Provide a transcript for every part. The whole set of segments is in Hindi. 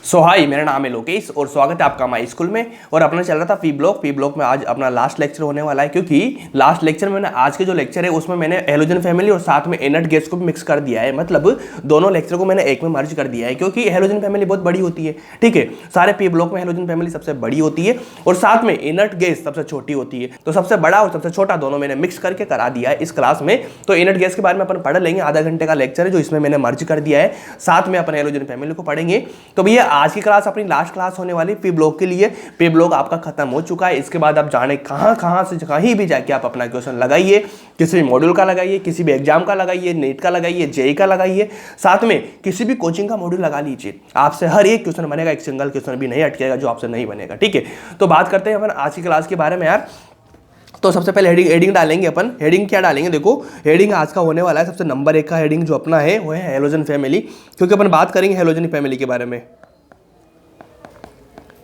सो हाई, मेरा नाम है लोकेश और स्वागत है आपका हमारे स्कूल में। और अपना चल रहा था पी ब्लॉक में आज अपना लास्ट लेक्चर होने वाला है, क्योंकि लास्ट लेक्चर में आज के जो लेक्चर है उसमें मैंने हेलोजन फैमिली और साथ में इनर्ट गैस को भी मिक्स कर दिया है। मतलब दोनों लेक्चर को मैंने एक में मर्ज कर दिया है, क्योंकि हेलोजन फैमिली बहुत बड़ी होती है। ठीक है, सारे पी ब्लॉक में हेलोजन फैमिली सबसे बड़ी होती है और साथ में इनर्ट गैस सबसे छोटी होती है। तो सबसे बड़ा और सबसे छोटा दोनों मैंने मिक्स करके करा दिया है इस क्लास में। तो इनर्ट गैस के बारे में अपन पढ़ लेंगे, आधा घंटे का लेक्चर है जो इसमें मैंने मर्ज कर दिया है। साथ में अपन हेलोजन फैमिली को पढ़ेंगे। तो भैया आज की क्लास अपनी लास्ट क्लास होने वाली पी ब्लॉक के लिए। पी ब्लॉक आपका खत्म हो चुका है। इसके बाद आप जाने कहां से कहीं भी जाके आप अपना क्वेश्चन लगाइए, किसी भी मॉड्यूल का लगाइए, किसी भी एग्जाम का लगाइए, नीट का लगाइए, जेई का लगाइए, साथ में किसी भी कोचिंग का मॉड्यूल लगा लीजिए। आपसे हर एक क्वेश्चन बनेगा, एक सिंगल क्वेश्चन भी नहीं अटकेगा जो आपसे नहीं बनेगा। ठीक है, तो बात करते हैं अपन आज की क्लास के बारे में यार। तो सबसे पहले हेडिंग डालेंगे अपन। हेडिंग क्या डालेंगे, देखो हेडिंग आज का होने वाला है सबसे नंबर 1 का हेडिंग जो अपना है वो है हेलोजन फैमिली, क्योंकि अपन बात करेंगे हेलोजन फैमिली के बारे में।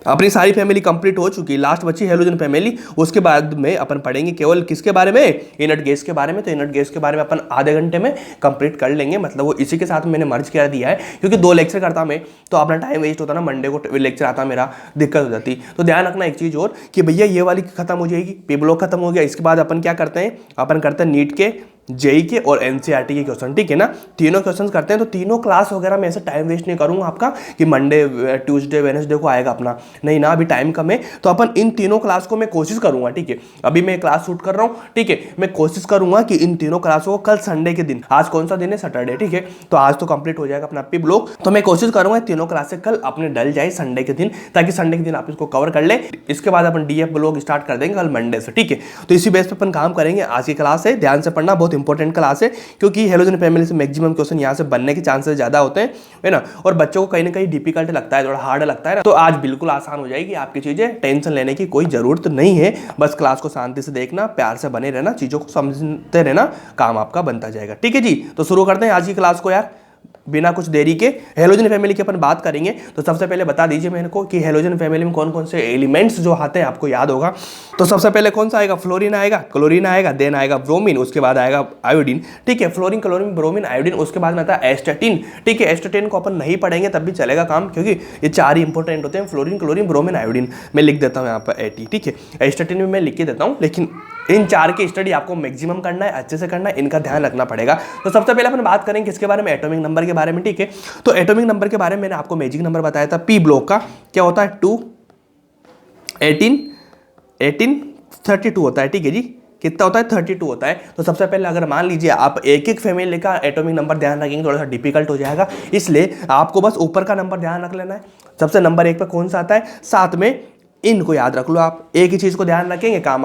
अपनी सारी फैमिली कंप्लीट हो चुकी है, लास्ट बची हेलोजन फैमिली। उसके बाद में अपन पढ़ेंगे केवल किसके बारे में, इनर्ट गैस के बारे में। तो इनर्ट गैस के बारे में अपन आधे घंटे में कंप्लीट कर लेंगे। मतलब वो इसी के साथ मैंने मर्ज कर दिया है, क्योंकि 2 लेक्चर करता मैं तो अपना टाइम वेस्ट होता ना, मंडे को लेक्चर आता मेरा, दिक्कत हो जाती। तो ध्यान रखना एक चीज़ और कि भैया ये वाली खत्म हो जाएगी, पी ब्लॉक खत्म हो गया। इसके बाद अपन क्या करते हैं, अपन करते हैं नीट के, जेई के और एनसीईआरटी के क्वेश्चन। ठीक है ना, तीनों क्वेश्चंस करते हैं। तो तीनों क्लास वगैरह में ऐसे टाइम वेस्ट नहीं करूंगा आपका कि मंडे ट्यूसडे वेडनेसडे को आएगा अपना, नहीं ना, अभी टाइम कम है। तो अपन इन तीनों क्लास को मैं कोशिश करूंगा, ठीक है, अभी मैं क्लास शूट कर रहा हूँ, ठीक है, मैं कोशिश करूंगा कि इन तीनों क्लासों को कल संडे के दिन, आज कौन सा दिन है, सैटरडे, ठीक है, तो आज तो कंप्लीट हो जाएगा अपना पी ब्लॉक। तो मैं कोशिश करूंगा तीनों क्लास से कल अपने डल जाए संडे के दिन, ताकि संडे के दिन आप इसको कवर कर ले। इसके बाद अपन डीएफ ब्लॉक स्टार्ट कर देंगे कल मंडे से। ठीक है, तो इसी बेस पे अपन काम करेंगे। आज की क्लास है, ध्यान से पढ़ना, बहुत इंपॉर्टेंट क्लास है, क्योंकि हेलोजन फैमिली से मैक्सिमम क्वेश्चन यहां से बनने के चांसेस ज्यादा होते हैं, है ना। और बच्चों को कहीं ना कहीं डिफिकल्ट लगता है, थोड़ा हार्ड लगता है ना, तो आज बिल्कुल आसान हो जाएगी आपकी चीजें। टेंशन लेने की कोई जरूरत नहीं है, बस क्लास को शांति से देखना, प्यार से बने रहना, चीजों को समझते रहना, काम आपका बनता जाएगा। ठीक है जी, तो शुरू करते हैं आज की क्लास को यार बिना कुछ देरी के। हेलोजन फैमिली की अपन बात करेंगे। तो सबसे पहले बता दीजिए मेरे को कि हेलोजन फैमिली में कौन कौन से एलिमेंट्स जो आते हैं, आपको याद होगा। तो सबसे पहले कौन सा आएगा, फ्लोरीन आएगा, क्लोरीन आएगा, देन आएगा ब्रोमीन, उसके बाद आएगा आयोडीन। ठीक है, फ्लोरीन, क्लोरीन, ब्रोमीन, आयोडीन, उसके बाद में आता है एस्टेटिन। ठीक है, एस्टेटिन को अपन नहीं पढ़ेंगे तब भी चलेगा काम, क्योंकि ये 4 ही इंपॉर्टेंट होते हैं, फ्लोरीन, क्लोरीन, ब्रोमीन, आयोडीन। मैं लिख देता हूँ यहाँ पर 80। ठीक है, एस्टेटिन भी मैं लिख के देता हूँ, लेकिन इन 4 की स्टडी आपको मैक्सिमम करना है, अच्छे से करना है, इनका ध्यान रखना पड़ेगा। तो सबसे पहले अपन बात करेंगे किसके बारे में, एटॉमिक नंबर के बारे में। ठीक है, तो एटॉमिक नंबर के बारे में मैंने आपको मैजिक नंबर बताया था पी ब्लॉक का, क्या होता है 2, 18, 18, 32 होता है। ठीक है जी, कितना होता है, 32 होता है। तो सबसे पहले अगर मान लीजिए आप एक एक फैमिली का एटॉमिक नंबर ध्यान रखेंगे, थोड़ा सा डिफिकल्ट हो जाएगा, इसलिए आपको बस ऊपर का नंबर ध्यान रख लेना है। सबसे नंबर 1 पे कौन सा आता है, साथ में इनको याद रख लो। आप एक ही चीज को ध्यान रखेंगे, काम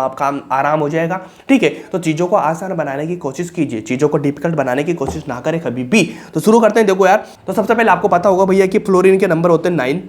आराम हो जाएगा। ठीक है, तो चीजों को आसान बनाने की कोशिश कीजिए, चीजों को डिफिकल्ट बनाने की कोशिश ना करें कभी भी। तो शुरू करते हैं। देखो यार, तो सबसे पहले आपको पता होगा भैया कि फ्लोरीन के नंबर होते हैं 9।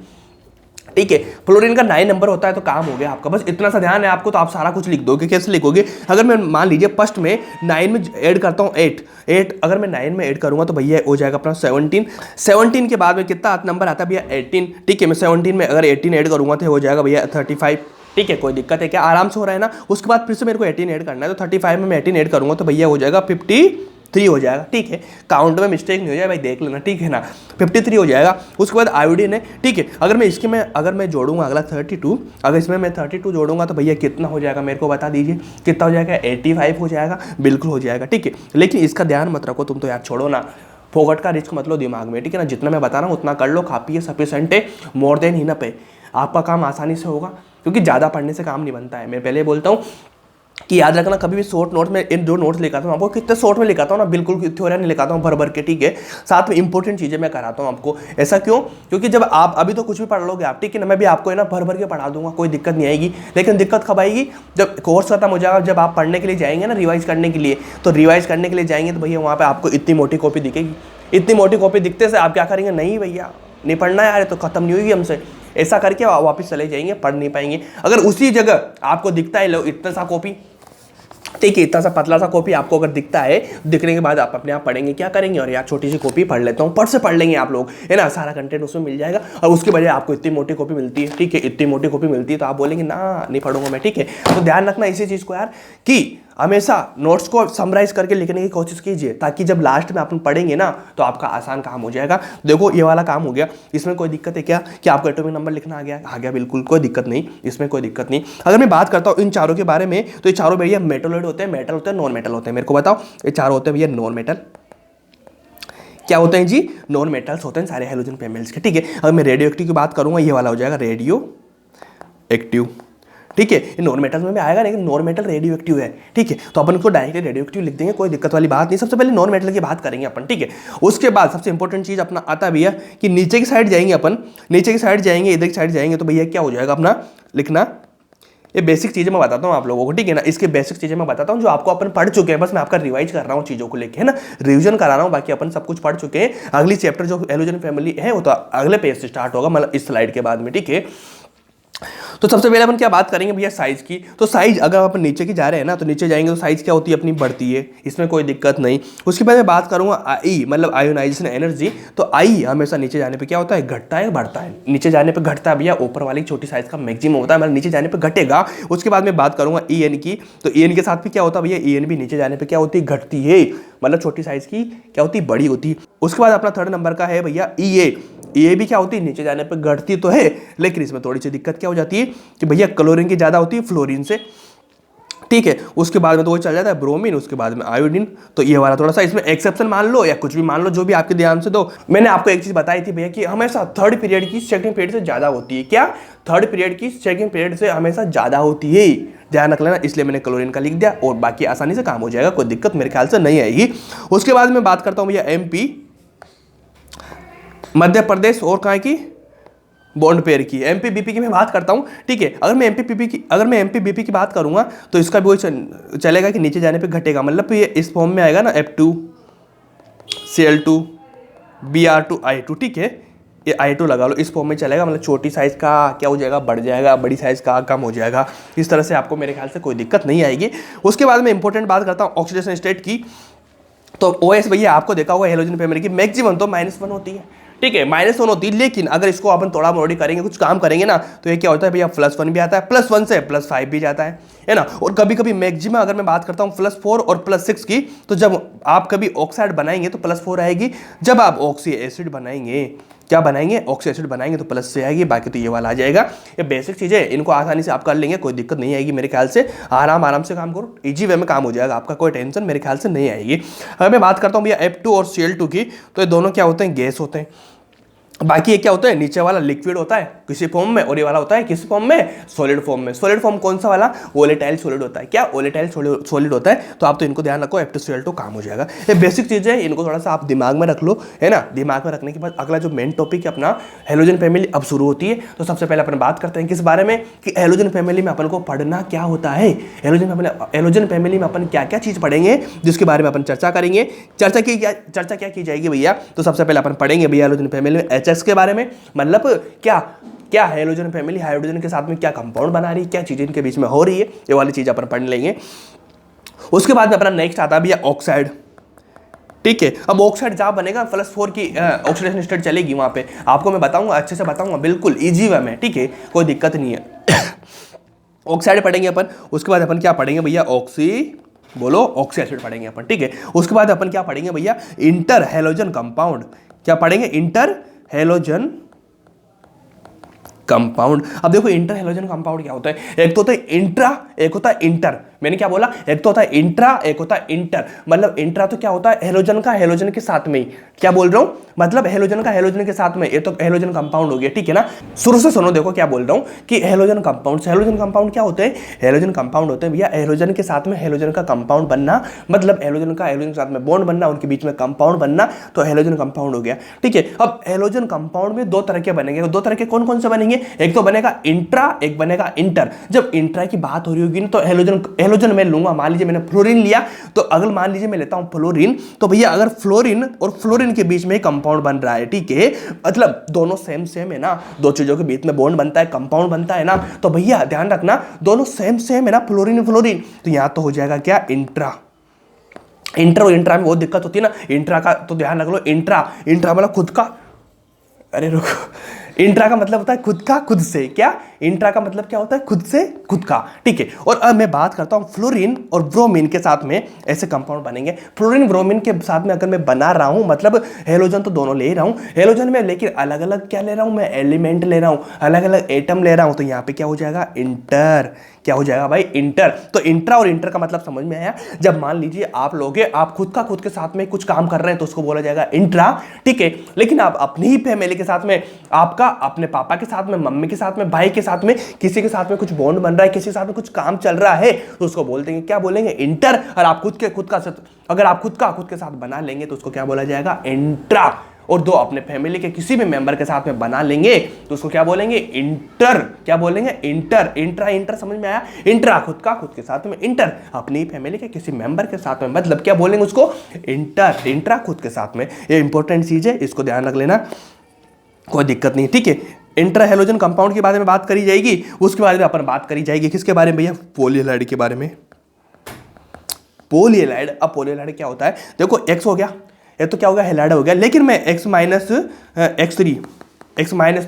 ठीक है, फ्लोरीन का 9 नंबर होता है, तो काम हो गया आपका। बस इतना सा ध्यान है आपको, तो आप सारा कुछ लिख दोगे। कैसे लिखोगे, अगर मैं मान लीजिए फर्स्ट में 9 में ऐड करता हूँ 8, अगर मैं 9 में ऐड करूंगा तो भैया हो जाएगा अपना 17 के बाद में कितना नंबर आता है भैया, 18। ठीक है, मैं 17 में अगर 18 ऐड करूंगा तो हो जाएगा भैया 35। ठीक है, कोई दिक्कत है क्या, आराम से हो रहा है ना। उसके बाद फिर से मेरे को 18 ऐड करना है, तो 35 में मैं 18 ऐड करूंगा तो भैया हो जाएगा 53 हो जाएगा। ठीक है, काउंट में मिस्टेक नहीं हो जाए भाई, देख लेना। ठीक है ना, 53 हो जाएगा। उसके बाद आयोडीन है। ठीक है, अगर मैं जोड़ूंगा अगला 32, अगर इसमें मैं 32 जोड़ूंगा तो भैया कितना हो जाएगा, मेरे को बता दीजिए कितना हो जाएगा, 85 हो जाएगा, बिल्कुल हो जाएगा। ठीक है, लेकिन इसका ध्यान मत रखो तुम तो यार, छोड़ो ना, फोकट का रिस्क मत लो दिमाग में। ठीक है ना, जितना मैं बता रहा हूँ उतना कर लो, काफ़ी है, सफिशेंट है, मोर देन इनफ है। आपका काम आसानी से होगा, क्योंकि ज़्यादा पढ़ने से काम नहीं बनता है। मैं पहले बोलता हूँ कि याद रखना, कभी भी शॉर्ट नोट में इन जो नोट्स लिखाता हूँ आपको, कितने शॉर्ट में लिखाता हूँ ना, बिल्कुल थ्योरी नहीं लिखाता हूँ भर भर के। ठीक है, साथ में इंपॉर्टेंट चीज़ें मैं कराता हूँ आपको। ऐसा क्यों, क्योंकि जब आप अभी तो कुछ भी पढ़ लोगे आप, ठीक है ना, मैं भी आपको है ना भर भर के पढ़ा दूंगा, कोई दिक्कत नहीं आएगी। लेकिन दिक्कत कब आएगी, जब कोर्स खत्म हो जाएगा, जब आप पढ़ने के लिए जाएंगे ना, रिवाइज करने के लिए, तो रिवाइज करने के लिए जाएंगे तो भैया वहाँ पर आपको इतनी मोटी कॉपी दिखेगी। इतनी मोटी कॉपी दिखते से आप क्या करेंगे, नहीं भैया नहीं पढ़ना यार, तो खत्म नहीं होगी हमसे, ऐसा करके वापस चले जाएंगे, पढ़ नहीं पाएंगे। अगर उसी जगह आपको दिखता है लो इतना सा कॉपी, ठीक है, इतना सा पतला सा कॉपी आपको अगर दिखता है, दिखने के बाद आप अपने आप पढ़ेंगे, क्या करेंगे, और यार छोटी सी कॉपी पढ़ लेता हूँ, से पढ़ लेंगे आप लोग, है ना, सारा कंटेंट उसमें मिल जाएगा। और उसके बजाय आपको इतनी मोटी कॉपी मिलती है, ठीक है, इतनी मोटी कॉपी मिलती है, तो आप बोलेंगे ना नहीं पढ़ूंगा मैं। ठीक है, तो ध्यान रखना इसी चीज़ को यार, कि हमेशा नोट्स को समराइज करके लिखने की कोशिश कीजिए, ताकि जब लास्ट में अपन पढ़ेंगे ना तो आपका आसान काम हो जाएगा। देखो ये वाला काम हो गया, इसमें कोई दिक्कत है क्या कि आपको एटॉमिक नंबर लिखना आ गया बिल्कुल कोई दिक्कत नहीं, इसमें कोई दिक्कत नहीं। अगर मैं बात करता हूँ इन चारों के बारे में, तो ये चारों भैया मेटलोइड होते हैं, मेटल होते हैं, नॉन मेटल होते हैं। मेरे को बताओ, ये चारों होते हैं भैया नॉन मेटल। क्या होते हैं जी? नॉन मेटल्स होते हैं सारे हेलोजन पेमेल्स के, ठीक है। अगर मैं रेडियो एक्टिव की बात करूंगा, ये वाला हो जाएगा रेडियो एक्टिव, ठीक है। ये नॉन मेटल में भी आएगा, लेकिन नॉन मेटल रेडियो एक्टिव है, ठीक है। तो अपन इसको डायरेक्टली रेडियो एक्टिव लिख देंगे, कोई दिक्कत वाली बात नहीं। सबसे पहले नॉन मेटल की बात करेंगे अपन, ठीक है। उसके बाद सबसे इंपॉर्टेंट चीज अपना आता है भैया कि नीचे की साइड जाएंगे अपन, नीचे की साइड जाएंगे, इधर की साइड जाएंगे, तो भैया क्या हो जाएगा अपना लिखना। ये बेसिक चीजें मैं बताता हूँ आप लोगों को, ठीक है ना। इसके बेसिक चीजें मैं बताता हूँ जो आपको अपन पढ़ चुके हैं, बस मैं आपका रिवाइज कर रहा हूँ चीजों को लेके, है ना, रिवीजन करा रहा हूँ। बाकी अपन सब कुछ पढ़ चुके हैं। अगली चैप्टर जो हेलोजन फैमिली है वो तो अगले पेज से स्टार्ट होगा, मतलब इस स्लाइड के बाद में, ठीक है। तो सबसे पहले अपन क्या बात करेंगे भैया साइज की। तो साइज अगर अपन नीचे की जा रहे हैं ना, तो नीचे जाएंगे तो साइज क्या होती है अपनी, बढ़ती है, इसमें कोई दिक्कत नहीं। उसके बाद मैं बात करूंगा आई मतलब आयोनाइजेशन एनर्जी। तो आई हमेशा नीचे जाने पे क्या होता है, घटता है बढ़ता है। नीचे जाने पे घटता है भैया, ऊपर वाली छोटी साइज का मैक्सिमम होता है, मतलब नीचे जाने पे घटेगा। उसके बाद मैं बात करूंगा ई एन की। तो ई एन के साथ भी क्या होता है भैया, ई एन भी नीचे जाने पर क्या होती है, घटती है, मतलब छोटी साइज की क्या होती है, बड़ी होती है। उसके बाद अपना थर्ड नंबर का है भैया ई ए। ये भी क्या होती है, नीचे जाने पर घटती तो है, लेकिन इसमें थोड़ी सी दिक्कत क्या हो जाती है कि भैया क्लोरीन की ज्यादा होती है फ्लोरीन से, ठीक है। उसके बाद में तो वो चल जाता है ब्रोमीन, उसके बाद में आयोडीन। तो ये वाला थोड़ा सा इसमें एक्सेप्शन मान लो या कुछ भी मान लो, जो भी आपके ध्यान से दो। मैंने आपको एक चीज बताई थी भैया कि हमेशा थर्ड पीरियड की सेकंड पीरियड से ज्यादा होती है। क्या? थर्ड पीरियड की सेकंड पीरियड से हमेशा ज्यादा होती है, ध्यान रख लेना। इसलिए मैंने क्लोरीन का लिख दिया, और बाकी आसानी से काम हो जाएगा, कोई दिक्कत मेरे ख्याल से नहीं आएगी। उसके बाद में बात करता हूँ भैया एमपी, मध्य प्रदेश और कहाँ की, बॉन्ड पेयर की। एमपी बीपी की मैं बात करता हूँ, ठीक है। अगर मैं एमपी बीपी की बात करूंगा तो इसका भी वही चलेगा कि नीचे जाने पे घटेगा, मतलब ये इस फॉर्म में आएगा ना, F2 Cl2 Br2 I2, ठीक है। ये I2 लगा लो, इस फॉर्म में चलेगा, मतलब छोटी साइज का क्या हो जाएगा, बढ़ जाएगा, बड़ी साइज का कम हो जाएगा। इस तरह से आपको मेरे ख्याल से कोई दिक्कत नहीं आएगी। उसके बाद मैं इंपॉर्टेंट बात करता हूँ ऑक्सीडेशन स्टेट की। तो OS भैया आपको देखा हुआ हेलोजन पेमेंट की मैक्सिमम तो -1 होती है, ठीक है, -1 होती है। लेकिन अगर इसको अपन थोड़ा मोड़ी करेंगे, कुछ काम करेंगे ना, तो ये क्या होता है भैया +1 भी आता है, +1 से +5 भी जाता है ना। और कभी कभी मैक्सिमम अगर मैं बात करता हूँ +4 और +6 की, तो जब आप कभी ऑक्साइड बनाएंगे तो +4 आएगी, जब आप ऑक्सी एसिड बनाएंगे, क्या बनाएंगे, ऑक्सी एसिड बनाएंगे तो प्लस से आएगी। बाकी तो ये वाला आ जाएगा। ये बेसिक चीजें, इनको आसानी से आप कर लेंगे, कोई दिक्कत नहीं आएगी मेरे ख्याल से। आराम से काम करो, इजी वे में काम हो जाएगा आपका, कोई टेंशन मेरे ख्याल से नहीं आएगी। अगर मैं बात करता हूँ भैया F2 और Cl2 की, तो ये दोनों क्या होते हैं, गैस होते हैं। बाकी ये क्या होता है, नीचे वाला लिक्विड होता है किसी फॉर्म में, और ये वाला होता है किस फॉर्म में, सॉलिड फॉर्म में। सॉलिड फॉर्म कौन सा वाला, वोलेटाइल सॉलिड होता है। क्या? वोलेटाइल सॉलिड होता है। तो आप तो इनको ध्यान रखो, F2 Cl2 काम हो जाएगा। ये बेसिक चीजें, इनको थोड़ा सा आप दिमाग में रख लो, है ना। दिमाग में रखने के बाद अगला जो मेन टॉपिक है अपना हेलोजन फैमिली अब शुरू होती है। तो सबसे पहले अपन बात करते हैं किस बारे में, कि हेलोजन फैमिली में अपन को पढ़ना क्या होता है। हेलोजन फैमिली में अपन क्या क्या चीज पढ़ेंगे, जिसके बारे में अपन चर्चा करेंगे। चर्चा क्या की जाएगी भैया, तो सबसे पहले अपन पढ़ेंगे भैया हेलोजन फैमिली में HS के बारे में, मतलब क्या हेलोजन फैमिली हाइड्रोजन के साथ में क्या कंपाउंड बना रही है, क्या चीजें इनके बीच में हो रही है, ये वाली चीज अपन पढ़ लेंगे। उसके बाद में अपना नेक्स्ट आता है ऑक्साइड, ठीक है। अब ऑक्साइड जहां बनेगा +4 की ऑक्सीडेशन स्टेट चलेगी, वहां पे आपको मैं बताऊंगा, अच्छे से बताऊंगा, बिल्कुल इजी वे में, ठीक है, कोई दिक्कत नहीं है। ऑक्साइड पढ़ेंगे अपन। उसके बाद अपन क्या पढ़ेंगे भैया, ऑक्सी एसिड पढ़ेंगे अपन, ठीक है। उसके बाद अपन क्या पढ़ेंगे भैया, इंटर हेलोजन कंपाउंड। क्या पढ़ेंगे, इंटर हेलोजन कंपाउंड। अब देखो इंटर हेलोजन कंपाउंड क्या होता है, एक तो होता है इंट्रा, एक होता है इंटर। मैंने क्या बोला, एक तो होता है इंट्रा, एक होता है इंटर। मतलब इंट्रा तो क्या होता है, हेलोजन का हेलोजन के साथ में ही, क्या बोल रहा हूं, मतलब हेलोजन का हेलोजन के साथ में, ये तो हेलोजन कंपाउंड हो गया, ठीक है ना। शुरू से सुनो, देखो क्या बोल रहा हूं कि हेलोजन कंपाउंड क्या होते हैं, हेलोजन कंपाउंड होते हैं भैया हेलोजन के साथ में हेलोजन का कंपाउंड बनना, मतलब हेलोजन का हेलोजन के साथ में बॉन्ड बनना, उनके बीच में कंपाउंड बनना, तो हेलोजन कंपाउंड हो गया, ठीक है। अब हेलोजन कंपाउंड में दो तरह के बनेंगे, दो तरह के कौन कौन से बनेंगे, एक तो बनेगा इंट्रा, एक बनेगा इंटर। जब इंट्रा की बात हो रही होगी तो हेलोजन मैं लूंगा, मान लीजिए मैंने फ्लोरीन लिया, तो अगर मान लीजिए मैं लेता हूं फ्लोरीन, तो भैया अगर फ्लोरीन और फ्लोरीन के बीच में कंपाउंड बन रहा है, ठीक है, मतलब दोनों सेम है ना, दो चीजों के बीच में बॉन्ड बनता है, कंपाउंड बनता है ना, तो भैया ध्यान रखना दोनों सेम है ना, फ्लोरीन, तो यहां तो हो जाएगा क्या, इंट्रा और इंट्रा में बहुत दिक्कत होती है ना, इंट्रा का तो ध्यान रख लो, इंट्रा मतलब खुद का, अरे रुको, इंट्रा का मतलब होता है खुद का खुद से, क्या, इंट्रा का मतलब क्या होता है, खुद से खुद का, ठीक है। और अब मैं बात करता हूं फ्लोरीन और ब्रोमीन के साथ में ऐसे कंपाउंड बनेंगे। फ्लोरीन ब्रोमीन के साथ में अगर मैं बना रहा हूं, मतलब हेलोजन तो दोनों ले ही रहा हूं, हेलोजन में लेकिन अलग अलग क्या ले रहा हूं मैं, एलिमेंट ले रहा हूं, अलग अलग एटम ले रहा हूं, तो यहां पे क्या हो जाएगा, इंटर। क्या हो जाएगा भाई, इंटर। तो इंट्रा और इंटर का मतलब समझ में आया। जब मान लीजिए आप लोगे, आप खुद का खुद के साथ में कुछ काम कर रहे हैं तो उसको बोला जाएगा इंट्रा, ठीक है। लेकिन आप अपनी ही फैमिली के साथ में, आपका अपने पापा के साथ में, मम्मी के साथ में, भाई के साथ में, किसी के साथ में कुछ बॉन्ड बन रहा है, किसी के साथ में कुछ काम चल रहा है, तो उसको बोल देंगे, क्या बोलेंगे, इंटर। और आप खुद का अगर आप खुद का खुद के साथ बना लेंगे तो उसको क्या बोला जाएगा, इंट्रा। और दो अपने फैमिली के किसी भी मेंबर के साथ में बना लेंगे तो उसको क्या बोलेंगे, इंटर। क्या बोलेंगे, इंटर। इंट्रा इंटर समझ में आया। इंट्रा खुद का खुद के साथ में, इंटर अपनी फैमिली के किसी मेंबर के साथ में, मतलब क्या बोलेंगे उसको, इंटर। इंट्रा खुद के साथ में। ये इंपॉर्टेंट चीज है, इसको ध्यान रख लेना, कोई दिक्कत नहीं, ठीक है। इंट्रा हेलोजन कंपाउंड के बारे में बात करी जाएगी, उसके बारे में अपन बात करी जाएगी किसके बारे में भैया, पॉलीहैलाइड के बारे में। पॉलीहैलाइड, अब पॉलीहैलाइड क्या होता है, देखो एक्स हो गया, ये तो क्या हो गया, हैलाइड हो गया, लेकिन मैं x माइनस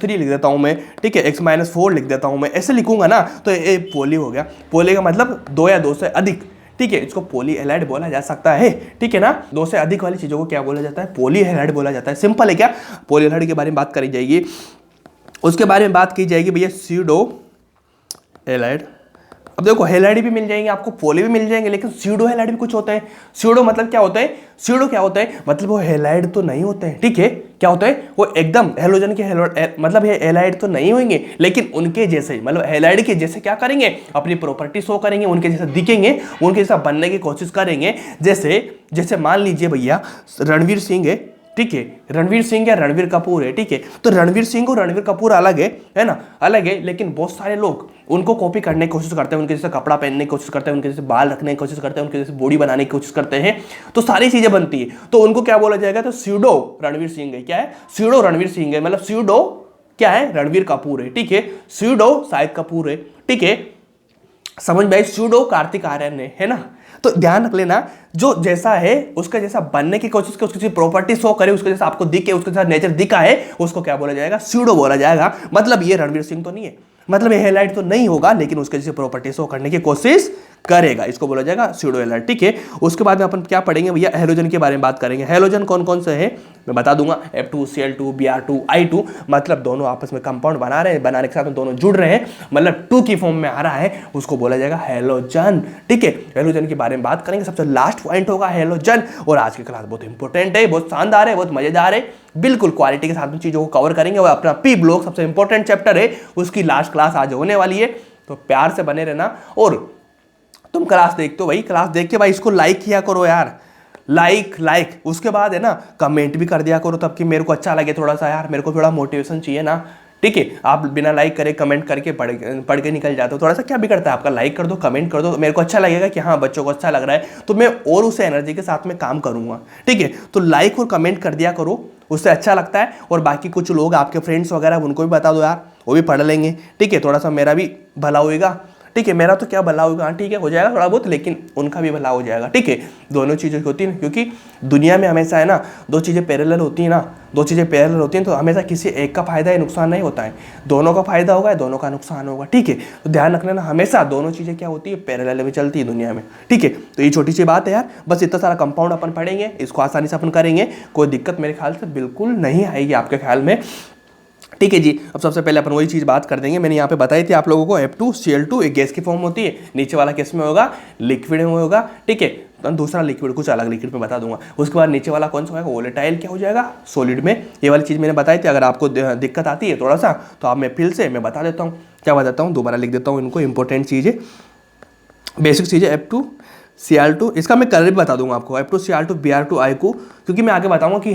थ्री लिख देता हूं मैं, ठीक है, x-4 लिख देता हूं मैं, ऐसे लिखूंगा ना तो ये पोली हो गया। पोली का मतलब दो या दो से अधिक, ठीक है, इसको पॉलीहैलाइड बोला जा सकता है, ठीक है ना। दो से अधिक वाली चीजों को क्या बोला जाता है, पॉलीहैलाइड बोला जाता है। सिंपल है क्या, पॉलीहैलाइड के बारे में बात करी जाएगी। उसके बारे में बात की जाएगी भैया स्यूडो हैलाइड। अब देखो हैलाइड भी मिल जाएंगे आपको, पोली भी मिल जाएंगे, लेकिन स्यूडो हैलाइड भी कुछ होता है। स्यूडो मतलब क्या होता है, स्यूडो क्या होता है, मतलब वो हैलाइड तो नहीं होते हैं, ठीक है। क्या होता है, वो एकदम हेलोजन के मतलब ये हैलाइड तो नहीं होंगे, लेकिन उनके जैसे, मतलब हैलाइड के जैसे क्या करेंगे, अपनी प्रॉपर्टी शो करेंगे, उनके जैसे दिखेंगे, उनके जैसा बनने की कोशिश करेंगे। जैसे मान लीजिए भैया रणवीर सिंह है, ठीक है, रणवीर सिंह या रणवीर कपूर है, ठीक है। तो रणवीर सिंह और रणवीर कपूर अलग है ना, अलग है, लेकिन बहुत सारे लोग उनको कॉपी करने की कोशिश करते हैं, उनके जैसे कपड़ा पहनने की कोशिश करते हैं, उनके जैसे बाल रखने की कोशिश करते हैं, उनके जैसे बॉडी बनाने की कोशिश करते हैं, तो सारी चीजें बनती है। तो उनको क्या बोला जाएगा, तो स्यूडो रणवीर सिंह है। क्या है, स्यूडो रणवीर सिंह है, मतलब स्यूडो क्या है, रणवीर कपूर है, ठीक है। स्यूडो शाहिद कपूर है, ठीक है, समझ में आई। स्यूडो कार्तिक आर्यन है ना। तो ध्यान रख लेना, जो जैसा है उसका जैसा बनने की कोशिश करे, उसकी प्रॉपर्टी शो करे, उसके जैसा आपको दिखे, उसके जैसा नेचर दिखा है, उसको क्या बोला जाएगा, स्यूडो बोला जाएगा। मतलब ये रणवीर सिंह तो नहीं है, मतलब ये हैलाइड तो नहीं होगा, लेकिन उसके जैसे प्रॉपर्टी शो करने की कोशिश करेगा, इसको बोला जाएगा स्यूडो हैलाइड, ठीक है। उसके बाद में अपन क्या पढ़ेंगे भैया, हैलोजन के बारे में बात करेंगे। हैलोजन कौन कौन से है मैं बता दूंगा, F2Cl2 Br2 I2, मतलब दोनों आपस में कंपाउंड बना रहे हैं, बनाने के साथ में दोनों जुड़ रहे हैं, मतलब 2 की फॉर्म में आ रहा है, उसको बोला जाएगा हैलोजन, ठीक है। हैलोजन के बारे में बात करेंगे, सबसे लास्ट पॉइंट होगा हैलोजन। और आज की क्लास बहुत इंपॉर्टेंट है, बहुत शानदार है, बहुत मजेदार है, बिल्कुल क्वालिटी के साथ में चीजों को कवर करेंगे। और अपना पी ब्लॉक सबसे इंपॉर्टेंट चैप्टर है, उसकी लास्ट क्लास आज होने वाली है, तो प्यार से बने रहना। और तुम क्लास देखते हो भाई, क्लास देख के भाई इसको लाइक किया करो यार, लाइक उसके बाद है ना कमेंट भी कर दिया करो, तब कि मेरे को अच्छा लगे थोड़ा सा यार, मेरे को थोड़ा मोटिवेशन चाहिए ना, ठीक है। आप बिना लाइक करे कमेंट करके पढ़ के निकल जाते हो, थोड़ा सा क्या बिगड़ता है आपका, लाइक कर दो, कमेंट कर दो, तो मेरे को अच्छा लगेगा कि हाँ बच्चों को अच्छा लग रहा है, तो मैं और उसे एनर्जी के साथ में काम करूंगा, ठीक है। तो लाइक और कमेंट कर दिया करो, उससे अच्छा लगता है। और बाकी कुछ लोग आपके फ्रेंड्स वगैरह उनको भी बता दो यार, वो भी पढ़ लेंगे, ठीक है, थोड़ा सा मेरा भी भला होएगा, ठीक है। मेरा तो क्या भला होगा, ठीक है, हो जाएगा थोड़ा बहुत, लेकिन उनका भी भला हो जाएगा, ठीक है। दोनों चीज़ें होती हैं, क्योंकि दुनिया में हमेशा है ना दो चीज़ें पैरेलल होती हैं ना, दो चीज़ें पैरेलल होती हैं, तो हमेशा किसी एक का फायदा या नुकसान नहीं होता है, दोनों का फायदा होगा, दोनों का नुकसान होगा, ठीक है। तो ध्यान रखना ना, हमेशा दोनों चीज़ें क्या होती है, पैरेलल में चलती है दुनिया में, ठीक है। तो ये छोटी सी बात है यार, बस इतना सारा कंपाउंड अपन पढ़ेंगे, इसको आसानी से अपन करेंगे, कोई दिक्कत मेरे ख्याल से बिल्कुल नहीं आएगी आपके ख्याल में, ठीक है जी। अब सबसे पहले अपन वही चीज़ बात कर देंगे, मैंने यहाँ पे बताई थी आप लोगों को, F2Cl2 एक गैस की फॉर्म होती है, नीचे वाला किस में होगा, लिक्विड में होगा, ठीक है। तो दूसरा लिक्विड कुछ अलग लिक्विड में बता दूंगा। उसके बाद नीचे वाला कौन सा होगा, वोलेटाइल क्या हो जाएगा, सॉलिड में। ये वाली चीज़ मैंने बताई थी, अगर आपको दिक्कत आती है थोड़ा सा तो आप मैं फिर से मैं बता देता हूँ, क्या बताता हूँ, दोबारा लिख देता हूँ इनको, इंपॉर्टेंट चीज़ें, बेसिक चीज़ें। F2Cl2, इसका मैं कलर भी बता दूंगा आपको, F2Cl2 Br2 I2, क्योंकि मैं आगे बताऊंगा कि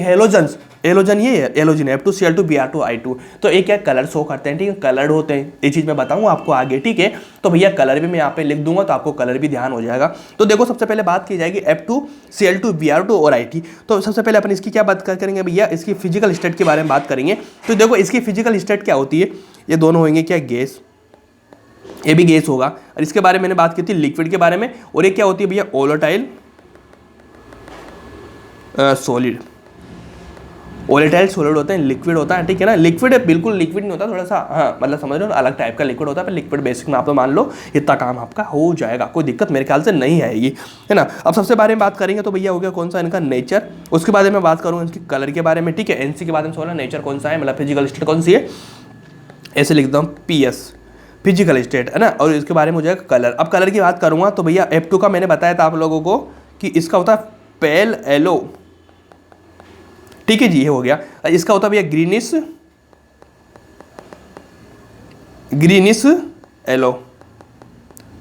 हेलोजन ये है, हेलोजन F2Cl2 Br2 I2, तो एक क्या कलर शो करते हैं, ठीक है, कलर्ड होते हैं, ये चीज़ मैं बताऊंगा आपको आगे, ठीक है। तो भैया कलर भी मैं यहाँ पे लिख दूंगा, तो आपको कलर भी ध्यान हो जाएगा। तो देखो सबसे पहले बात की जाएगी F2Cl2 Br2 और IT। तो सबसे पहले अपन इसकी क्या बात करेंगे भैया, इसकी फिजिकल स्टेट के बारे में बात करेंगे। तो देखो इसकी फिजिकल स्टेट क्या होती है, ये दोनों होंगे क्या, गैस, ये भी गैस होगा। और इसके बारे में मैंने बात की थी लिक्विड के बारे में। और ये क्या होती है भैया, वोलेटाइल सॉलिड, वोलेटाइल सॉलिड होते हैं, लिक्विड होता है, ठीक है ना। लिक्विड बिल्कुल लिक्विड नहीं होता, थोड़ा सा हाँ मतलब समझ रहे हो, अलग टाइप का लिक्विड होता है, पर लिक्विड बेसिक में आप तो मान लो इतना काम आपका हो जाएगा, कोई दिक्कत मेरे ख्याल से नहीं आएगी, है ना। अब सबसे बारे में बात करेंगे तो भैया हो गया कौन सा इनका नेचर, उसके बाद में बात करूँगा इनकी कलर के बारे में, ठीक है। एनसी के बाद में सोना नेचर कौन सा है, मतलब फिजिकल स्टेट कौन सी है, ऐसे लिख दो PS फिजिकल स्टेट, है ना। और इसके बारे में हो जाएगा कलर। अब कलर की बात करूँगा तो भैया F2 का मैंने बताया था आप लोगों को कि इसका होता है पेल येलो, ठीक है जी, ये हो गया। इसका होता है भैया ग्रीनिश येलो,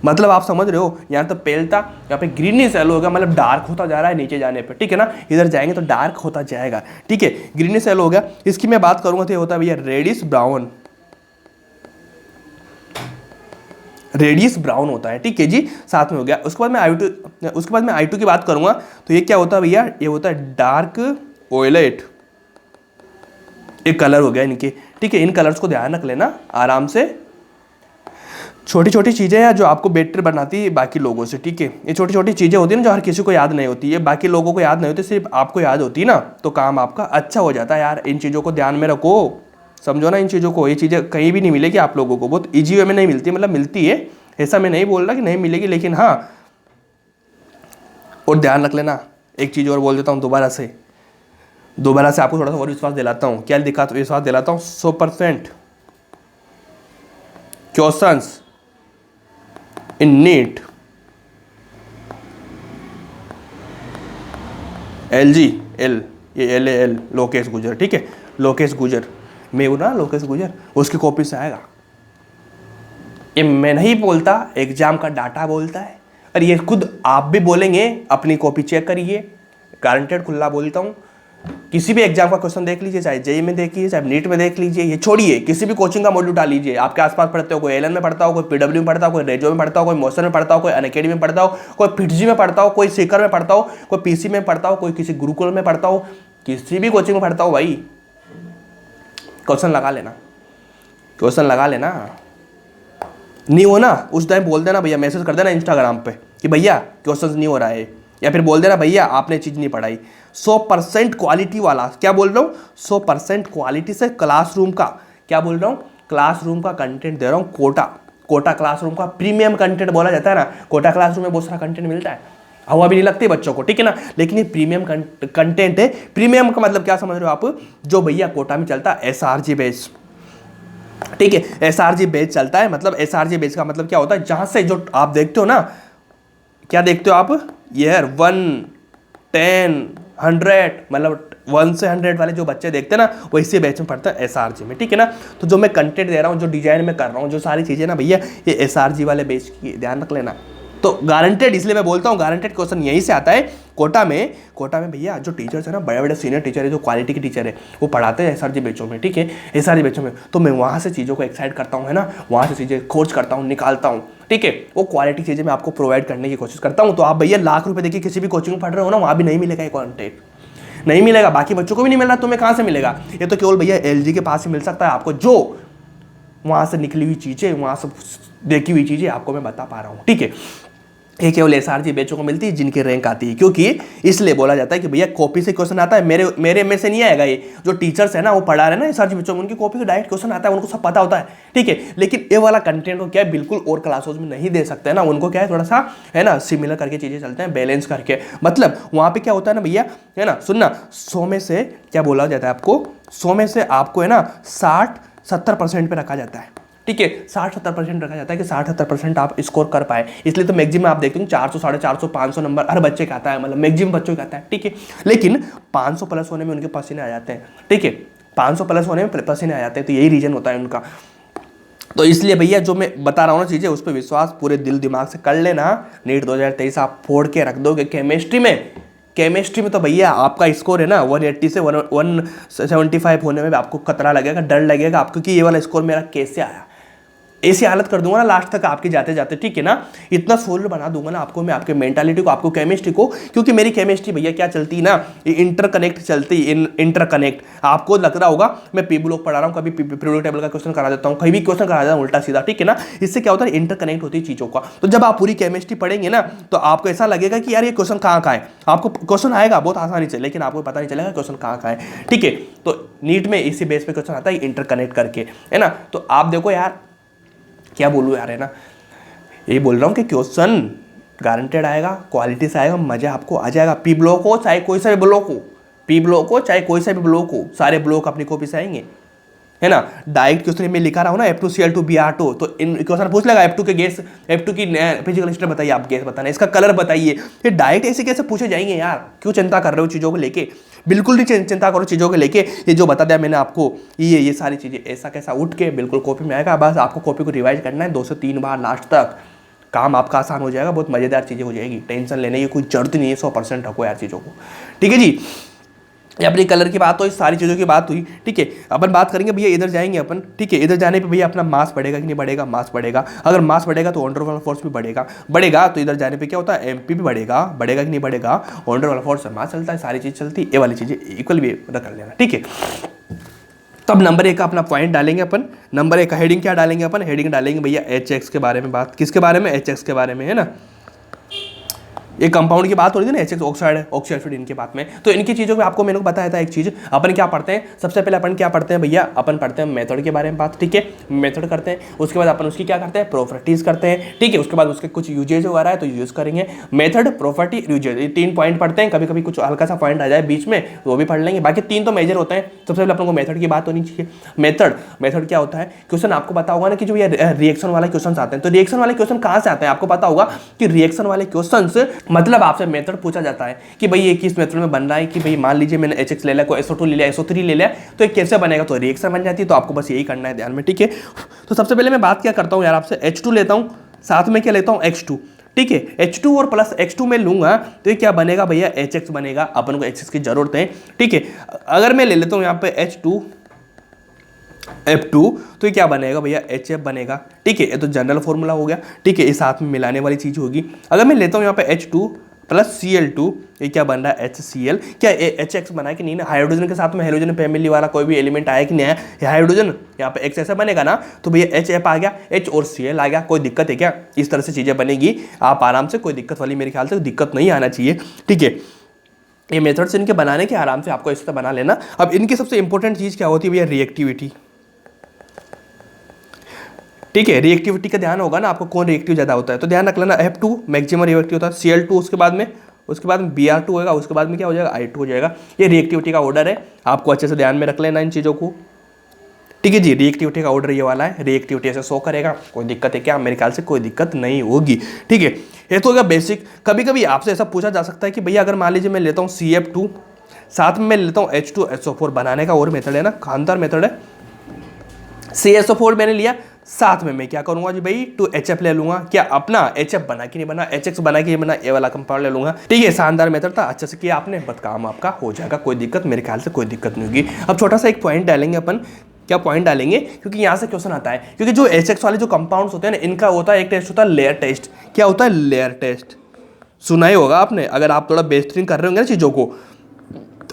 मतलब आप समझ रहे हो, यहाँ तो पेल था, यहाँ पे ग्रीनिश येलो हो गया, मतलब डार्क होता जा रहा है नीचे जाने पे, ठीक है ना। इधर जाएंगे तो डार्क होता जाएगा, ठीक है, ग्रीनिश येलो हो गया। इसकी मैं बात करूंगा तो ये होता है भैया रेडिश ब्राउन, रेडियस ब्राउन होता है, ठीक है जी, साथ में हो गया। उसके बाद मैं I2 की बात करूंगा तो ये क्या होता है भैया, ये होता है डार्क वोयलेट, एक कलर हो गया इनके, ठीक है। इन कलर्स को ध्यान रख लेना आराम से, छोटी छोटी चीज़ें हैं जो आपको बेटर बनाती है बाकी लोगों से, ठीक है। ये छोटी छोटी चीज़ें होती है ना जो हर किसी को याद नहीं होती है, बाकी लोगों को याद नहीं होती, सिर्फ आपको याद होती है ना, तो काम आपका अच्छा हो जाता है यार। इन चीज़ों को ध्यान में रखो, समझो ना इन चीज़ों को, ये चीज़ें कहीं भी नहीं मिलेगी आप लोगों को, बहुत ईजी वे में नहीं मिलती, मतलब मिलती है, ऐसा मैं नहीं बोल रहा कि नहीं मिलेगी, लेकिन हाँ, और ध्यान रख लेना। एक चीज़ और बोल देता हूँ दोबारा से आपको थोड़ा सा और विश्वास दिलाता हूँ, क्या विश्वास दिलाता हूँ, 100% क्वेश्चंस इन नीट LGL, ये LAL लोकेश गुजर, ठीक है, लोकेश गुजर, मैं हूँ ना लोकेश गुजर, उसकी कॉपी से आएगा। ये मैं नहीं बोलता, एग्जाम का डाटा बोलता है, और ये खुद आप भी बोलेंगे, अपनी कॉपी चेक करिए, गारंटेड खुला बोलता हूँ। किसी भी एग्जाम का क्वेश्चन देख लीजिए, चाहे जेई में देख लीजिए, चाहे नीट में देख लीजिए, ये छोड़िए, किसी भी कोचिंग का मॉड्यूल उठा लीजिए, आपके आसपास पढ़ते हो, कोई एलन में पढ़ता हो, कोई PW में पढ़ता हो, कोई रेजो में पढ़ता हो, कोई मौसम में पढ़ता हो, कोई अनअकैडमी में पढ़ता हो, कोई फिटजी में पढ़ता हो, कोई सीकर में पढ़ता हो, कोई PC में पढ़ता हो, कोई किसी गुरुकुल में पढ़ता हो, किसी भी कोचिंग में पढ़ता हो भाई, क्वेश्चन लगा लेना, नहीं हो ना उस टाइम बोल देना भैया, मैसेज कर देना इंस्टाग्राम पे कि भैया क्वेश्चन नहीं हो रहा है, या फिर बोल देना भैया आपने चीज़ नहीं पढ़ाई। 100% क्वालिटी वाला, क्या बोल रहा हूँ, 100% क्वालिटी से क्लासरूम का, क्या बोल रहा हूँ, क्लासरूम का कंटेंट दे रहा हूँ, कोटा क्लासरूम का प्रीमियम कंटेंट बोला जाता है ना, कोटा क्लासरूम में बहुत सारा कंटेंट मिलता है, हवा भी नहीं लगती बच्चों को, ठीक है ना, लेकिन ये प्रीमियम कंटेंट है। प्रीमियम का मतलब क्या समझ रहे हो आप, जो भैया कोटा में चलता है SRG बेस, ठीक है, SRG बेस चलता है, मतलब SRG बेस का मतलब क्या होता है, जहां से जो आप देखते हो ना, क्या देखते हो आप, ईयर 1, 10, 100, मतलब 1 से 100 वाले जो बच्चे देखते हैं ना, वो इसी बैच में पढ़ते हैं SRG में, ठीक है ना। तो जो मैं कंटेंट दे रहा हूँ, जो डिजाइन में कर रहा हूँ, जो सारी चीज़ें ना भैया, ये SRG वाले बैच की ध्यान रख लेना। तो गारंटेड, इसलिए मैं बोलता हूँ गारंटेड क्वेश्चन यहीं से आता है। कोटा में भैया जो टीचर्स है ना, बड़े बड़े सीनियर टीचर है, जो क्वालिटी के टीचर है, वो पढ़ाते हैं SRG बैचों में, ठीक है, SRG बैचों में, तो मैं वहाँ से चीज़ों को एक्साइट करता हूँ, है ना, वहाँ से चीज़ें खोज करता हूँ, निकालता हूँ, ठीक है, वो क्वालिटी चीज़ें मैं आपको प्रोवाइड करने की कोशिश करता हूँ। तो आप भैया लाख रुपये देखिए किसी भी कोचिंग में पढ़ रहे हो ना, वहाँ भी नहीं मिलेगा ये कॉन्टेंट, नहीं मिलेगा, बाकी बच्चों को भी नहीं मिल रहा, तुम्हें कहाँ से मिलेगा, ये तो केवल भैया LG के पास ही मिल सकता है आपको, जो वहाँ से निकली हुई चीज़ें, वहाँ से देखी हुई चीज़ें आपको मैं बता पा रहा हूँ, ठीक है। ये केवल SRG बैचों को मिलती है जिनकी रैंक आती है, क्योंकि इसलिए बोला जाता है कि भैया कॉपी से क्वेश्चन आता है, मेरे में से नहीं आएगा, ये जो टीचर्स है ना वो पढ़ा रहे हैं ना SRG बैचों में, उनकी कॉपी से डायरेक्ट क्वेश्चन आता है, उनको सब पता होता है, ठीक है। लेकिन ये वाला कंटेंट को क्या है, बिल्कुल और क्लासेस में नहीं दे सकते हैं ना, उनको क्या है, थोड़ा सा है ना सिमिलर करके चीज़ें चलते हैं, बैलेंस करके, मतलब वहाँ पे क्या होता है ना भैया, है ना, सुनना, 100 में से क्या बोला जाता है आपको, 100 में से आपको है ना 60-70% पे रखा जाता है, ठीक है, 60-70% रखा जाता है कि 60-70% आप स्कोर कर पाए, इसलिए तो मैक्सिमम आप देखते हैं 400, 450, 500 नंबर हर बच्चे का आता है, मतलब मैक्सिमम बच्चों का आता है, ठीक है। लेकिन 500 प्लस होने में उनके पसीने आ जाते हैं, ठीक है, 500 प्लस होने में पसीने आ जाते हैं, तो यही रीजन होता है उनका। तो इसलिए भैया जो मैं बता रहा हूँ ना चीज़ें, उस पर विश्वास पूरे दिल दिमाग से कर लेना। नीट 2023 आप फोड़ के रख दोगे। केमिस्ट्री में तो भैया आपका स्कोर है ना 180 से 175 होने में आपको खतरा लगेगा, डर लगेगा आपको कि ये वाला स्कोर मेरा कैसे आया, ऐसी हालत कर दूंगा ना लास्ट तक आपके जाते जाते, ठीक है ना, इतना सोलर बना दूंगा ना आपको मैं, आपके मेंटालिटी को, आपको केमिस्ट्री को, क्योंकि मेरी केमिस्ट्री भैया क्या चलती है ना, इंटरकनेक्ट चलती है, इंटरकनेक्ट। आपको लग रहा होगा मैं पी ब्लॉक पढ़ा रहा हूँ, कभी पीरियोडिक टेबल का क्वेश्चन करा देता हूँ, कहीं भी क्वेश्चन करा देता हूँ उल्टा सीधा, ठीक है ना, इससे क्या होता है इंटरकनेक्ट होती है चीजों का। तो जब आप पूरी केमिस्ट्री पढ़ेंगे ना तो आपको ऐसा लगेगा कि यार ये क्वेश्चन कहाँ का है, आपको क्वेश्चन आएगा बहुत आसानी से, लेकिन आपको पता नहीं चलेगा क्वेश्चन कहाँ का है, ठीक है। तो नीट में इसी बेस पे क्वेश्चन आता है इंटरकनेक्ट करके, है ना। तो आप देखो यार क्या बोलूँ यार, है ना, यही बोल रहा हूँ कि क्वेश्चन गारंटेड आएगा, क्वालिटी से आएगा, मजा आपको आ जाएगा। पी ब्लॉक हो चाहे कोई सा भी ब्लॉक हो, पी ब्लॉक हो चाहे कोई सा भी ब्लॉक हो, सारे ब्लॉक अपनी कॉपी से आएंगे, है ना। डायरेक्ट क्वेश्चन में लिखा रहा हूँ ना F2Cl2 Br2, तो इन क्वेश्चन पूछ लेगा F2 के गैस, F2 की फिजिकल स्टेट बताइए, आप गैस बताना, इसका कलर बताइए, ये डायरेक्ट ऐसे कैसे पूछे जाएंगे यार, क्यों चिंता कर रहे हो चीज़ों को लेके, बिल्कुल नहीं चिंता करो चीज़ों को लेके। ये जो बता दिया मैंने आपको, ये सारी चीज़ें ऐसा कैसा उठ के बिल्कुल कॉपी में आएगा, बस आपको कॉपी को रिवाइज करना है 2 से 3 बार, लास्ट तक काम आपका आसान हो जाएगा, बहुत मज़ेदार चीज़ें हो जाएगी, टेंशन लेने की कोई जरूरत नहीं है, 100% रखो यार चीज़ों को, ठीक है जी। ये अपनी कलर की बात हुई, सारी चीज़ों की बात हुई, ठीक है। अपन बात करेंगे भैया, इधर जाएंगे अपन, ठीक है। इधर जाने पे भैया अपना मास बढ़ेगा कि नहीं बढ़ेगा, मास बढ़ेगा। अगर मास बढ़ेगा तो वंडर वाला फोर्स भी बढ़ेगा तो इधर जाने पे क्या होता है एमपी भी बढ़ेगा कि नहीं बढ़ेगा, वंडर वाला फोर्स मास चलता है, सारी चीज़ चलती है, ये वाली चीज़ें इक्वल भी कर लेना, ठीक है। तब नंबर 1 का अपना पॉइंट डालेंगे अपन, नंबर 1 का हेडिंग क्या डालेंगे अपन, हेडिंग डालेंगे भैया HX के बारे में, बात किसके बारे में, HX के बारे में, है ना। ये कंपाउंड की बात हो रही थी ना, HX ऑक्साइड इनके बात में, तो इनकी चीज़ों में आपको मैंने बताया था एक चीज़, अपन क्या पढ़ते हैं सबसे पहले, अपन क्या पढ़ते हैं भैया, अपन पढ़ते हैं मेथड के बारे में बात, ठीक है, मेथड करते हैं, उसके बाद अपन उसकी क्या करते हैं प्रॉपर्टीज करते हैं, ठीक है, उसके बाद उसके कुछ यूजेज वगैरह है तो यूज करेंगे, मेथड प्रॉपर्टी यूजेज, ये 3 पॉइंट पढ़ते हैं, कभी कभी कुछ हल्का सा पॉइंट आ जाए बीच में वो भी पढ़ लेंगे, बाकी 3 तो मेजर होते हैं। सबसे पहले अपन को मेथड की बात होनी चाहिए। मेथड क्या होता है, क्वेश्चन आपको पता होगा ना कि जो ये रिएक्शन वाले क्वेश्चन आते हैं, तो रिएक्शन वाले क्वेश्चन कहाँ से आते हैं, आपको पता होगा कि रिएक्शन वाले क्वेश्चन मतलब आपसे मेथड पूछा जाता है कि भाई ये किस मेथड में बन रहा है, कि भाई मान लीजिए मैंने HX ले लिया, कोई SO2 ले लिया, SO3 ले लिया, तो ये कैसे बनेगा, तो रिएक्शन बन जाती है। तो आपको बस यही करना है ध्यान में, ठीक है। तो सबसे पहले मैं बात क्या करता हूँ यार आपसे, H2 लेता हूँ, साथ में क्या लेता हूँ X2, ठीक है, H2 और प्लस X2 में लूंगा तो ये क्या बनेगा भैया HX बनेगा, अपन को HX की जरूरत है, ठीक है। अगर मैं ले लेता हूँ यहाँ पे H2 F2 तो ये क्या बनेगा भैया HF बनेगा, ठीक है, ये तो जनरल फॉर्मूला हो गया, ठीक है, ये साथ में मिलाने वाली चीज होगी। अगर मैं लेता हूँ यहाँ पे H2 प्लस Cl2, ये क्या बन रहा है HCl, क्या HX बना है कि नहीं ना, हाइड्रोजन के साथ में हेलोजन फैमिली वाला कोई भी एलिमेंट आया कि नहीं आया, हाइड्रोजन यहाँ पे X ऐसा बनेगा ना, तो भैया HF आ गया, H और Cl आ गया, कोई दिक्कत है क्या, इस तरह से चीजें बनेगी, आप आराम से, कोई दिक्कत वाली मेरे ख्याल से दिक्कत नहीं आना चाहिए, ठीक है। ये मेथड्स इनके बनाने के आराम से आपको इस तरह बना लेना। अब इनकी सबसे इंपॉर्टेंट चीज क्या होती है भैया, रिएक्टिविटी, ठीक है, रिएक्टिविटी का ध्यान होगा ना आपको, कौन रिएक्टिव ज्यादा होता है, तो ध्यान रख लेना F2 मैक्सिमम रिएक्टिव होता है, Cl2 उसके बाद में Br2 होगा, उसके बाद में क्या हो जाएगा I2 हो जाएगा। ये रिएक्टिविटी का ऑर्डर है, आपको अच्छे से ध्यान में रख लेना इन चीज़ों को, ठीक है जी। रिएक्टिविटी का ऑर्डर ये वाला है, रिएक्टिविटी ऐसे शो करेगा, कोई दिक्कत है क्या, मेरे ख्याल से कोई दिक्कत नहीं होगी, ठीक है। ये तो होगा बेसिक। कभी कभी आपसे ऐसा पूछा जा सकता है कि भैया अगर मान लीजिए मैं लेता हूँ CF2, साथ में मैं लेता हूँ H2SO4, बनाने का और मेथड है ना, खानदार मेथड है। CSO4 मैंने लिया, साथ में मैं क्या करूंगा जी भाई 2HF ले लूंगा, क्या अपना HF बना कि नहीं बना, HX बना कि नहीं बना, ये वाला कंपाउंड ले लूंगा, ठीक है। शानदार मेथड था, अच्छे से किया आपने, बस काम आपका हो जाएगा, कोई दिक्कत मेरे ख्याल से कोई दिक्कत नहीं होगी। अब छोटा सा एक पॉइंट डालेंगे अपन, क्या पॉइंट डालेंगे, क्योंकि यहाँ से क्वेश्चन आता है, क्योंकि जो HX वाले जो कंपाउंड्स होते हैं ना, इनका होता है एक टेस्ट होता है लेयर टेस्ट। क्या होता है लेयर टेस्ट, सुना ही होगा आपने, अगर आप थोड़ा बेहतरीन कर रहे होंगे ना चीज़ों को,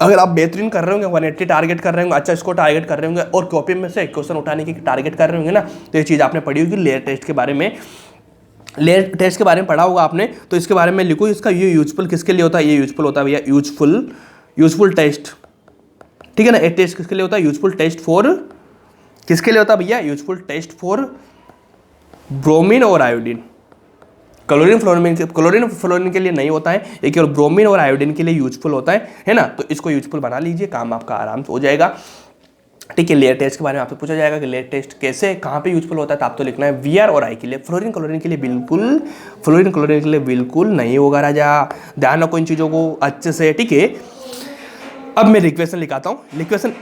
अगर आप बेहतरीन कर रहे होंगे 180 टारगेट कर रहे होंगे, अच्छा इसको टारगेट कर रहे होंगे और कॉपी में से क्वेश्चन उठाने की टारगेट कर रहे होंगे ना, तो ये चीज़ आपने पढ़ी होगी लेयर टेस्ट के बारे में, लेयर टेस्ट के बारे में पढ़ा होगा आपने, तो इसके बारे में लिखो, इसका ये यूजफुल किसके लिए होता है, ये यूजफुल होता है भैया यूजफुल टेस्ट, ठीक है ना। एक टेस्ट किसके लिए होता है, यूजफुल टेस्ट फॉर, किसके लिए होता है भैया, यूजफुल टेस्ट फॉर ब्रोमीन और आयोडीन। क्लोरीन फ्लोरीन के लिए नहीं होता है, ये केवल ब्रोमीन और आयोडीन के लिए यूजफुल होता है ना। तो इसको यूजफुल बना लीजिए, काम आपका आराम से हो जाएगा, ठीक है। लेयर टेस्ट के बारे में आपसे पूछा जाएगा कि लेयर टेस्ट कैसे कहाँ पे यूजफुल होता है, तो आप तो लिखना है VR और I के लिए, फ्लोरीन क्लोरीन के लिए बिल्कुल नहीं होगा राजा, ध्यान रखो इन चीज़ों को अच्छे से, ठीक है। अब मैं इक्वेशन लिखाता हूँ,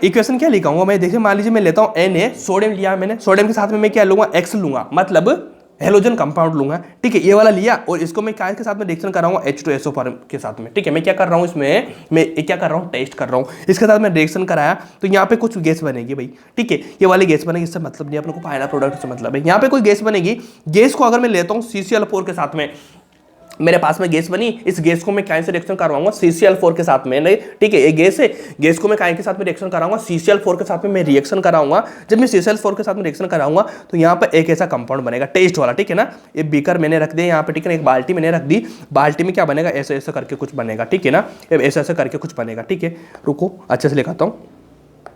इक्वेशन क्या लिखाऊंगा मैं, देखिए मान लीजिए मैं लेता हूँ Na, सोडियम लिया मैंने, सोडियम के साथ में मैं क्या लूंगा, X लूंगा, मतलब हेलोजन कंपाउंड लूंगा, ठीक है, ये वाला लिया और इसको मैं क्या के साथ में रिएक्शन कर रहा हूँ H2SO4 के साथ में, ठीक है। मैं क्या कर रहा हूँ इसमें, मैं क्या कर रहा हूँ, टेस्ट कर रहा हूँ, इसके साथ मैं रिएक्शन कराया तो यहाँ पे कुछ गैस बनेगी भाई, ठीक है, ये वाली गैस बनेगी, इससे मतलब नहीं, अपने को फाइनल प्रोडक्ट से मतलब है। यहाँ पे कोई गैस बनेगी, गैस को अगर मैं लेता हूँ CCl4 के साथ में, मेरे पास में गैस बनी, इस गैस को मैं क्या से रिएक्शन करवाऊंगा, CCl4 के साथ में, नहीं, ठीक है, ये गैस है, गैस को मैं काय के साथ में रिएक्शन कराऊंगा, CCl4 के साथ में मैं रिएक्शन कराऊंगा। जब मैं CCl4 के साथ में रिएक्शन कराऊंगा तो यहाँ पर एक ऐसा कंपाउंड बनेगा टेस्ट वाला, ठीक है ना। ये बीकर मैंने रख दिया यहाँ पे, ठीक है ना, एक बाल्टी मैंने रख दी, बाल्टी में क्या बनेगा, ऐसे ऐसे करके कुछ बनेगा, ठीक है ना, ऐसे ऐसे करके कुछ बनेगा, ठीक है। रुको अच्छे से लिखाता हूँ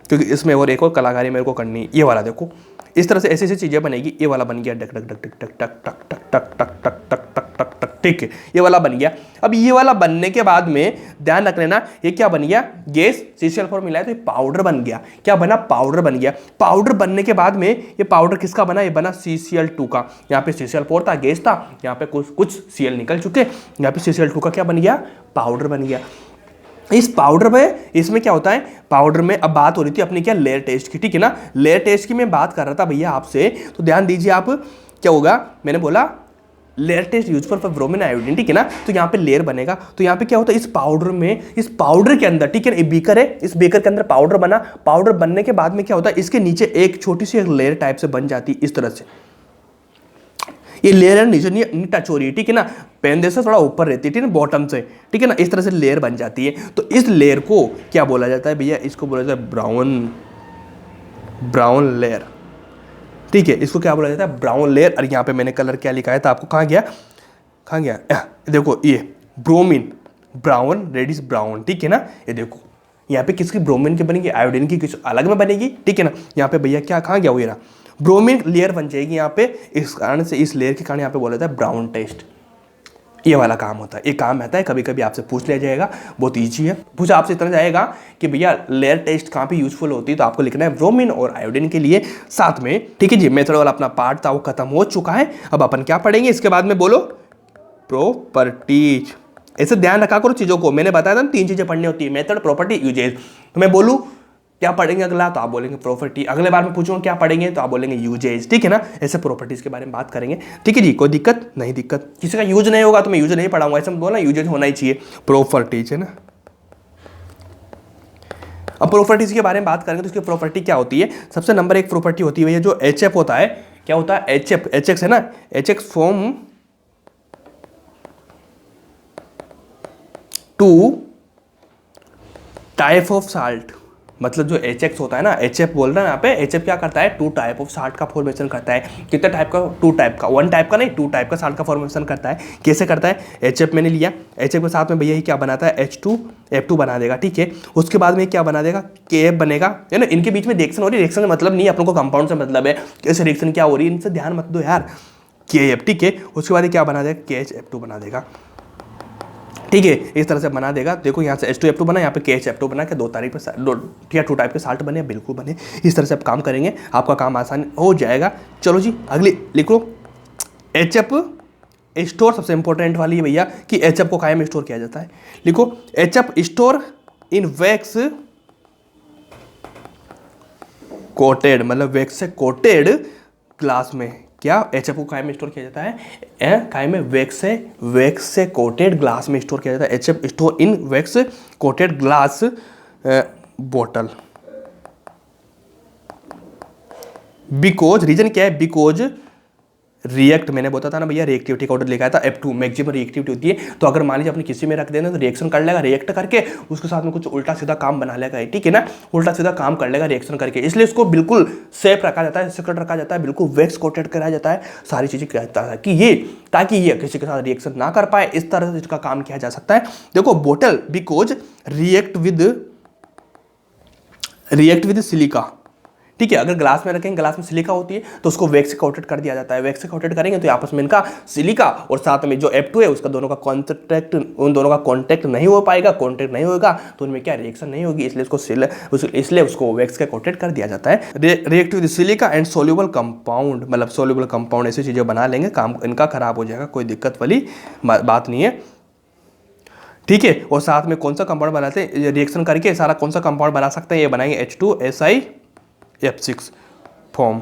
क्योंकि इसमें और एक और कलाकारी मेरे को करनी है। ये वाला देखो, इस तरह से ऐसी ऐसी चीजें बनेगी। ये वाला बन गया, duck duck duck duck duck टक टक टक टक टक टक टक टक टक, ठीक है, ये वाला बन गया। अब ये वाला बनने के बाद में ध्यान रख लेना, ये क्या बन गया, गैस CCl4 मिला है तो ये पाउडर बन गया। क्या बना, पाउडर बन गया। पाउडर बनने के बाद में ये पाउडर किसका बना, ये बना CCl2 का। यहाँ पे CCl4 था, गैस था, यहाँ पे कुछ Cl निकल चुके, यहाँ पे CCl2 का क्या बन गया, पाउडर बन गया। इस पाउडर में, इसमें क्या होता है, पाउडर में अब बात हो रही थी अपनी क्या, लेयर टेस्ट की, ठीक है ना। लेयर टेस्ट की मैं बात कर रहा था भैया आपसे, तो ध्यान दीजिए आप, क्या होगा, मैंने बोला layer test useful for bromine iodine, ठीक है ना। तो यहाँ पे लेयर बनेगा, तो यहाँ पे क्या होता है, इस पाउडर में, इस पाउडर के अंदर, ठीक है, एक बीकर है, इस बीकर के अंदर पाउडर बना, पाउडर बनने के बाद में क्या होता है, इसके नीचे एक छोटी सी एक लेयर टाइप से बन जाती है इस तरह से। ये लेयर नीचे नहीं टच हो रही है, ठीक है ना, पेंदे से थोड़ा ऊपर रहती है, ठीक है, बॉटम से, ठीक है ना, इस तरह से लेयर बन जाती है। तो इस लेयर को क्या बोला जाता है भैया, इसको बोला जाता है ब्राउन लेयर, ठीक है, इसको क्या बोला जाता है, ब्राउन लेयर। और यहाँ पे मैंने कलर क्या लिखा है था आपको, कहाँ गया, देखो ये ब्रोमीन, ब्राउन, रेडिश ब्राउन, ठीक है ना। ये देखो यहाँ पे किसकी ब्रोमीन की बनेगी, आयोडीन की किस अलग में बनेगी, ठीक है ना। यहाँ पे भैया क्या, कहाँ गया वो, ये रहा, ब्रोमीन लेयर बन जाएगी यहाँ पे। इस कारण से, इस लेयर के कारण यहाँ पे बोला जाता है ब्राउन टेस्ट। ये वाला काम होता है, ये काम रहता है, कभी कभी आपसे पूछ लिया जाएगा, बहुत ईजी है। पूछा आपसे इतना जाएगा कि भैया लेयर टेस्ट कहाँ पे यूजफुल होती है, तो आपको लिखना है ब्रोमीन और आयोडीन के लिए साथ में, ठीक है जी। मेथड वाला अपना पार्ट था वो खत्म हो चुका है। अब अपन क्या पढ़ेंगे इसके बाद में, बोलो, प्रॉपर्टीज। ऐसे ध्यान रखा करो चीजों को, मैंने बताया था 3 चीजें पढ़नी होती है, मेथड, प्रॉपर्टी, यूजेज। तो मैं बोलूँ क्या पढ़ेंगे अगला, तो आप बोलेंगे प्रॉपर्टी। अगले बार में पूछूंगा क्या पढ़ेंगे, तो आप बोलेंगे यूजेज, ठीक है ना। ऐसे प्रॉपर्टीज के बारे में बात करेंगे, ठीक है जी। कोई दिक्कत नहीं, दिक्कत किसी का यूज नहीं होगा तो मैं यूज नहीं पढ़ाऊंगा, ऐसा बोला, यूजेज होना ही चाहिए। प्रॉपर्टीज है ना। अब प्रॉपर्टीज के बारे में बात करेंगे तो इसकी प्रॉपर्टी क्या होती है, सबसे नंबर 1 प्रॉपर्टी होती है जो HF होता है। क्या होता है, HX है ना, HX form two type of salt. मतलब जो HX होता है ना, HF बोल रहे हैं यहाँ पे, HF क्या करता है, 2 टाइप ऑफ साल्ट का फॉर्मेशन करता है। कितने टाइप का, 2 टाइप का, 1 टाइप का नहीं, 2 टाइप का साल्ट का फॉर्मेशन करता है। कैसे करता है, HF मैंने लिया, HF के साथ में भैया ही क्या बनाता है, H2F2 बना देगा, ठीक है। उसके बाद में क्या बना देगा, KF बनेगा, है ना। इनके बीच में रिएक्शन हो रही है, रिएक्शन का मतलब नहीं, अपनों को कंपाउंड से मतलब है, कैसे रिएक्शन क्या हो रही है, इनसे ध्यान मत दो यार, KF, ठीक है। उसके बाद क्या बना देगा, KHF2 बना देगा, ठीक है, इस तरह से बना देगा। देखो यहाँ से H2F2 बना, यहाँ पे KHF2 बना के 2 टाइप के साल्ट बने, बिल्कुल बने। इस तरह से आप काम करेंगे, आपका काम आसान हो जाएगा। चलो जी अगली लिखो, HF स्टोर, सबसे इंपॉर्टेंट वाली है भैया कि HF को कायम स्टोर किया जाता है। लिखो HF store in wax coated, मतलब वैक्स से कोटेड ग्लास में। क्या, HF को काय में स्टोर किया जाता है, काय में वैक्स से कोटेड ग्लास में स्टोर किया जाता है। HF store in wax coated glass बोतल। बिकॉज, रीजन क्या है, बिकॉज रिएक्ट, मैंने बताया था ना भैया, रिएक्टिविटी का ऑर्डर लिखा था F2, मैक्सिमम रिएक्टिविटी होती है। तो अगर मान लीजिए अपने किसी में रख देना तो रिएक्शन कर लेगा, रिएक्ट करके उसके साथ में कुछ उल्टा सीधा काम बना लेगा, ठीक है ना, उल्टा सीधा काम कर लेगा रिएक्शन करके। इसलिए उसको बिल्कुल सेफ रखा जाता है, सिक्रेट रखा जाता है, बिल्कुल वैक्स कोटेड कराया जाता है, सारी चीजें किया जाता है कि ये, ताकि ये किसी के साथ रिएक्शन ना कर पाए, इस तरह से इसका काम किया जा सकता है। देखो बोतल, बिकॉज रिएक्ट विद सिलिका, ठीक है। अगर ग्लास में रखेंगे, ग्लास में सिलिका होती है तो उसको वैक्स से कोटेड कर दिया जाता है। वैक्स से कोटेड करेंगे तो आपस में इनका सिलिका और साथ में जो F2 है उसका दोनों का कॉन्टैक्ट, उन दोनों का कॉन्टैक्ट नहीं हो पाएगा, कॉन्टैक्ट नहीं होगा तो उनमें क्या रिएक्शन नहीं होगी, इसलिए उसको वैक्स के कोटेड कर दिया जाता है। React with silica and soluble compound, मतलब सोल्यूबल कंपाउंड ऐसी चीजें बना लेंगे, काम इनका खराब हो जाएगा, कोई दिक्कत वाली बात नहीं है, ठीक है। और साथ में कौन सा कंपाउंड बनाते हैं, रिएक्शन करके सारा कौन सा कंपाउंड बना सकते हैं, ये बनाएंगे H2SiF6 फॉर्म,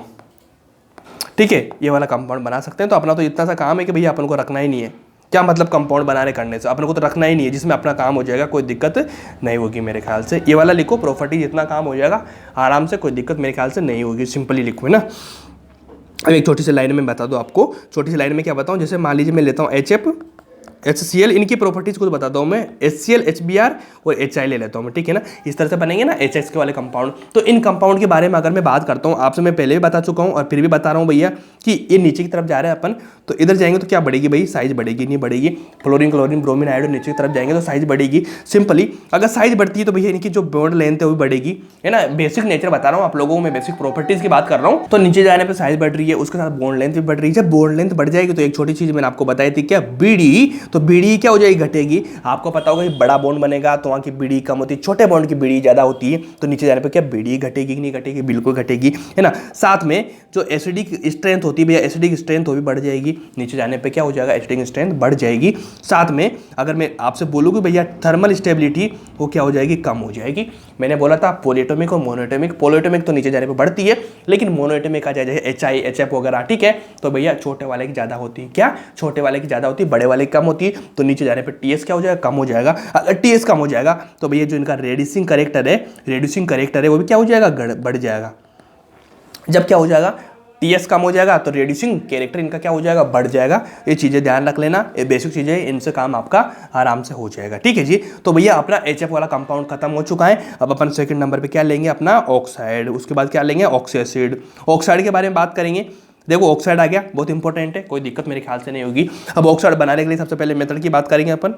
ठीक है, ये वाला कंपाउंड बना सकते हैं। तो अपना तो इतना सा काम है कि भैया अपन को रखना ही नहीं है। क्या मतलब कंपाउंड बनाने करने से, अपन को तो रखना ही नहीं है, जिसमें अपना काम हो जाएगा, कोई दिक्कत नहीं होगी मेरे ख्याल से। ये वाला लिखो, प्रॉपर्टी जितना काम हो जाएगा आराम से, कोई दिक्कत मेरे ख्याल से नहीं होगी, सिंपली लिखो, है ना। अब एक छोटी सी लाइन में बता दो आपको, छोटी सी लाइन में क्या बताऊँ, जैसे मान लीजिए मैं लेता हूँ HF HCl, इनकी प्रॉपर्टीज को बताता हूँ मैं, HCl HBr और HI ले लेता हूँ मैं, ठीक है ना। इस तरह से बनेंगे ना HX के वाले कंपाउंड। तो इन कंपाउंड के बारे में अगर मैं बात करता हूँ, आपसे मैं पहले भी बता चुका हूँ और फिर भी बता रहा हूँ भैया कि ये नीचे की तरफ जा रहे हैं अपन, तो इधर जाएंगे तो क्या बढ़ेगी भाई, साइज बढ़ेगी, नहीं बढ़ेगी। फ्लोरीन क्लोरीन ब्रोमीन आयोडीन नीचे की तरफ जाएंगे तो साइज बढ़ेगी। सिंपली अगर साइज बढ़ती है तो भैया इनकी जो बॉन्ड लेंथ है वो बढ़ेगी, है ना। बेसिक नेचर बता रहा हूँ आप लोगों को, मैं बेसिक प्रॉपर्टीज की बात कर रहा हूँ। तो नीचे जाने पर साइज बढ़ रही है, उसके साथ बॉन्ड लेंथ भी बढ़ रही है। जब बॉन्ड लेंथ बढ़ जाएगी तो एक छोटी चीज मैंने आपको बताई थी, क्या, बीडी। तो बीडी क्या हो जाएगी, घटेगी। आपको पता होगा कि बड़ा बॉन्ड बनेगा तो वहाँ की बीडी कम होती है, छोटे बॉन्ड की बीडी ज्यादा होती है। तो नीचे जाने पर क्या बीडी घटेगी, नहीं घटेगी, बिल्कुल घटेगी, है ना। साथ में जो एसिडिक स्ट्रेंथ होती है भैया, एसिडिक स्ट्रेंथ वो भी बढ़ जाएगी। नीचे जाने पे क्या हो जाएगा, एसिडिक स्ट्रेंथ बढ़ जाएगी। साथ में अगर मैं आपसे बोलूँ कि भैया थर्मल स्टेबिलिटी वो क्या हो जाएगी, कम हो जाएगी। मैंने बोला था पॉलीएटॉमिक और मोनोएटॉमिक, पॉलीएटॉमिक तो नीचे जाने पे बढ़ती है, लेकिन मोनोएटॉमिक आ जाए HI HF वगैरह, ठीक है। तो भैया छोटे वाले की ज्यादा होती है, क्या, छोटे वाले की ज्यादा होती है, बड़े वाले की कम होती है। तो नीचे जाने पर TS क्या हो जाएगा, कम हो जाएगा। अगर TS कम हो जाएगा तो भैया जो इनका रेड्यूसिंग करेक्टर है वो भी क्या हो जाएगा, बढ़ जाएगा। जब क्या हो जाएगा, TS कम हो जाएगा तो रेड्यूसिंग कैरेक्टर इनका क्या हो जाएगा, बढ़ जाएगा। ये चीज़ें ध्यान रख लेना, ये बेसिक चीज़ें, इनसे काम आपका आराम से हो जाएगा, ठीक है जी। तो भैया अपना HF वाला कंपाउंड खत्म हो चुका है। अब अपन सेकंड नंबर पे क्या लेंगे, अपना ऑक्साइड। उसके बाद क्या लेंगे, ऑक्सी एसिड। ऑक्साइड के बारे में बात करेंगे। देखो ऑक्साइड आ गया, बहुत इंपॉर्टेंट है, कोई दिक्कत मेरे ख्याल से नहीं होगी। अब ऑक्साइड बनाने के लिए सबसे पहले मेथड की बात करेंगे अपन,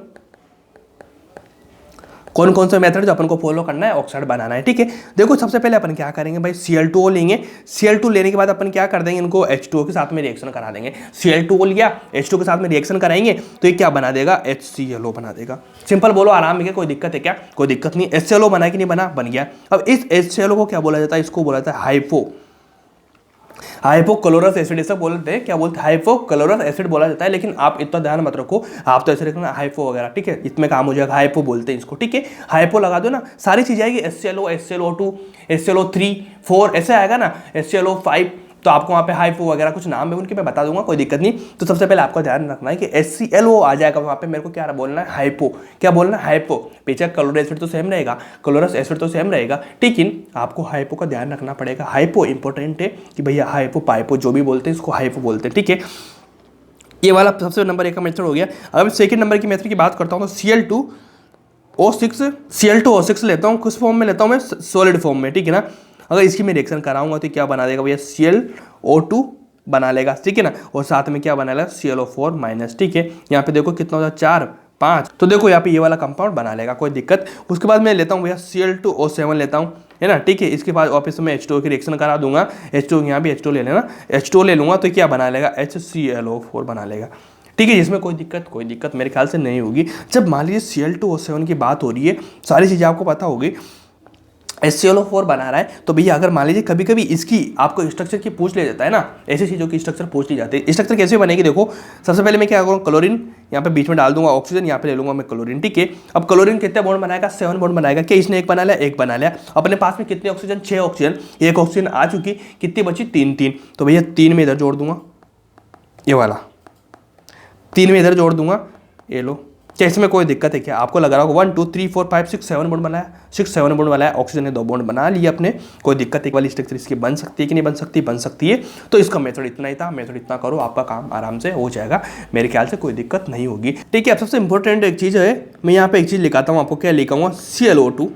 कौन कौन से मेथड जो अपन को फॉलो करना है ऑक्साइड बनाना है, ठीक है। देखो सबसे पहले अपन क्या करेंगे भाई, Cl2O लेंगे। Cl2 लेने के बाद अपन क्या कर देंगे, इनको H2O के साथ में रिएक्शन करा देंगे। Cl2O लिया, H2O के साथ में रिएक्शन कराएंगे तो ये क्या बना देगा, HClO बना देगा। सिंपल बोलो, आराम है, कोई दिक्कत है क्या, कोई दिक्कत नहीं। HClO बना कि नहीं बना, बन गया। अब इस HClO को क्या बोला जाता है, इसको बोला जाता है हाइपोक्लोरस एसिड, ऐसा बोलते हैं, क्या बोलते हैं, हाइपोक्लोरस एसिड बोला जाता है। लेकिन आप इतना ध्यान मत रखो, आप तो ऐसे रखना हाइपो वगैरह, ठीक है, इसमें काम हो जाएगा, हाइपो बोलते हैं इसको, ठीक है। हाइपो लगा दो ना, सारी चीज आएगी, HClO HClO2 HClO3 4 ऐसे आएगा ना, HClO5, तो आपको वहाँ पे हाइपो वगैरह कुछ नाम है उनके, मैं बता दूंगा, कोई दिक्कत नहीं। तो सबसे पहले आपको ध्यान रखना है कि HClO आ जाएगा वहाँ पे, मेरे को क्या बोलना है, हाइपो। क्या बोलना है, हाइपो। पीछे क्लोरस एसिड तो सेम रहेगा, क्लोरस एसिड तो सेम रहेगा, लेकिन आपको हाइपो का ध्यान रखना पड़ेगा। हाइपो इंपॉर्टेंट है कि भैया हाइपो पाइपो जो भी बोलते हैं इसको हाइपो बोलते हैं, ठीक है। ये वाला सबसे नंबर 1 का मेथड हो गया। अगर सेकंड नंबर की मेथड की बात करता हूँ तो Cl2O6 लेता हूँ। किस फॉर्म में लेता हूँ मैं, सॉलिड फॉर्म में, ठीक है ना। अगर इसकी मैं रिएक्शन कराऊंगा तो क्या बना देगा भैया, ClO2 बना लेगा, ठीक है ना। और साथ में क्या बना लेगा, ClO4 माइनस, ठीक है। यहाँ पे देखो कितना होता है, 4 5, तो देखो यहाँ पे ये वाला कंपाउंड बना लेगा, कोई दिक्कत। उसके बाद मैं लेता हूँ भैया Cl2O7 लेता हूँ, है ना, ठीक है। इसके बाद वापस में H2O की रिएक्शन करा दूंगा, H2O यहाँ भी H2O ले लेना, H2O ले लूंगा तो क्या बना लेगा, HClO4 बना लेगा, ठीक है। इसमें कोई दिक्कत मेरे ख्याल से नहीं होगी। जब मान लीजिए Cl2O7 की बात हो रही है, सारी चीज़ें आपको पता होगी, HClO4 बना रहा है, तो भैया अगर मान लीजिए कभी कभी इसकी आपको स्ट्रक्चर की पूछ ले जाता है ना, ऐसी चीज़ों की स्ट्रक्चर पूछ ली जाती है। स्ट्रक्चर कैसे बनेगी, देखो सबसे पहले मैं क्या करूँ, क्लोरीन यहाँ पे बीच में डाल दूंगा, ऑक्सीजन यहाँ पे ले लूंगा मैं क्लोरीन, ठीक है। अब क्लोरीन कितने बॉन्ड बनाएगा, 7 बॉन्ड बनाएगा। क्या इसने एक बना लिया, एक बना लिया। अपने पास में कितने ऑक्सीजन, 6 ऑक्सीजन, एक ऑक्सीजन आ चुकी, कितनी बची, 3 तो भैया 3 में इधर जोड़ दूंगा, ये वाला 3 में इधर जोड़ दूंगा, ये लो। क्या इसमें कोई दिक्कत है क्या, आपको लग रहा होगा 1 2 3 4 5 6 7 बॉन्ड बनाया, 6 7 बॉन्ड बनाया, ऑक्सीजन ने 2 बॉन्ड बना लिया अपने, कोई दिक्कत एक वाली स्ट्रक्चर इसकी बन सकती है कि नहीं बन सकती, बन सकती है। तो इसका मेथड इतना ही था, मेथड इतना करो, आपका काम आराम से हो जाएगा, मेरे ख्याल से कोई दिक्कत नहीं होगी, ठीक है। अब सबसे इंपॉर्टेंट एक चीज़ है, मैं यहाँ पे एक चीज़ लिखाता हूँ आपको, क्या लिखाऊंगा, ClO2,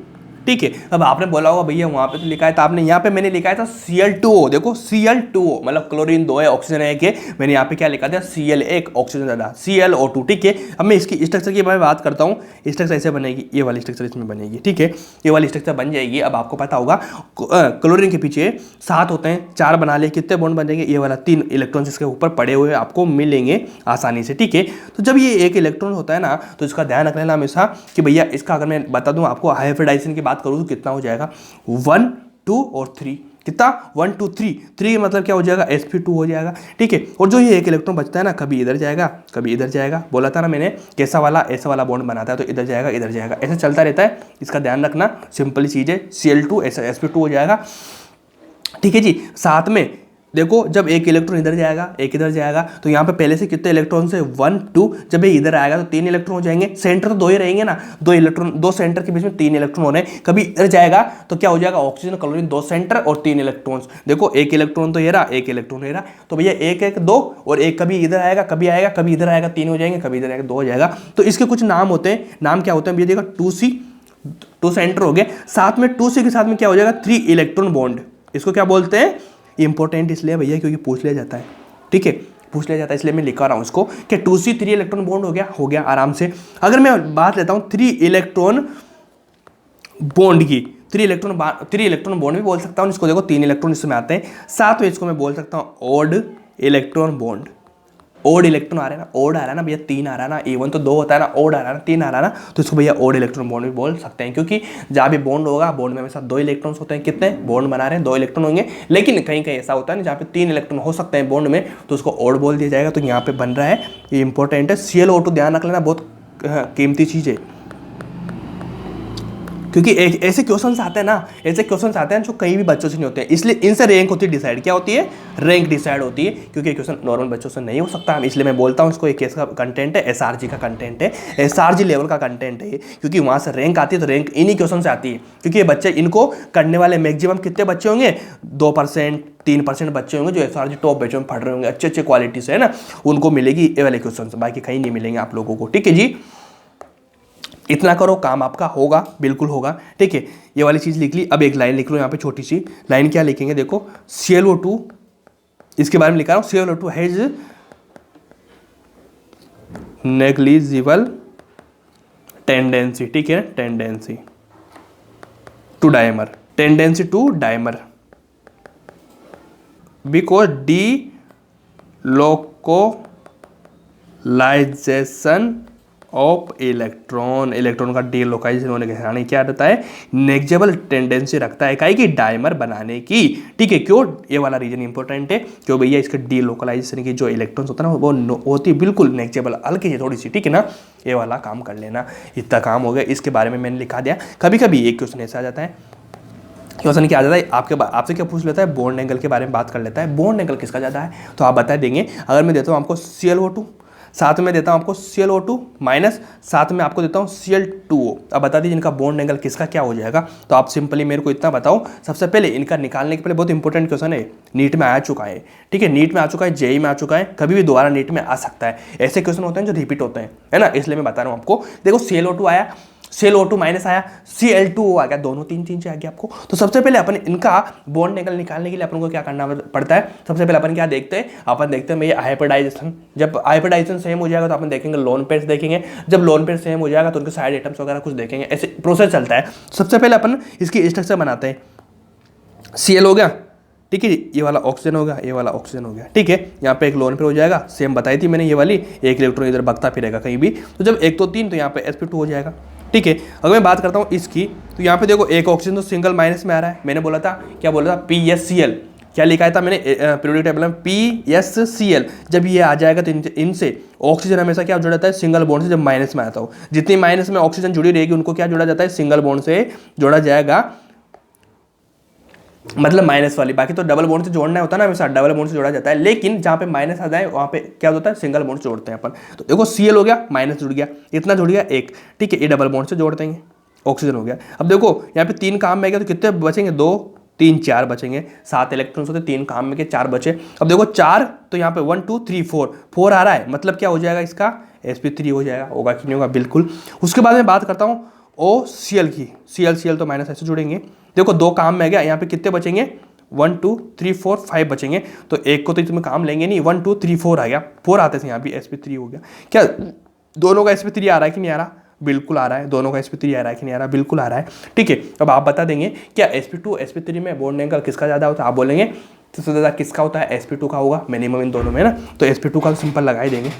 ठीक है। अब आपने बोला होगा भैया वहाँ पे तो लिखा है था आपने, यहाँ पे मैंने लिखा था Cl2O, देखो Cl2O मतलब क्लोरीन 2 है, ऑक्सीजन 1 है, मैंने यहाँ पे क्या लिखा था, Cl1 ऑक्सीजन ज़्यादा, ClO2, ठीक है। अब मैं इसकी स्ट्रक्चर की बात करता हूँ, स्ट्रक्चर ऐसे बनेगी, ये वाली स्ट्रक्चर इसमें बनेगी, ठीक है, ये वाली स्ट्रक्चर बन जाएगी। अब आपको पता होगा क्लोरीन के पीछे 7 होते हैं, 4 बना ले, कितने बॉन्ड बन जाएंगे, ये वाला 3 इलेक्ट्रॉन्स इसके ऊपर पड़े हुए आपको मिलेंगे आसानी से, ठीक है। तो जब ये 1 इलेक्ट्रॉन होता है ना, तो इसका ध्यान रख लेना हमेशा कि भैया इसका, अगर मैं बता दूं आपको हाइब्रिडाइजेशन की बात करूं तो कितना हो जाएगा, 1 2 और 3, कितना 1 2 3 मतलब क्या हो जाएगा, sp2 हो जाएगा, ठीक है। और जो ये 1 इलेक्ट्रॉन बचता है ना, कभी इधर जाएगा कभी इधर जाएगा, बोला था ना मैंने, कैसा वाला ऐसा वाला बॉन्ड बनाता है, तो इधर जाएगा, ऐसा चलता रहता है, इसका ध्यान रखना, सिंपल चीज़ है। Cl2 ऐसा sp2 हो जाएगा, ठीक है जी। साथ में देखो जब एक इलेक्ट्रॉन इधर जाएगा एक इधर जाएगा तो यहाँ पे पहले से कितने इलेक्ट्रॉन से 1 2, जब ये इधर आएगा तो 3 इलेक्ट्रॉन हो जाएंगे। सेंटर तो 2 ही रहेंगे ना, 2 इलेक्ट्रॉन, 2 सेंटर के बीच में 3 इलेक्ट्रॉन हो रहे हैं। कभी इधर जाएगा तो क्या हो जाएगा, ऑक्सीजन क्लोरीन 2 सेंटर और 3 इलेक्ट्रॉन्स। देखो एक इलेक्ट्रॉन तो ये रहा, एक इलेक्ट्रॉन ये रहा, तो भैया एक एक 2 और एक कभी इधर आएगा कभी आएगा, कभी इधर आएगा 3 हो जाएंगे, कभी इधर आएगा 2 हो जाएगा। तो इसके कुछ नाम होते हैं। नाम क्या होते हैं भैया, देखो 2C 2 सेंटर हो गए, साथ में 2C के साथ में क्या हो जाएगा 3 इलेक्ट्रॉन बॉन्ड। इसको क्या बोलते हैं, इंपॉर्टेंट इसलिए भैया क्योंकि पूछ लिया जाता है, ठीक है, पूछ लिया जाता है इसलिए मैं लिखा रहा हूं इसको कि 2C 3 इलेक्ट्रॉन बॉन्ड हो गया आराम से। अगर मैं बात लेता हूं 3 इलेक्ट्रॉन बॉन्ड की, 3 इलेक्ट्रॉन बॉन्ड भी बोल सकता हूं इसको। देखो 3 इलेक्ट्रॉन इसमें आते हैं, साथ में इसको मैं बोल सकता हूं odd electron bond. Odd electron आ रहा है ना, ओड आ रहा है ना भैया, 3 आ रहा है ना, इवन तो 2 होता है ना, ओड आ रहा है ना, 3 आ रहा है ना, तो इसको भैया ओड इलेक्ट्रॉन बॉन्ड भी बोल सकते हैं। क्योंकि जहाँ भी बॉन्ड होगा, बॉन्ड में हमेशा 2 इलेक्ट्रॉन्स होते हैं। कितने बॉन्ड बना रहे हैं, 2 इलेक्ट्रॉन होंगे, लेकिन कहीं कहीं ऐसा होता है ना जहाँ पे 3 इलेक्ट्रॉन हो सकते हैं बॉन्ड में, तो उसको ओड बोल दिया जाएगा। तो यहाँ पे बन रहा है, ये इंपॉर्टेंट है, ClO2 ध्यान रख लेना, बहुत कीमती चीज़ है। क्योंकि ऐसे क्वेश्चंस आते हैं ना, ऐसे क्वेश्चंस आते हैं जो कहीं भी बच्चों से नहीं होते हैं, इसलिए इनसे रैंक होती है डिसाइड। क्या होती है, रैंक डिसाइड होती है, क्योंकि क्वेश्चन नॉर्मल बच्चों से नहीं हो सकता। इसलिए मैं बोलता हूँ इसको, एक केस का कंटेंट है, SRG का कंटेंट है, SRG लेवल का कंटेंट है, क्योंकि वहाँ से रैंक आती है। तो रैंक इन्हीं क्वेश्चन से आती है, क्योंकि ये बच्चे इनको करने वाले मैक्सिमम कितने बच्चे होंगे, 2% 3% बच्चे होंगे जो SRG टॉप बैच में पढ़ रहे होंगे, अच्छे अच्छे क्वालिटी से, है ना, उनको मिलेगी ये वाले क्वेश्चन, बाकी कहीं नहीं मिलेंगे आप लोगों को। ठीक है जी, इतना करो काम आपका होगा, बिल्कुल होगा। ठीक है, ये वाली चीज़ लिख ली। अब एक लाइन लिख लो यहाँ पे, छोटी सी लाइन। क्या लिखेंगे, देखो ClO2, इसके बारे में लिखा रहा हूँ, ClO2 हैज नेग्लिजिबल टेंडेंसी, ठीक है, tendency to dimer, tendency to dimer, because delocalization of electron का डी लोकाइजेशन होने के कारण क्या रहता है, नेग्लिजिबल टेंडेंसी रखता है काहे की डायमर बनाने की। ठीक है, क्यों, ये वाला रीजन इंपॉर्टेंट है, क्यों भैया, इसके डी लोकलाइजेशन की जो इलेक्ट्रॉन्स होता है ना वो होती है बिल्कुल नेग्लिजिबल, हल्की है थोड़ी सी, ठीक है ना। ये वाला काम कर लेना, इतना काम हो गया। इसके बारे में मैंने लिखा दिया। कभी कभी एक क्वेश्चन ऐसा आ जाता है, क्वेश्चन क्या आ जाता है आपसे क्या पूछ लेता है, बॉन्ड एंगल के बारे में बात कर लेता है, बॉन्ड एंगल किसका ज़्यादा है, तो आप बता देंगे। अगर मैं देता हूँ आपको ClO2, साथ में देता हूँ आपको ClO2 माइनस, साथ में आपको देता हूँ Cl2O, अब बता दीजिए इनका बॉन्ड एंगल किसका क्या हो जाएगा। तो आप सिंपली मेरे को इतना बताओ, सबसे पहले इनका निकालने के पहले, बहुत इंपॉर्टेंट क्वेश्चन है, नीट में आ चुका है, ठीक है, नीट में आ चुका है, JEE में आ चुका है, कभी भी दोबारा नीट में आ सकता है। ऐसे क्वेश्चन होते हैं जो रिपीट होते हैं, है ना, इसलिए मैं बता रहा हूँ आपको। देखो ClO2 आया, ClO2 माइनस आया, Cl2O आ गया, दोनों 3 से आ गया आपको। तो सबसे पहले अपन इनका बॉन्ड एंगल निकालने के लिए अपन को क्या करना पड़ता है, सबसे पहले अपन क्या देखते हैं, अपन देखते हैं भैया हाइब्रिडाइजेशन। जब हाइब्रिडाइजेशन सेम हो जाएगा तो अपन देखेंगे लोन पेयर्स देखेंगे, जब लोन पेयर सेम हो जाएगा तो उनके साइड एटम्स वगैरह कुछ देखेंगे, ऐसे प्रोसेस चलता है। सबसे पहले अपन इसकी स्ट्रक्चर बनाते हैं, Cl हो गया, ठीक है, ये वाला ऑक्सीजन हो गया, ये वाला ऑक्सीजन हो गया, ठीक है, यहाँ पे एक लोन पेयर हो जाएगा, सेम बताई थी मैंने, ये वाली एक इलेक्ट्रॉन इधर भगता फिरेगा कहीं भी, तो जब 1 तो 3 तो यहाँ पे sp2 हो जाएगा। ठीक है, अगर मैं बात करता हूँ इसकी, तो यहाँ पे देखो एक ऑक्सीजन तो सिंगल माइनस में आ रहा है, मैंने बोला था, क्या बोला था, PsCl, क्या लिखा था मैंने पीरियोडिक टेबल में, PsCl। जब ये आ जाएगा तो इनसे ऑक्सीजन हमेशा क्या जुड़ा जाता है, सिंगल बॉन्ड से। जब माइनस में आता हो, जितनी माइनस में ऑक्सीजन जुड़ी रहेगी उनको क्या जोड़ा जाता है, सिंगल बॉन्ड से जोड़ा जाएगा, मतलब माइनस वाली। बाकी तो डबल बॉन्ड से जोड़ना होता है ना, हमेशा डबल बॉन्ड से जोड़ा जाता है, लेकिन जहाँ पे माइनस आ जाए वहाँ पे क्या होता है, सिंगल बॉन्ड से जोड़ते हैं अपन। तो देखो Cl हो गया, माइनस जुड़ गया, इतना जुड़ गया एक, ठीक है, ये डबल बॉन्ड से जोड़ देंगे, ऑक्सीजन हो गया। अब देखो यहाँ पे 3 काम में गया तो कितने बचेंगे, 2 3 4 बचेंगे, 7 इलेक्ट्रॉन्स होते, 3 काम में के 4 बचे। अब देखो 4 तो यहाँ पे 1 2 3 4 आ रहा है, मतलब क्या हो जाएगा, इसका sp3 हो जाएगा, होगा कि नहीं होगा, बिल्कुल। उसके बाद मैं बात करता हूँ OCl की, Cl तो माइनस ऐसे जुड़ेंगे। देखो 2 काम में गया, यहाँ पे कितने बचेंगे, 1 2 3 4 5 बचेंगे, तो एक को तो इसमें काम लेंगे नहीं, 1 2 3 4 आ गया, 4 आते थे, यहाँ भी sp3 हो गया। क्या दोनों का sp3 आ रहा है कि नहीं आ रहा, बिल्कुल आ रहा है, दोनों का sp3 आ रहा है कि नहीं आ रहा, बिल्कुल आ रहा है। ठीक है, अब आप बता देंगे क्या sp2 sp3 में बॉन्ड एंगल किसका ज़्यादा होता है, आप बोलेंगे सबसे ज़्यादा किसका होता है, sp2 का होगा, मिनिमम इन दोनों में ना, तो sp2 का सिंपल लगा ही देंगे।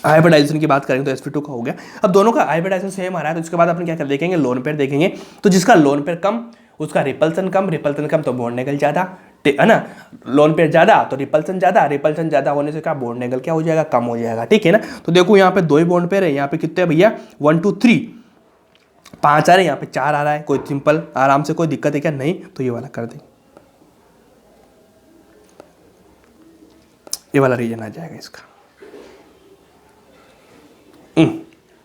हाइब्रिडाइजेशन की बात करेंगे तो sp2 का हो गया। अब दोनों का हाइब्रिडाइजेशन सेम आ रहा है, तो इसके बाद अपन क्या कर देखेंगे, लोन पेयर देखेंगे, तो जिसका लोन पेयर कम उसका रिपल्सन कम तो बॉन्ड एंगल ज़्यादा, है ना, लोन पेयर ज़्यादा तो रिपल्सन ज़्यादा होने से क्या बॉन्ड एंगल क्या हो जाएगा, कम हो जाएगा। ठीक है ना, तो देखो यहाँ पे 2 ही बॉन्ड पेयर है, यहाँ पे कितने भैया 1 2 3 5 आ रहे हैं, यहाँ पे 4 आ रहा है, कोई सिंपल आराम से, कोई दिक्कत है क्या, नहीं, तो ये वाला कर देंगे। ये वाला रीजन आ जाएगा इसका।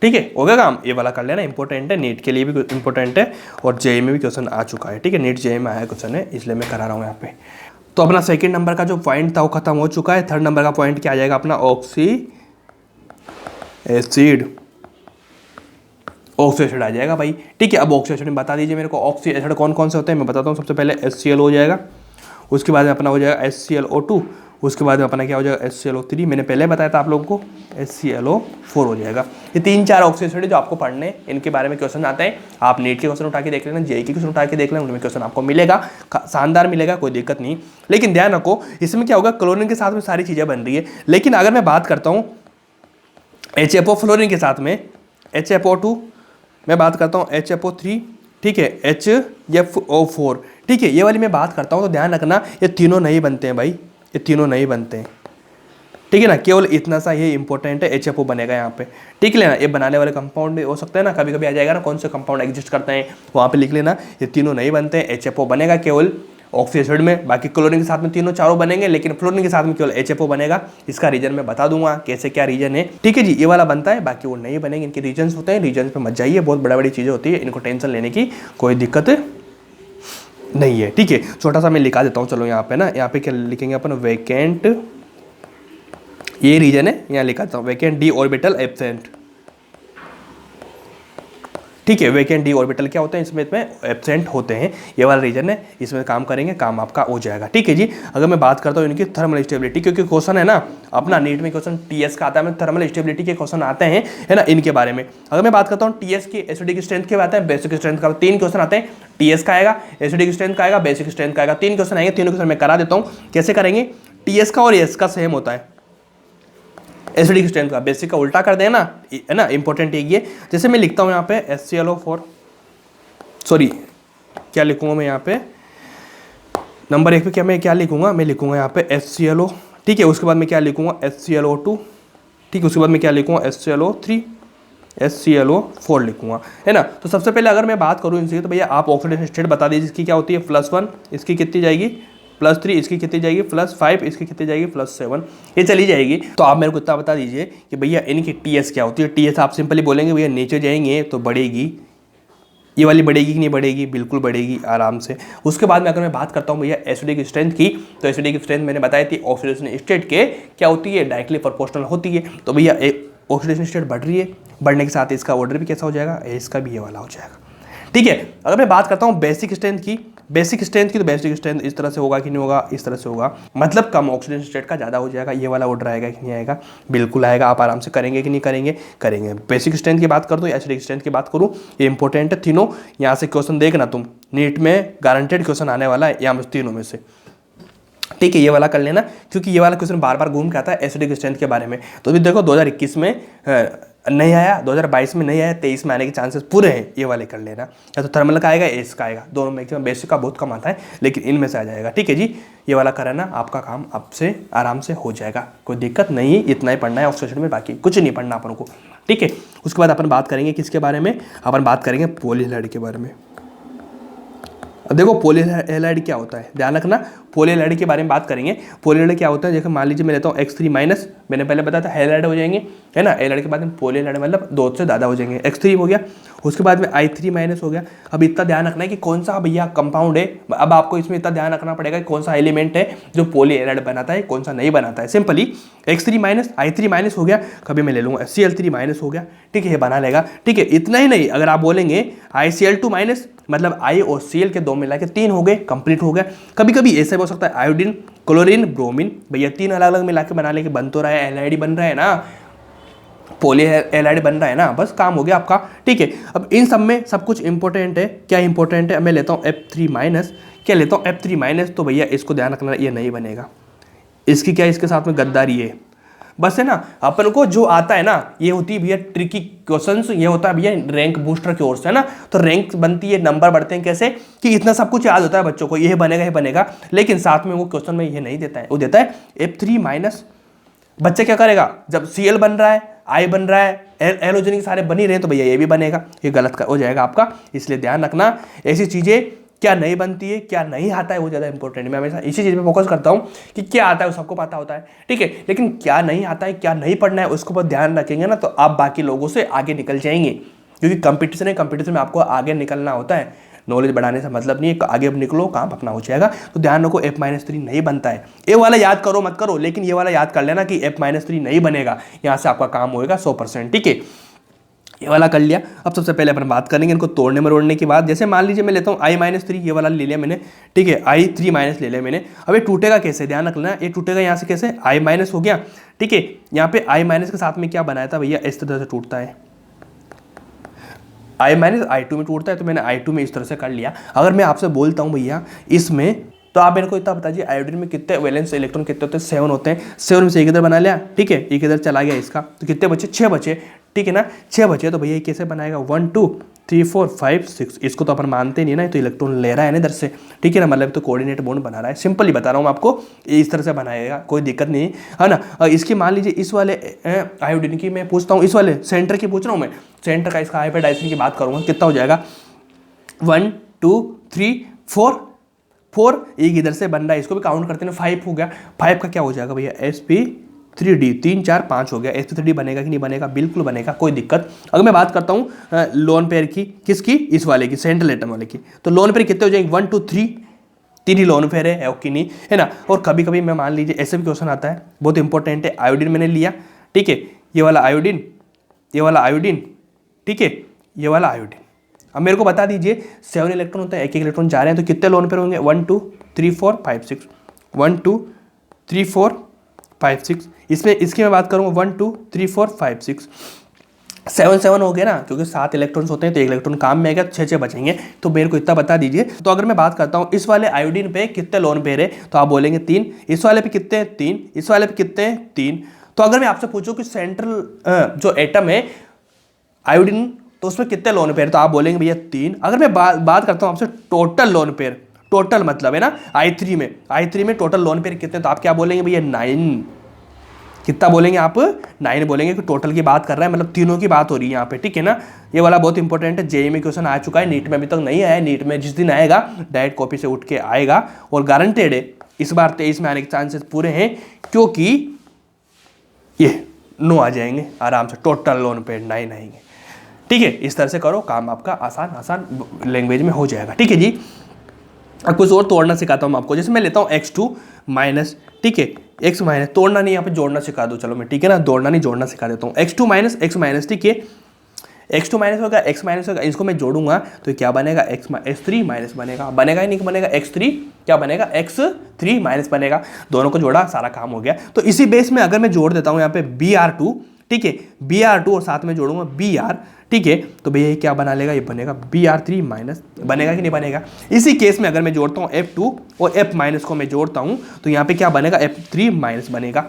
ठीक है, हो गया काम। ये वाला कर लेना, इंपॉर्टेंट है, नीट के लिए भी इंपॉर्टेंट है और जेईई में भी क्वेश्चन आ चुका है। ठीक है, नीट जेईई में आया क्वेश्चन है, इसलिए मैं करा रहा हूँ यहाँ पे। तो अपना सेकंड नंबर का जो पॉइंट था वो खत्म हो चुका है। थर्ड नंबर का पॉइंट क्या आ जाएगा अपना, ऑक्सी एसिड आ जाएगा भाई। ठीक है, अब ऑक्सी एसिड में बता दीजिए मेरे को, ऑक्सी एसिड कौन कौन से होते हैं मैं बताता हूँ। सबसे पहले HCl हो जाएगा, उसके बाद में अपना हो जाएगा HClO2, उसके बाद में अपना क्या हो जाएगा HClO3, मैंने पहले बताया था आप लोगों को, HClO4 हो जाएगा। ये 3-4 ऑक्सी एसिड जो आपको पढ़ने, इनके बारे में क्वेश्चन आते हैं। आप नीट के क्वेश्चन उठा के देख लेना, जेईई के क्वेश्चन उठा के देख लेना, उनमें क्वेश्चन आपको मिलेगा, शानदार मिलेगा, कोई दिक्कत नहीं। लेकिन ध्यान रखो, इसमें क्या होगा, क्लोरीन के साथ में सारी चीज़ें बन रही है। लेकिन अगर मैं बात करता हूँ HFO फ्लोरीन के साथ में, HFO2, मैं बात करता हूँ HFO3, ठीक है, HFO4, ठीक है, ये वाली मैं बात करता हूँ, तो ध्यान रखना ये तीनों नहीं बनते हैं भाई, ये तीनों नहीं बनते हैं। ठीक है ना, केवल इतना सा ये इंपॉर्टेंट है, HFO बनेगा यहाँ पे। ठीक है ना, ये बनाने वाले कंपाउंड हो सकते हैं ना, कभी कभी आ जाएगा ना कौन से कंपाउंड एग्जिस्ट करते हैं, वहाँ पे लिख लेना। ये तीनों नहीं बनते हैं, HFO बनेगा केवल ऑक्सी एसिड में, बाकी क्लोरीन के साथ में तीनों चारों बनेंगे, लेकिन फ्लोरीन के साथ में केवल HFO बनेगा। इसका रीजन मैं बता दूंगा कैसे क्या रीजन है। ठीक है जी, ये वाला बनता है, बाकी वो नहीं बनेंगे, इनके रीजन होते हैं। रीजन पे मत जाइए, बहुत बड़ा बड़ी चीज़ें होती है, इनको टेंशन लेने की कोई दिक्कत नहीं है। ठीक है, छोटा सा मैं लिखा देता हूँ, चलो यहाँ पे ना, यहाँ पे क्या लिखेंगे अपन, वैकेंट, ये रीजन है, यहाँ लिखाता हूँ वैकेंट डी ऑर्बिटल एब्सेंट। ठीक है, वैकेंट डी ऑर्बिटल क्या होते हैं, इसमें एब्सेंट होते हैं, ये वाला रीजन है, इसमें काम करेंगे, काम आपका हो जाएगा। ठीक है जी, अगर मैं बात करता हूँ इनकी थर्मल स्टेबिलिटी, क्योंकि क्वेश्चन है ना अपना नीट में, क्वेश्चन TS का आता है, थर्मल स्टेबिलिटी के क्वेश्चन आते हैं, है ना, इनके बारे में। अगर मैं बात करता हूँ TS की एसिडिक स्ट्रेंथ के बात है, बेसिक स्ट्रेंथ का 3 क्वेश्चन आते हैं, TS का आएगा, एसिडिक स्ट्रेंथ का आएगा, बेसिक स्ट्रेंथ का आएगा, 3 क्वेश्चन आएंगे। तीनों क्वेश्चन मैं करा देता हूँ, कैसे करेंगे। TS का और S का सेम होता है, एसिडिक स्ट्रेंथ का, बेसिक का उल्टा कर देना, है ना, इंपॉर्टेंट ये। जैसे मैं लिखता हूँ यहाँ पे HClO4, सॉरी क्या लिखूंगा मैं यहाँ पे, नंबर 1 पे क्या मैं क्या लिखूंगा, मैं लिखूंगा यहाँ पे HClO, ठीक है, उसके बाद मैं क्या लिखूंगा HClO2, ठीक है, उसके बाद मैं क्या लिखूंगा HClO3, HClO4 लिखूंगा, है ना। तो सबसे पहले अगर मैं बात करूँ इनसे, तो भैया आप ऑक्सीडेशन स्टेट बता दीजिए, इसकी क्या होती है +1, इसकी कितनी जाएगी +3, इसकी कितनी जाएगी +5, इसकी कितनी जाएगी +7, ये चली जाएगी। तो आप मेरे को इतना बता दीजिए कि भैया इनकी TS क्या होती है। TS आप सिंपली बोलेंगे भैया नीचे जाएंगे तो बढ़ेगी, ये वाली बढ़ेगी कि नहीं बढ़ेगी, बिल्कुल बढ़ेगी आराम से। उसके बाद में अगर मैं बात करता हूँ भैया एसिडिक स्ट्रेंथ की, तो एसिडिक स्ट्रेंथ मैंने बताई थी ऑक्सीडेशन स्टेट के क्या होती है, डायरेक्टली प्रोपोर्शनल होती है। तो भैया ऑक्सीडेशन स्टेट बढ़ रही है, बढ़ने के साथ इसका ऑर्डर भी कैसा हो जाएगा, इसका भी ये वाला हो जाएगा। ठीक है, अगर मैं बात करता हूँ बेसिक स्ट्रेंथ की, तो बेसिक स्ट्रेंथ इस तरह से होगा कि नहीं होगा, इस तरह से होगा, मतलब कम ऑक्सीडेशन स्टेट का ज़्यादा हो जाएगा। ये वाला ऑर्डर आएगा कि नहीं आएगा, बिल्कुल आएगा। आप आराम से करेंगे कि नहीं करेंगे, करेंगे। बेसिक स्ट्रेंथ की बात कर दो या एसिडिक स्ट्रेंथ की बात करूँ, ये इंपॉर्टेंट है तीनों। यहाँ से क्वेश्चन देखना तुम, नीट में गारंटेड क्वेश्चन आने वाला है यहाँ तीनों में से। ठीक है, ये वाला कर लेना, क्योंकि ये वाला क्वेश्चन बार बार घूम के आता है एसिडिक स्ट्रेंथ के बारे में। तो भी देखो 2021 में नहीं आया, 2022 में नहीं आया, 23 में आने के चांसेस पूरे हैं। ये वाले कर लेना, या तो थर्मल का आएगा, एस का आएगा, दोनों मैक्सिमम। बेसिक का बहुत कम आता है, लेकिन इनमें से आ जाएगा। ठीक है जी, ये वाला कराना, आपका काम आपसे आराम से हो जाएगा, कोई दिक्कत नहीं। इतना ही पढ़ना है ऑक्सीडेशन में, बाकी कुछ नहीं पढ़ना अपन को। ठीक है, उसके बाद अपन बात करेंगे किसके बारे में, अपन बात करेंगे पॉलीहैलाइड के बारे में। अब देखो पॉलीहैलाइड क्या होता है, ध्यान रखना, पॉलीहैलाइड के बारे में बात करेंगे। पॉलीहैलाइड क्या होता है, जैसे मान लीजिए मैं लेता हूँ X3-, मैंने पहले बताया था हैलाइड हो जाएंगे, है ना। हैलाइड के बाद में पॉलीहैलाइड मतलब 2 से ज़्यादा हो जाएंगे, X3 हो गया, उसके बाद में I3- हो गया। अब इतना ध्यान रखना है कि कौन सा भैया कंपाउंड है। अब आपको इसमें इतना ध्यान रखना पड़ेगा कि कौन सा एलिमेंट है जो पॉलीहैलाइड बनाता है, कौन सा नहीं बनाता है। सिंपली X3-, I3- हो गया, कभी मैं ले लूँगा Cl3- हो गया, ठीक है, ये बना लेगा। ठीक है, इतना ही नहीं, अगर आप बोलेंगे ICl2- मतलब I और Cl के 2 मिला के 3 हो गए, कंप्लीट हो गया। कभी कभी ऐसे हो सकता है आयोडीन, क्लोरीन, ब्रोमीन, भैया 3 अलग अलग मिला के बना लेके बन तो रहा है, एल्डिहाइड बन रहा है ना, पॉलीहैलाइड बन रहा है ना, बस काम हो गया आपका। ठीक है, अब इन सब में सब कुछ इंपॉर्टेंट है। क्या इंपॉर्टेंट है, मैं लेता हूँ F3-, क्या लेता हूँ F3-, तो भैया इसको ध्यान रखना, ये नहीं बनेगा। इसकी क्या, इसके साथ में गद्दारी है, बस, है ना। अपन को जो आता है ना, ये होती है भैया ट्रिकी क्वेश्चंस, ये होता है भैया रैंक बूस्टर की ओर से, है ना। तो रैंक बनती है, नंबर बढ़ते हैं कैसे, कि इतना सब कुछ याद होता है बच्चों को, ये बनेगा, लेकिन साथ में वो क्वेश्चन में ये नहीं देता है, वो देता है F3-। बच्चे क्या करेगा, जब Cl बन रहा है, I बन रहा है, एलोजेनिक सारे बन ही रहे हैं, तो भैया ये भी बनेगा, ये गलत हो जाएगा आपका। इसलिए ध्यान रखना, ऐसी चीजें क्या नहीं बनती है, क्या नहीं आता है, वो ज़्यादा इंपॉर्टेंट है। मैं हमेशा इसी चीज़ पे फोकस करता हूँ कि क्या आता है वो सबको पता होता है, ठीक है, लेकिन क्या नहीं आता है, क्या नहीं पढ़ना है, उसको ऊपर ध्यान रखेंगे ना तो आप बाकी लोगों से आगे निकल जाएंगे, क्योंकि कंपटीशन है, कंपटीशन में आपको आगे निकलना होता है। नॉलेज बढ़ाने से मतलब नहीं है, आगे निकलो काम अपना हो जाएगा। तो ध्यान रखो F-3 नहीं बनता है। ये वाला याद करो मत करो, लेकिन ये वाला याद कर लेना कि F-3 नहीं बनेगा, यहाँ से आपका काम होएगा 100%, ठीक है। ये वाला कर लिया। अब सबसे पहले अपन बात करेंगे इनको तोड़ने मरोड़ने की बात। जैसे मान लीजिए मैं लेता हूँ I-3, ये वाला ले लिया मैंने, ठीक है, I3- ले लिया मैंने। अब ये टूटेगा कैसे, ध्यान रखना, ये टूटेगा यहाँ से कैसे, I- हो गया, ठीक है। यहाँ पे I- के साथ में क्या बनाया था भैया, इस तरह से टूटता है, I- I2 में टूटता है, तो मैंने I2 में इस तरह से कर लिया। अगर मैं आपसे बोलता हूँ भैया इसमें, तो आप मेरे को इतना बताइए आयोडीन में कितने वैलेंस इलेक्ट्रॉन कितने होते हैं, 7 होते हैं। 7 में से एक इधर बना लिया, ठीक है, एक इधर चला गया इसका, तो कितने बचे, 6 बचे, ठीक है ना, 6 बचे। तो भैया ये कैसे बनाएगा, 1 2 3 4 5 6, इसको तो अपन मानते नहीं ना, तो इलेक्ट्रॉन ले रहा है ना इधर से, ठीक है ना, मतलब तो कोऑर्डिनेट बॉन्ड बना रहा है। सिंपल ही बता रहा हूँ आपको, इस तरह से बनाएगा, कोई दिक्कत नहीं है ना। इसकी मान लीजिए इस वाले आयोडीन की मैं पूछता हूँ, इस वाले सेंटर की पूछ रहा हूँ मैं, सेंटर का इसका हाइब्रिडाइजेशन की बात करूँगा, कितना हो जाएगा, 1 2 3 4, एक इधर से बन रहा है, इसको भी काउंट करते हैं, 5 हो गया। 5 का क्या हो जाएगा भैया, sp3d, 3 4 5 हो गया। sp3d बनेगा कि नहीं बनेगा, बिल्कुल बनेगा, कोई दिक्कत। अगर मैं बात करता हूँ लोन पेयर की, किसकी, इस वाले की, सेंट्रल एटम वाले की, तो लोन पेयर कितने हो जाएंगे, 1 2 3, 3 ही लोन पेयर है, ओके नहीं है ना। और कभी कभी मैं मान लीजिए ऐसे भी क्वेश्चन आता है, बहुत इंपॉर्टेंट है, आयोडीन मैंने लिया, ठीक है, ये वाला आयोडीन, ये वाला आयोडीन, ठीक है, ये वाला आयोडीन। अब मेरे को बता दीजिए 7 इलेक्ट्रॉन होता है, एक इलेक्ट्रॉन जा रहे हैं, तो कितने लोन पेयर होंगे, 1 2 3 4 5 6, 1 2 3 4 5 6। इसमें इसकी मैं बात करूँगा 1 2 3 4 5 6, 7 हो गया ना, क्योंकि 7 इलेक्ट्रॉन्स होते हैं, तो एक इलेक्ट्रॉन काम में आएगा, 6 बचेंगे। तो मेरे को इतना बता दीजिए। तो अगर मैं बात करता हूँ इस वाले आयोडीन पे कितने लोन पेयर है, तो आप बोलेंगे 3, इस वाले पे कितने हैं, 3, इस वाले पे कितने हैं, 3। तो अगर मैं आपसे पूछूं कि सेंट्रल जो एटम है आयोडीन, तो उसमें कितने लोन पेयर, तो आप बोलेंगे भैया 3। अगर मैं बात करता हूँ आपसे टोटल लोन पेयर, टोटल मतलब है ना, I3 में टोटल लोन पेयर कितने, तो आप क्या बोलेंगे भैया 9। कितना बोलेंगे आप, 9 बोलेंगे, कि टोटल की बात कर रहा है, मतलब तीनों की बात हो रही है यहाँ पे, ठीक है ना। ये वाला बहुत इंपॉर्टेंट है, जेईई में क्वेश्चन आ चुका है, नीट में अभी तक नहीं आया है, नीट में जिस दिन आएगा डायरेक्ट कॉपी से उठ के आएगा, और गारंटेड है इस बार 23 में आने के चांसेस पूरे हैं, क्योंकि ये 9 आ जाएंगे आराम से, टोटल लोन पेयर 9 आएंगे, ठीक है। इस तरह से करो, काम आपका आसान लैंग्वेज में हो जाएगा, ठीक है जी। अब कुछ और तोड़ना सिखाता हूँ आपको। जैसे मैं लेता हूँ x2-, ठीक है, x-, तोड़ना नहीं, यहाँ पे जोड़ना सिखा दो, चलो मैं, ठीक है ना, तोड़ना नहीं जोड़ना सिखा देता हूँ। x2- x-, ठीक है, x2- होगा, x- होगा, इसको मैं जोड़ूंगा तो क्या बनेगा, x3- बनेगा ही नहीं बनेगा, x3 क्या बनेगा, x3- बनेगा। दोनों को जोड़ा, सारा काम हो गया। तो इसी बेस में अगर मैं जोड़ देता हूँ यहाँ पे Br2, ठीक है, Br2 और साथ में जोड़ूंगा Br, ठीक है, तो भैया ये क्या बना लेगा, ये बनेगा Br3-, बनेगा कि नहीं बनेगा। इसी केस में अगर मैं जोड़ता हूँ F2 और F- को मैं जोड़ता हूँ, तो यहाँ पे क्या बनेगा, F3- बनेगा,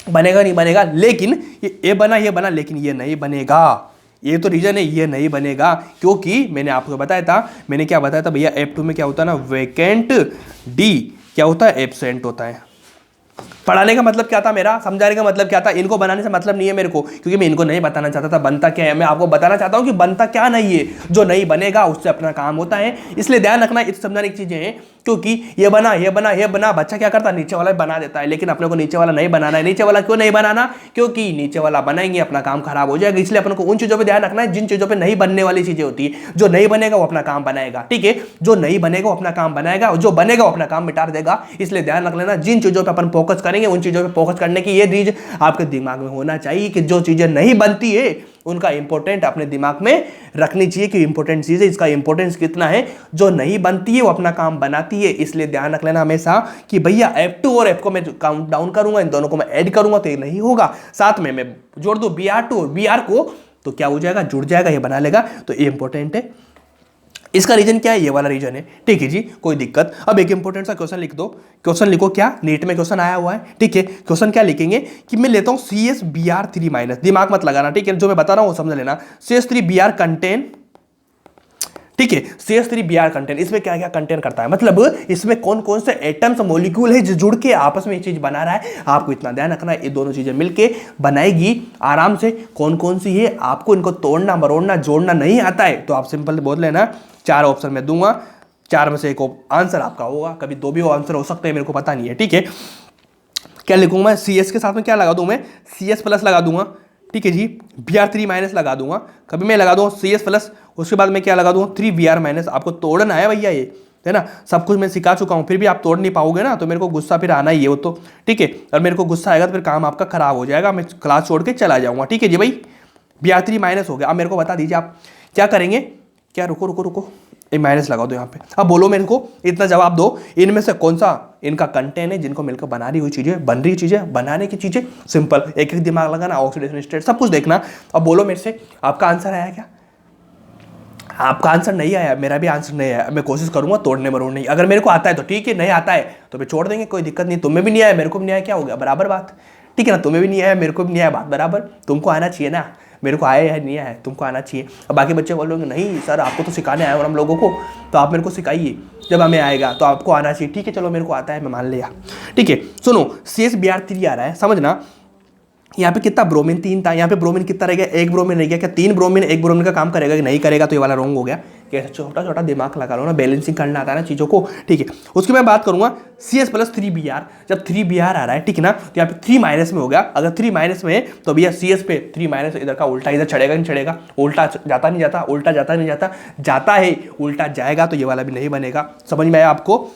बनेगा नहीं बनेगा। लेकिन ये बना, ये बना, लेकिन ये नहीं बनेगा। ये तो रीजन है, ये नहीं बनेगा, क्योंकि मैंने आपको बताया था, मैंने क्या बताया था भैया, F2 में क्या होता है ना, वैकेंट, D क्या होता है, एब्सेंट होता है। पढ़ाने का मतलब क्या था मेरा, समझाने का मतलब क्या था, इनको बनाने से मतलब नहीं है मेरे को, क्योंकि मैं इनको नहीं बताना चाहता था बनता क्या है, मैं आपको बताना चाहता हूँ कि बनता क्या नहीं है। जो नहीं बनेगा उससे अपना काम होता है, इसलिए ध्यान रखना, इस समझाने की चीजें हैं। क्योंकि ये बना, ये बना, ये बना, बच्चा क्या करता है, नीचे वाला बना देता है, लेकिन अपने को नीचे वाला नहीं बनाना है। नीचे वाला क्यों नहीं बनाना, क्योंकि नीचे वाला बनाएंगे अपना काम खराब हो जाएगा। इसलिए अपन को उन चीजों पर ध्यान रखना है जिन चीजों पर नहीं बनने वाली चीजें होती है। जो नहीं बनेगा वो अपना काम बनाएगा, ठीक है, जो नहीं बनेगा वो अपना काम बनाएगा, और जो बनेगा वो अपना काम मिटा देगा। इसलिए ध्यान रख लेना, जिन चीजों पर अपन फोकस करेंगे उन चीजों पर फोकस करने की ये चीज आपके दिमाग में होना चाहिए, कि जो चीजें नहीं बनती है उनका इंपॉर्टेंट अपने दिमाग में रखनी चाहिए, कि इंपॉर्टेंट चीज है, इसका इंपॉर्टेंस कितना है। जो नहीं बनती है वो अपना काम बनाती है। इसलिए ध्यान रख लेना हमेशा कि भैया F2 और F को मैं काउंट डाउन करूंगा, इन दोनों को मैं ऐड करूंगा तो ये नहीं होगा। साथ में मैं जोड़ दूं Br2 और Br को, तो क्या हो जाएगा, जुड़ जाएगा, ये बना लेगा। तो ये इंपॉर्टेंट है। इसका रीजन क्या है, ये वाला रीजन है, ठीक है जी, कोई दिक्कत। अब एक इंपॉर्टेंट सा क्वेश्चन लिख दो। क्वेश्चन लिखो, क्या नीट में क्वेश्चन आया हुआ है, ठीक है। क्वेश्चन क्या लिखेंगे कि मैं लेता हूं CsBr3-, दिमाग मत लगाना, ठीक है, जो मैं बता रहा हूं वो समझ लेना। CH3Br कंटेन, ठीक है, CH3Br कंटेन, इसमें क्या क्या कंटेन करता है, मतलब इसमें कौन कौन से एटम्स मॉलिक्यूल है जो जुड़ के आपस में ये चीज बना रहा है। आपको इतना ध्यान रखना है, ये दोनों चीजें मिलके बनाएगी आराम से। कौन कौन सी है, आपको इनको तोड़ना, मरोड़ना, जोड़ना नहीं आता है तो आप सिंपल बोल लेना, 4 ऑप्शन में दूंगा, 4 में से एक आंसर आपका होगा, कभी 2 भी आंसर हो सकते हैं, मेरे को पता नहीं है, ठीक है। क्या लिखूंगा मैं, सी एस के साथ में क्या लगा दूं मैं, सी एस प्लस लगा दूंगा, ठीक है जी, बी आर 3 माइनस लगा दूंगा, कभी मैं लगा दूंगा सी एस प्लस, उसके बाद मैं क्या लगा दूंगा 3 बी आर माइनस। आपको तोड़ना है भैया ये, है ना, सब कुछ मैं सिखा चुका हूँ, फिर भी आप तोड़ नहीं पाओगे ना, तो मेरे को गुस्सा फिर आना ही है वो तो, ठीक है। और मेरे को गुस्सा आएगा तो फिर काम आपका खराब हो जाएगा, मैं क्लास छोड़ के चला जाऊंगा, ठीक है जी भाई। बी आर 3 माइनस हो गया। अब मेरे को बता दीजिए आप क्या करेंगे, क्या, रुको रुको रुको, ये माइनस लगा दो यहाँ पे। अब बोलो मेरे को, इतना जवाब दो, इनमें से कौन सा इनका कंटेंट है जिनको मिलकर बना रही हुई चीजें, बन रही चीजें, बनाने की चीजें, सिंपल, एक एक दिमाग लगाना, ऑक्सीडेशन स्टेट सब कुछ देखना। अब बोलो मेरे से, आपका आंसर आया क्या? आपका आंसर नहीं आया, मेरा भी आंसर नहीं आया, मैं कोशिश करूंगा तोड़ने मरोड़ नहीं। अगर मेरे को आता है तो ठीक है, नहीं आता है तो फिर छोड़ देंगे, कोई दिक्कत नहीं। तुम्हें भी नहीं आया, मेरे को भी नहीं आया, क्या हो गया, बराबर बात, ठीक है ना। तुम्हें भी नहीं आया, मेरे को भी नहीं आया, बात बराबर। तुमको आना चाहिए ना, मेरे को आया है नहीं आया, तुमको आना चाहिए। अब बाकी बच्चे बोलोगे नहीं सर आपको तो सिखाने आए और हम लोगों को, तो आप मेरे को सिखाइए, जब हमें आएगा तो आपको आना चाहिए, ठीक है, चलो मेरे को आता है, मैं मान लिया, ठीक है। सुनो, सी एस बी आर 3 आ रहा है, समझना। यहाँ पे कितना ब्रोमीन 3 था, यहाँ पे ब्रोमीन कितना रह गया, 1 ब्रोमीन रह गया। क्या 3 ब्रोमीन 1 ब्रोमीन का काम करेगा कि नहीं करेगा, तो ये वाला रॉन्ग हो गया। कैसे छोटा छोटा दिमाग लगा लो ना, बैलेंसिंग करना आता है ना चीज़ों को, ठीक है। उसकी मैं बात करूंगा C S plus 3 B R, जब 3 बी आर आ रहा है, ठीक है ना, तो यहाँ पे 3 माइनस में होगा। अगर 3 माइनस में है तो भैया सी एस पे 3 माइनस इधर का उल्टा, इधर चढ़ेगा नहीं चढ़ेगा, उल्टा जाता नहीं जाता, उल्टा जाता नहीं जाता, जाता है उल्टा जाएगा, तो ये वाला भी नहीं बनेगा। समझ में आया आपको?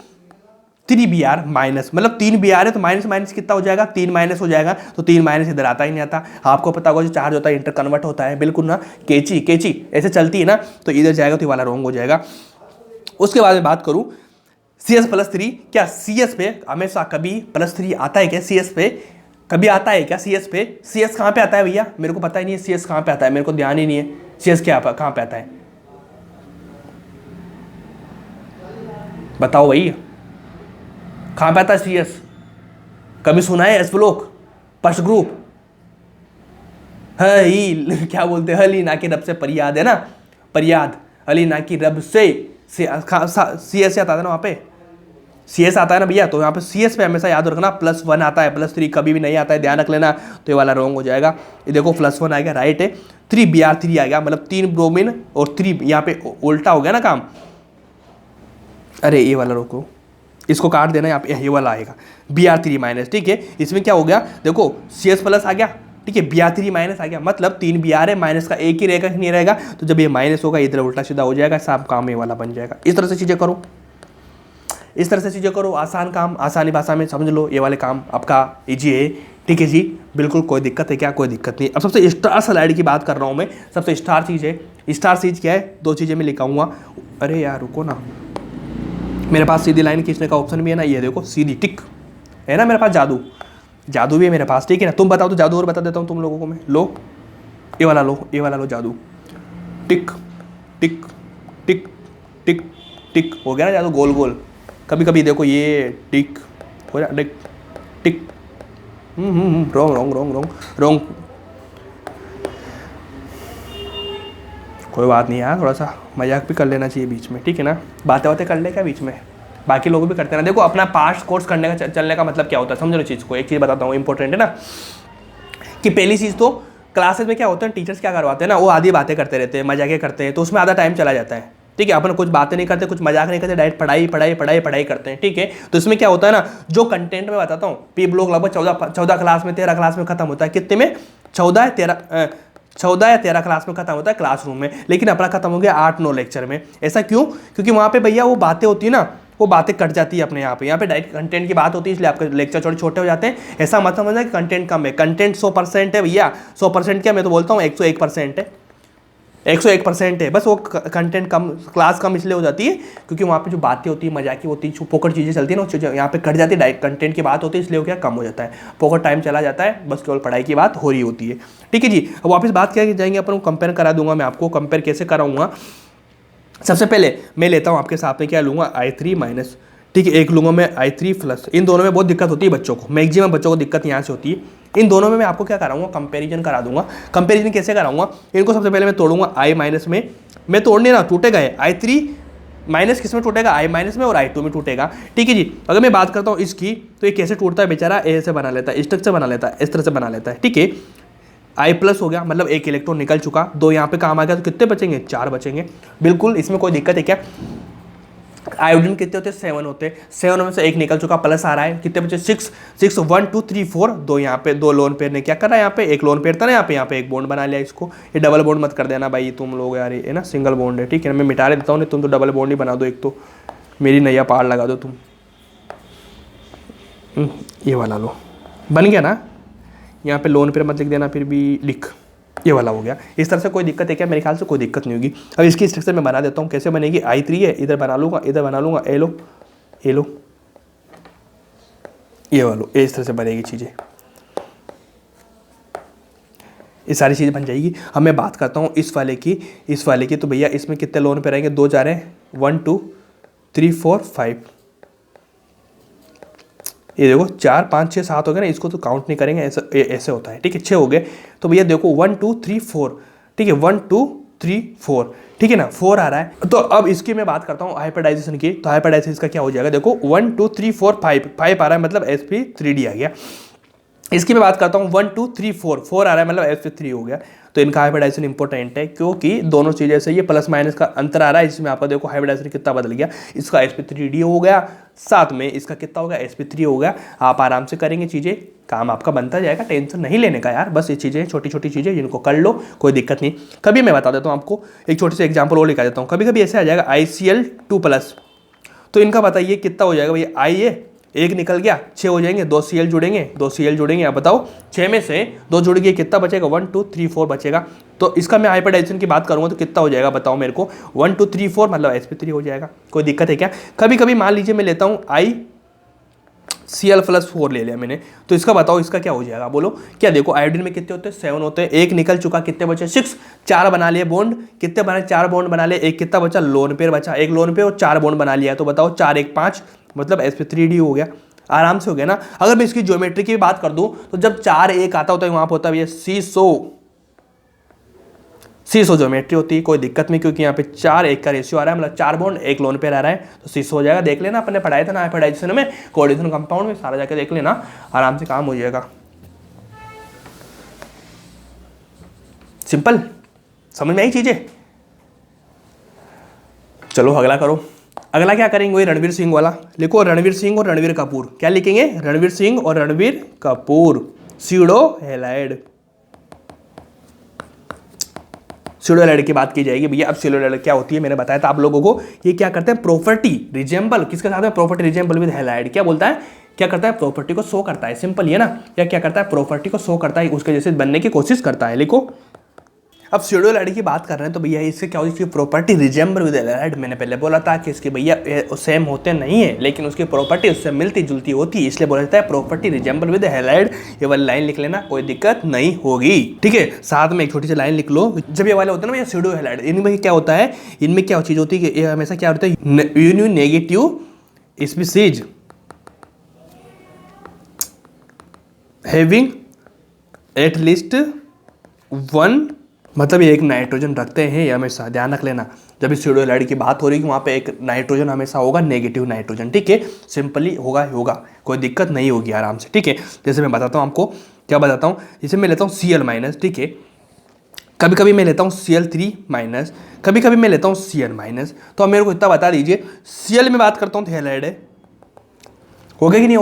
3 बी आर माइनस, मतलब 3 बी आर है तो माइनस माइनस कितना हो जाएगा, 3 माइनस हो जाएगा, तो 3 माइनस इधर आता ही नहीं आता। आपको पता होगा जो चार्ज होता है इंटर कन्वर्ट होता है, बिल्कुल ना, केची केची ऐसे चलती है ना, तो इधर जाएगा तो ये वाला रॉन्ग हो जाएगा। उसके बाद में बात करूं सी एस प्लस 3, क्या सी एस पे हमेशा कभी प्लस 3 आता है क्या? सी एस पे कभी आता है क्या? सी एस पे, सी एस कहाँ पे आता है भैया, मेरे को पता ही नहीं है सी एस कहाँ पे आता है, मेरे को ध्यान ही नहीं है सी एस क्या कहाँ पे आता है, बताओ भैया कहाँ पे आता है सी एस? कभी सुना है एस ब्लॉक, फर्स्ट ग्रुप, ही क्या बोलते हैं, अली ना की रब से परियाद है ना, परियाद, अली ना की रब से सी एस आता है ना, वहाँ पे सी एस आता है ना भैया, तो यहाँ पे सी एस पे हमेशा याद रखना +1 आता है, +3 कभी भी नहीं आता है, ध्यान रख लेना। तो ये वाला रॉन्ग हो जाएगा। ये देखो +1 आएगा, राइट है, 3 बी आर 3 आएगा, मतलब 3 ब्रोमीन और 3, यहाँ पे उल्टा हो गया ना काम। अरे ये वाला रोको, इसको काट देना, यहाँ पे ये वाला आएगा बी आर 3 माइनस, ठीक है। इसमें क्या हो गया, देखो सी एस प्लस आ गया, ठीक है, बी आर 3 माइनस आ गया, मतलब 3 बी आर है, माइनस का एक ही रहेगा कि नहीं रहेगा, तो जब ये माइनस होगा इधर उल्टा सीधा हो जाएगा, सब काम ये वाला बन जाएगा। इस तरह से चीज़ें करो, इस तरह से चीज़ें करो, आसान काम, आसानी भाषा में समझ लो, ये वाले काम आपका इजी है, ठीक है जी, बिल्कुल। कोई दिक्कत है क्या? कोई दिक्कत नहीं। अब सबसे स्टार स्लाइड की बात कर रहा हूँ मैं, सबसे स्टार चीज़ है, स्टार चीज़ क्या है, 2 चीज़ें मैं लिखाऊंगा। अरे यार रुको ना, मेरे पास सीधी लाइन खींचने का ऑप्शन भी है ना, ये देखो सीधी टिक है ना, मेरे पास जादू भी है मेरे पास, ठीक है ना। तुम बताओ तो जादू और बता देता हूँ तुम लोगों को मैं, लो ये वाला लो, ये वाला लो जादू, टिक टिक टिक टिक टिक, हो गया ना जादू, गोल गोल। कभी कभी देखो ये टिक हो जाए, tick tick, wrong wrong wrong wrong wrong, कोई बात नहीं यार, थोड़ा सा मजाक भी कर लेना चाहिए बीच में, ठीक है ना, बातें कर ले क्या बीच में, बाकी लोग भी करते हैं ना। देखो अपना पास्ट कोर्स करने का चलने का मतलब क्या होता है, समझ लो चीज़ को। एक चीज़ बताता हूँ इंपॉर्टेंट है ना, कि पहली चीज़ तो क्लासेस में क्या होता है, टीचर्स क्या करवाते हैं ना, वो आधी बातें करते रहते हैं, मजाकें करते हैं, तो उसमें आधा टाइम चला जाता है, ठीक है। अपन कुछ बातें नहीं करते, कुछ मजाक नहीं करते, डायरेक्ट पढ़ाई पढ़ाई पढ़ाई पढ़ाई करते हैं, ठीक है। तो इसमें क्या होता है ना, जो कंटेंट में बताता हूँ, पी ब्लॉक लगभग 14 क्लास में, 13 क्लास में खत्म होता है, कितने में, 14 या 13 क्लास में खत्म होता है क्लासरूम में, लेकिन अपना खत्म हो गया 8-9 लेक्चर में। ऐसा क्यों? क्योंकि वहाँ पे भैया वो बातें होती है ना, वो बातें कट जाती है अपने यहाँ पे डायरेक्ट कंटेंट की बात होती है, इसलिए आपके लेक्चर छोटे छोटे हो जाते हैं। ऐसा मत समझना कि कंटेंट कम है, कंटेंट 100% है भैया, 100% क्या, मैं तो बोलता हूँ 101% है, 101% है, बस वो कंटेंट कम, क्लास कम इसलिए हो जाती है क्योंकि वहाँ पे जो बातें होती है, मजाकी होती है, पोकर चीज़ें चलती है ना, वो चीज़ें यहाँ पे कट जाती है, डायरेक्ट कंटेंट की बात होती है, इसलिए वो क्या कम हो जाता है, पोकर टाइम चला जाता है, बस केवल पढ़ाई की बात हो रही होती है, ठीक है जी। अब वापस बात क्या जाएंगे अपन, कंपेयर करा दूंगा मैं आपको, कंपेयर कैसे कराऊंगा। सबसे पहले मैं लेता हूँ आपके साथ में क्या लूँगा, i3 माइनस, ठीक है, एक लूँगा मैं i3 प्लस। इन दोनों में बहुत दिक्कत होती है बच्चों को, मैक्सिमम बच्चों को दिक्कत यहाँ से होती है। इन दोनों में मैं आपको क्या कराऊंगा, कंपैरिजन करा दूंगा। कंपैरिजन कैसे कराऊंगा, इनको सबसे पहले मैं तोड़ूंगा i माइनस में, मैं तोड़ने ना टूटेगा है, i3 माइनस किस में टूटेगा, i माइनस में और i2 में टूटेगा, ठीक है जी। अगर मैं बात करता हूँ इसकी, तो ये कैसे टूटता है बेचारा, ऐसे बना लेता है, स्ट्रक्चर बना लेता है, इस तरह से बना लेता है, ठीक है। I प्लस हो गया, मतलब एक इलेक्ट्रॉन निकल चुका, 2 यहाँ पे काम आ गया, तो कितने बचेंगे, 4 बचेंगे, बिल्कुल। इसमें कोई दिक्कत है क्या, आयोडीन कितने होते हैं 7 होते हैं, 7 में से एक निकल चुका, प्लस आ रहा है, कितने बचे 6 6 1 2 3 4, दो यहाँ पे, दो लोन पेयर ने क्या करा यहाँ पे, एक लोन पेयर था ना यहाँ पे एक बॉन्ड बना लिया इसको। ये डबल बॉन्ड मत कर देना भाई तुम लोग यार, ये ना सिंगल बॉन्ड है, ठीक है, मैं मिटा देता हूँ, तुम तो डबल बॉन्ड ही बना दो, एक तो मेरी नैया पार लगा दो तुम। ये वाला लो, बन गया ना, यहाँ पे लोन पेयर मत लिख देना, फिर भी लिख, ये वाला हो गया। इस तरह से कोई दिक्कत है क्या? मेरे ख्याल से कोई दिक्कत नहीं होगी। अब इसकी स्ट्रक्चर मैं बना देता हूँ, कैसे बनेगी, I3 है, इधर बना लूँगा, इधर बना लूँगा, ए लो ये लो, ये वालो, इस तरह से बनेगी चीज़ें, ये सारी चीज़ें बन जाएगी। अब मैं बात करता हूँ इस वाले की, तो भैया इसमें कितने लोन पे रहेंगे, 2 जा रहे हैं, 1 2 3 4 5, ये देखो 4 5 6 7 हो गए ना, इसको तो काउंट नहीं करेंगे, ऐसे होता है, ठीक है, 6 हो गए। तो भैया देखो 1 2 3 4, ठीक है, 1 2 3 4, ठीक है ना, 4 आ रहा है। तो अब इसकी मैं बात करता हूँ हाइब्रिडाइजेशन की, तो हाइब्रिडाइजेशन का क्या हो जाएगा, देखो 1 2 3 4 5 आ रहा है, मतलब sp3d आ गया। इसकी मैं बात करता हूँ 1 2 3 4 आ रहा है, मतलब sp3 हो गया। तो इनका हाइब्रिडाइजेशन इंपॉर्टेंट है, क्योंकि दोनों चीज़ें से ये प्लस माइनस का अंतर आ रहा है, इसमें आपका देखो हाइब्रिडाइजेशन कितना बदल गया, इसका sp3d हो गया, साथ में इसका कितना हो गया, sp3 हो गया। आप आराम से करेंगे चीज़ें, काम आपका बनता जाएगा, टेंशन नहीं लेने का यार, बस ये चीज़ें छोटी छोटी चीज़ें जिनको कर लो कोई दिक्कत नहीं। कभी मैं बता देता हूँ आपको, एक छोटी सी एग्जाम्पल और लिखा देता हूँ, कभी कभी ऐसे आ जाएगा ICl2+, तो इनका बताइए कितना हो जाएगा भैया, आई है, एक निकल गया, 6 हो जाएंगे, 2 Cl जुड़ेंगे, अब बताओ 6 में से 2 जुड़ गए, कितना बचेगा, 1 2 3 4 बचेगा। तो इसका मैं हाइब्रिडाइजेशन की बात करूंगा तो कितना हो जाएगा बताओ मेरे को, 1 2 3 4 मतलब sp3 हो जाएगा, कोई दिक्कत है क्या? कभी कभी मान लीजिए मैं लेता हूँ ICl+4 ले लिया मैंने, तो इसका बताओ इसका क्या हो जाएगा, बोलो क्या? देखो आयोडीन में कितने होते हैं, 7 होते हैं, एक निकल चुका, कितने बचे 6, 4 बना लिए बॉन्ड, कितने बने 4 बॉन्ड बना लिए, एक कितना बचा, लोन पेयर बचा, एक लोन पेयर और 4 बॉन्ड बना लिया, तो बताओ 4 1 5 मतलब sp3d हो गया, आराम से हो गया ना। अगर मैं इसकी ज्योमेट्री की बात कर दूं तो जब 4 1 आता होता है वहां पर होता है ये सीसो ज्योमेट्री होती है, कोई दिक्कत नहीं, क्योंकि यहाँ पे 4 1 का रेशियो आ रहा है, मतलब 4 बॉन्ड एक लोन पेयर आ रहा है, तो सीसो हो जाएगा। देख लेना, अपने पढ़ाए थे ना हाइब्रिडाइजेशन में, कोऑर्डिनेशन कंपाउंड में, सारा जाके देख लेना, आराम से काम हो जाएगा। सिंपल, समझ में आई चीजें? चलो अगला करो। अगला क्या करेंगे, वही रणवीर सिंह वाला लिखो, रणवीर सिंह और रणवीर कपूर, क्या लिखेंगे, रणवीर सिंह और Ranveer Kapoor, pseudo halide. Pseudo halide की बात की जाएगी भैया। अब स्यूडो हैलाइड क्या होती है मैंने बताया था आप लोगों को, ये क्या करते हैं, प्रॉपर्टी रिजेंबल, किसके साथ में, प्रॉपर्टी रिजेंबल विद हैलाइड। क्या बोलता है, क्या करता है, प्रॉपर्टी को शो करता है, सिंपल ये ना, या क्या करता है, प्रॉपर्टी को शो करता है, उसके जैसे बनने की कोशिश करता है, लिखो। अब स्यूडो हैलाइड की बात कर रहे हैं तो भैया इससे क्या होती है, प्रॉपर्टी रिजेंबल विद हैलाइड। मैंने पहले बोला था कि इसके भैया सेम होते नहीं है, लेकिन उसकी प्रॉपर्टी उससे मिलती जुलती होती है, इसलिए बोला जाता है प्रॉपर्टी रिजेंबल विद हैलाइड। ये वाली लाइन लिख लेना, कोई दिक्कत नहीं होगी, ठीक है। साथ में एक छोटी सी लाइन लिख लो, जब ये वाले होते हैं ना भैया स्यूडो हैलाइड, इनमें क्या होता है, इनमें क्या चीज होती है कि ये हमेशा क्या होता है, union negative species having at least 1, मतलब ये एक नाइट्रोजन रखते हैं, ये हमेशा ध्यान रख लेना। जब इस स्यूडो हैलाइड की बात हो रही है वहाँ पे एक नाइट्रोजन हमेशा होगा, नेगेटिव नाइट्रोजन, ठीक है, सिंपली होगा, कोई दिक्कत नहीं होगी, आराम से, ठीक है। जैसे मैं बताता हूँ आपको, क्या बताता हूँ, जैसे मैं लेता हूँ Cl-, ठीक है, कभी कभी मैं लेता हूँ Cl3-, कभी कभी मैं लेता हूँ Cl-। तो अब मेरे को इतना बता दीजिए, Cl में बात करता हूँ तो हैलाइड है, होगा कि नहीं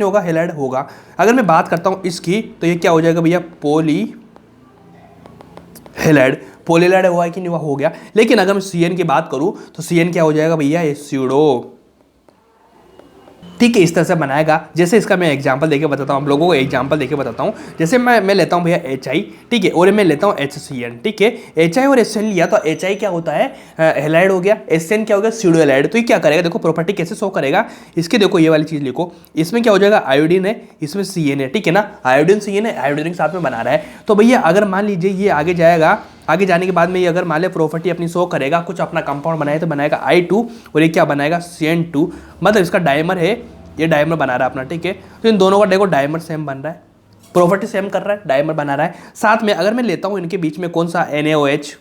होगा, हैलाइड होगा। अगर मैं बात करता हूँ इसकी तो ये क्या हो जाएगा भैया, पॉली हैलाइड, पॉलीलाइड हुआ है कि नहीं हुआ, हो गया। लेकिन अगर मैं CN की बात करूं तो CN क्या हो जाएगा भैया, ये स्यूडो, ठीक है, इस तरह से बनाएगा। जैसे इसका मैं एग्जांपल देके बताता हूँ आप लोगों को, एग्जांपल देके बताता हूँ। जैसे मैं लेता हूँ भैया HI, ठीक है, और मैं लेता हूँ HCN, ठीक है, HI और HCN लिया तो HI क्या होता है, हैलाइड हो गया, HCN क्या हो गया, स्यूडो हैलाइड। तो ये क्या करेगा, देखो प्रॉपर्टी कैसे शो करेगा इसके, देखो ये वाली चीज लिखो, इसमें क्या हो जाएगा, आयोडीन है, इसमें CN है, ठीक है ना, आयोडीन CN है, आयोडीन के साथ में बना रहा है। तो भैया अगर मान लीजिए ये आगे जाएगा, आगे जाने के बाद में ये अगर मान ले प्रॉपर्टी अपनी शो करेगा, कुछ अपना कंपाउंड बनाए तो बनाएगा I2 और ये क्या बनाएगा, CN2, मतलब इसका डायमर है, ये डायमर बना रहा है अपना, ठीक है। तो इन दोनों का देखो डायमर सेम बन रहा है, प्रॉपर्टी सेम कर रहा है, डायमर बना रहा है। साथ में अगर मैं लेता हूं इनके बीच में कौन सा, NOH,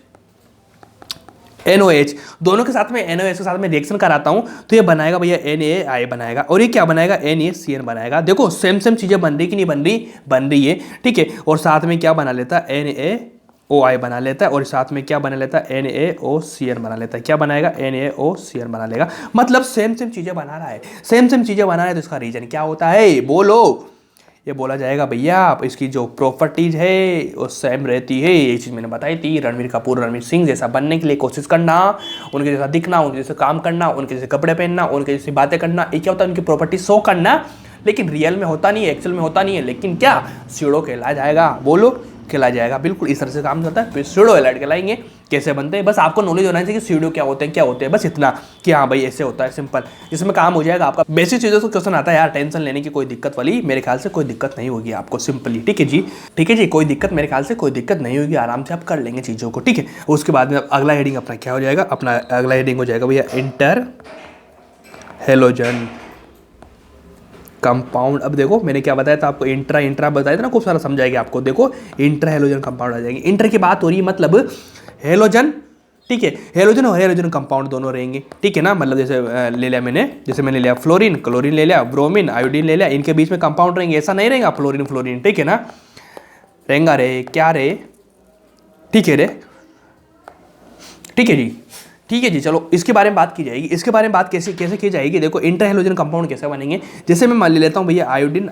दोनों के साथ में NOH के साथ में रिएक्शन कराता हूं तो ये बनाएगा भैया NaI बनाएगा, और ये क्या बनाएगा, NaCN बनाएगा। देखो सेम चीजें बन रही कि नहीं बन रही है, ठीक है। और साथ में क्या बना लेता है, OI बना लेता है और साथ में क्या बना लेता है, NaOCl बना लेता है। क्या बनाएगा, NaOCl बना लेगा। मतलब सेम सेम चीजें बना रहा है, सेम सेम चीजें बना रहा है, तो इसका रीजन क्या होता है, बोलो। ये बोला जाएगा भैया इसकी जो प्रॉपर्टीज है वो सेम रहती है। ये चीज़ मैंने बताई थी, रणवीर कपूर रणवीर सिंह जैसा बनने के लिए कोशिश करना, उनके जैसा दिखना, उनके जैसे काम करना, उनके जैसे कपड़े पहनना, उनके जैसी बातें करना, ये क्या होता है, उनकी प्रॉपर्टी शो करना, लेकिन रियल में होता नहीं है, एक्चुअल में होता नहीं है, लेकिन क्या सीडो कहला जाएगा, बोलो खिला जाएगा। बिल्कुल इस तरह से काम करता है। फिर सीडो एलाइड कहलाएंगे। कैसे बनते हैं, बस आपको नॉलेज होना चाहिए कि सीडो क्या होते हैं, क्या होते हैं, बस इतना कि हाँ भाई ऐसे होता है, सिंपल। इसमें काम हो जाएगा आपका। बेसिक चीज़ों से क्वेश्चन आता है यार, टेंशन लेने की कोई दिक्कत वाली मेरे ख्याल से कोई दिक्कत नहीं होगी आपको, सिंपली। ठीक है जी, ठीक है जी, कोई दिक्कत मेरे ख्याल से कोई दिक्कत नहीं होगी, आराम से आप कर लेंगे चीज़ों को। ठीक है, उसके बाद में अगला हेडिंग अपना क्या हो जाएगा, अपना अगला हेडिंग हो जाएगा भैया इंटर हेलोजन कंपाउंड। अब देखो मैंने क्या बताया था आपको, इंट्रा बताया था ना, खूब सारा समझाएगा आपको। देखो इंट्रा हेलोजन कंपाउंड आ जाएंगे। इंटर की बात हो रही है, मतलब हेलोजन, ठीक है, हेलोजन और हेलोजन कंपाउंड दोनों रहेंगे। ठीक है ना, मतलब जैसे ले लिया मैंने, जैसे मैंने लिया फ्लोरीन, क्लोरीन ले लिया, ब्रोमीन, आयोडीन ले लिया, इनके बीच में कंपाउंड रहेंगे। ऐसा नहीं रहेगा फ्लोरीन फ्लोरीन, ठीक है ना, रहेगा रे, क्या रे, ठीक है रे, ठीक है जी, ठीक है जी। चलो इसके बारे में बात की जाएगी। इसके बारे में बात कैसे कैसे की जाएगी, देखो इंटर हेलोजन कंपाउंड कैसे बनेंगे। जैसे मैं मान लेता हूँ भैया आयोडीन,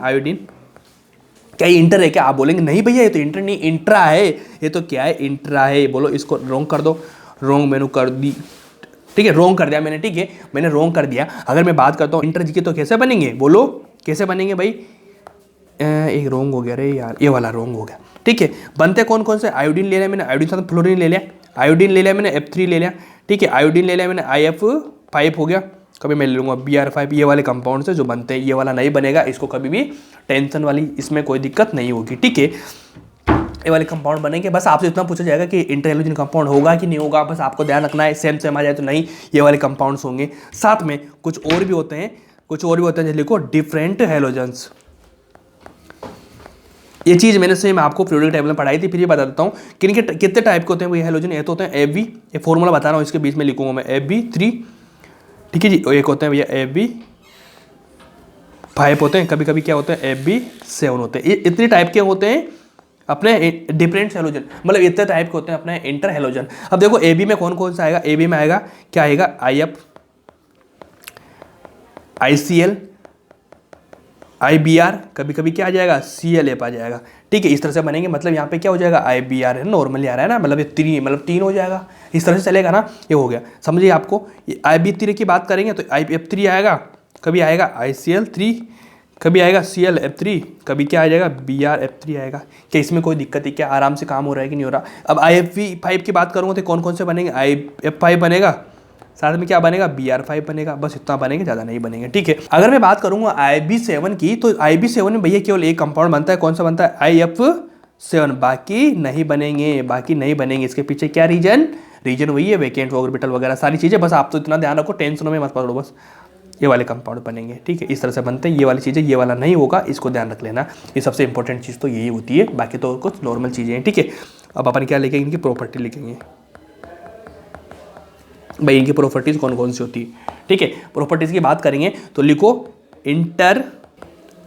क्या ये इंटर है क्या, आप बोलेंगे नहीं भैया ये तो इंटर नहीं इंट्रा है, ये तो क्या है, इंट्रा है। बोलो इसको रोंग कर दो, रोंग मैंने कर दी, ठीक है, रोंग कर दिया मैंने, ठीक है, मैंने रोंग कर दिया। अगर मैं बात करता हूँ इंटर जी के, तो कैसे बनेंगे, बोलो कैसे बनेंगे भाई, एक रोंग हो गया रे यार, ये वाला रोंग हो गया। ठीक है, बनते कौन कौन से, आयोडीन ले लिया मैंने, आयोडीन साथ फ्लोरीन ले लिया, आयोडीन ले लिया मैंने, F3 ले लिया, ठीक है, आयोडीन ले लिया मैंने, IF5 हो गया, कभी मैं ले लूँगा Br5। ये वाले कंपाउंड से जो बनते हैं, ये वाला नहीं बनेगा, इसको कभी भी टेंशन वाली इसमें कोई दिक्कत नहीं होगी। ठीक है, ये वाले कंपाउंड बनेंगे। बस आपसे इतना पूछा जाएगा कि इंटर हेलोजन कंपाउंड होगा कि नहीं होगा, बस आपको ध्यान रखना है। सेम सेम आ जाए तो नहीं, ये वाले कंपाउंड्स होंगे। साथ में कुछ और भी होते हैं, जैसे लिखो डिफरेंट हेलोजेंस। ये चीज मैंने सेम आपको पीरियोडिक टेबल में पढ़ाई थी, फिर ये बता देता हूँ कितने टाइप के होते हैं वो हेलोजन। ये तो होते हैं Fb, ये फॉर्मूला बता रहा हूँ, इसके बीच में लिखूंगा मैं Fb3, ठीक है जी। एक होते हैं भैया Fb5 होते हैं, कभी कभी क्या होते हैं Fb7 होते हैं। ये इतने टाइप के होते हैं अपने डिफरेंट हेलोजन, मतलब इतने टाइप के होते हैं अपने इंटर हेलोजन। अब देखो AB में कौन कौन सा आएगा, AB में आएगा क्या आएगा, IF, ICL, IBr, कभी कभी क्या आ जाएगा, ClF आ जाएगा। ठीक है, इस तरह से बनेंगे। मतलब यहाँ पे क्या हो जाएगा, IBr है, नॉर्मली आ रहा है ना, मतलब ये तीन हो जाएगा, इस तरह से चलेगा ना, ये हो गया, समझिए आपको। IB3 की बात करेंगे तो IF3 आएगा, कभी आएगा ICl3, कभी आएगा ClF3, कभी क्या आ जाएगा, Brf3 आएगा। क्या इसमें कोई दिक्कत है क्या, आराम से काम हो रहा है कि नहीं हो रहा। अब IF5 की बात करूँगा तो कौन कौन से बनेंगे, IF5 बनेगा, साथ में क्या बनेगा, Br5 बनेगा, बस इतना बनेंगे, ज़्यादा नहीं बनेंगे। ठीक है, अगर मैं बात करूंगा IB7 की, तो IB7 में भैया केवल एक कंपाउंड बनता है, कौन सा बनता है, IF7, बाकी नहीं बनेंगे। इसके पीछे क्या रीजन वही है, वैकेंट ऑर्बिटल वगैरह सारी चीज़ें। बस आप तो इतना ध्यान रखो, टेंशनों में मत पकड़ो, बस ये वाले कंपाउंड बनेंगे। ठीक है, इस तरह से बनते हैं ये वाली चीज़ें, ये वाला नहीं होगा, इसको ध्यान रख लेना। ये सबसे इंपॉर्टेंट चीज़ तो यही होती है, बाकी तो कुछ नॉर्मल चीज़ें हैं। ठीक है, अब अपन क्या लिखेंगे, इनकी प्रॉपर्टी लिखेंगे भाई, इनकी प्रॉपर्टीज कौन कौन सी होती है। ठीक है, प्रॉपर्टीज की बात करेंगे तो लिखो inter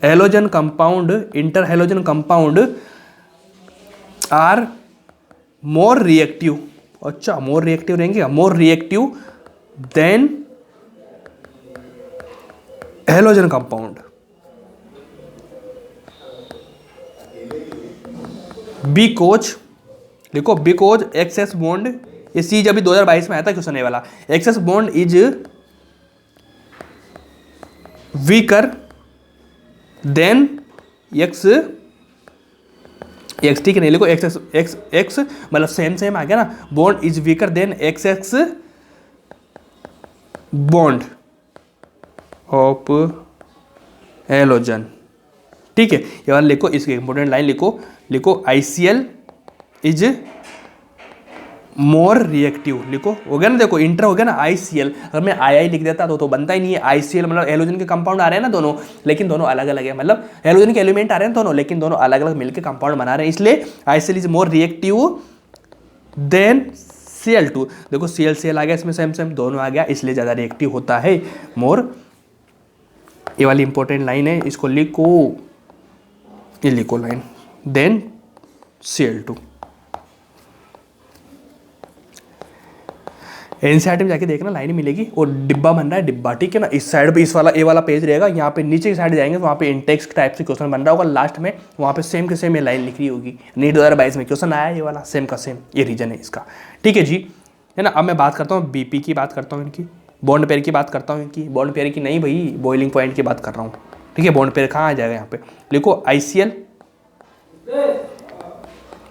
halogen compound are more reactive. अच्छा, मोर रिएक्टिव रहेंगे, more reactive than halogen compound. Because लिखो, बिकॉज एक्सेस बॉन्ड, ये चीज अभी 2022 में आया था क्वेश्चन, ये वाला, excess bond is weaker than X, ठीक है, नहीं लिखो एक्स मतलब सेम आ गया ना, bond is weaker than x bond of halogen. ठीक है, ये वाला लिखो, इसकी इंपोर्टेंट लाइन लिखो ICl इज मोर रिएक्टिव, लिखो, हो गया ना, देखो इंटर हो गया ना, ICl। अगर मैं आई लिख देता तो बनता ही नहीं है। ICl मतलब हेलोजन के कंपाउंड आ रहे हैं ना दोनों, लेकिन दोनों अलग अलग है, मतलब हेलोजन के एलिमेंट आ रहे हैं दोनों, लेकिन दोनों अलग अलग मिलकर कंपाउंड बना रहे हैं, इसलिए ICl is more reactive then Cl2। देखो Cl आ गया, इसमें सेम दोनों आ गया, इसलिए ज़्यादा रिएक्टिव होता है, मोर। ये वाली इंपॉर्टेंट लाइन है, इसको लिखो, ये लिखो लाइन, देन Cl2। एनसीईआरटी में जाके देखना लाइन मिलेगी और डिब्बा बन रहा है डिब्बा, ठीक है ना। इस साइड पे इस वाला ए वाला पेज रहेगा, यहाँ पे नीचे की साइड जाएंगे तो वहाँ पे इंटेक्स टाइप से क्वेश्चन बन रहा होगा, लास्ट में वहाँ पे सेम के सेम ये लाइन लिख रही होगी। नीट 2022 में क्वेश्चन आया ये वाला सेम का सेम, ये रीजन है इसका, ठीक है जी, है ना। अब मैं बात करता हूँ बीपी की, बात करता हूँ इनकी, बॉन्ड पेयर की बात करता हूँ इनकी, बॉन्ड पेयर की नहीं भाई, बॉइलिंग पॉइंट की बात कर रहा हूँ, ठीक है। बॉन्ड पेयर कहाँ आ जाएगा यहाँ पे, लिखो ICL,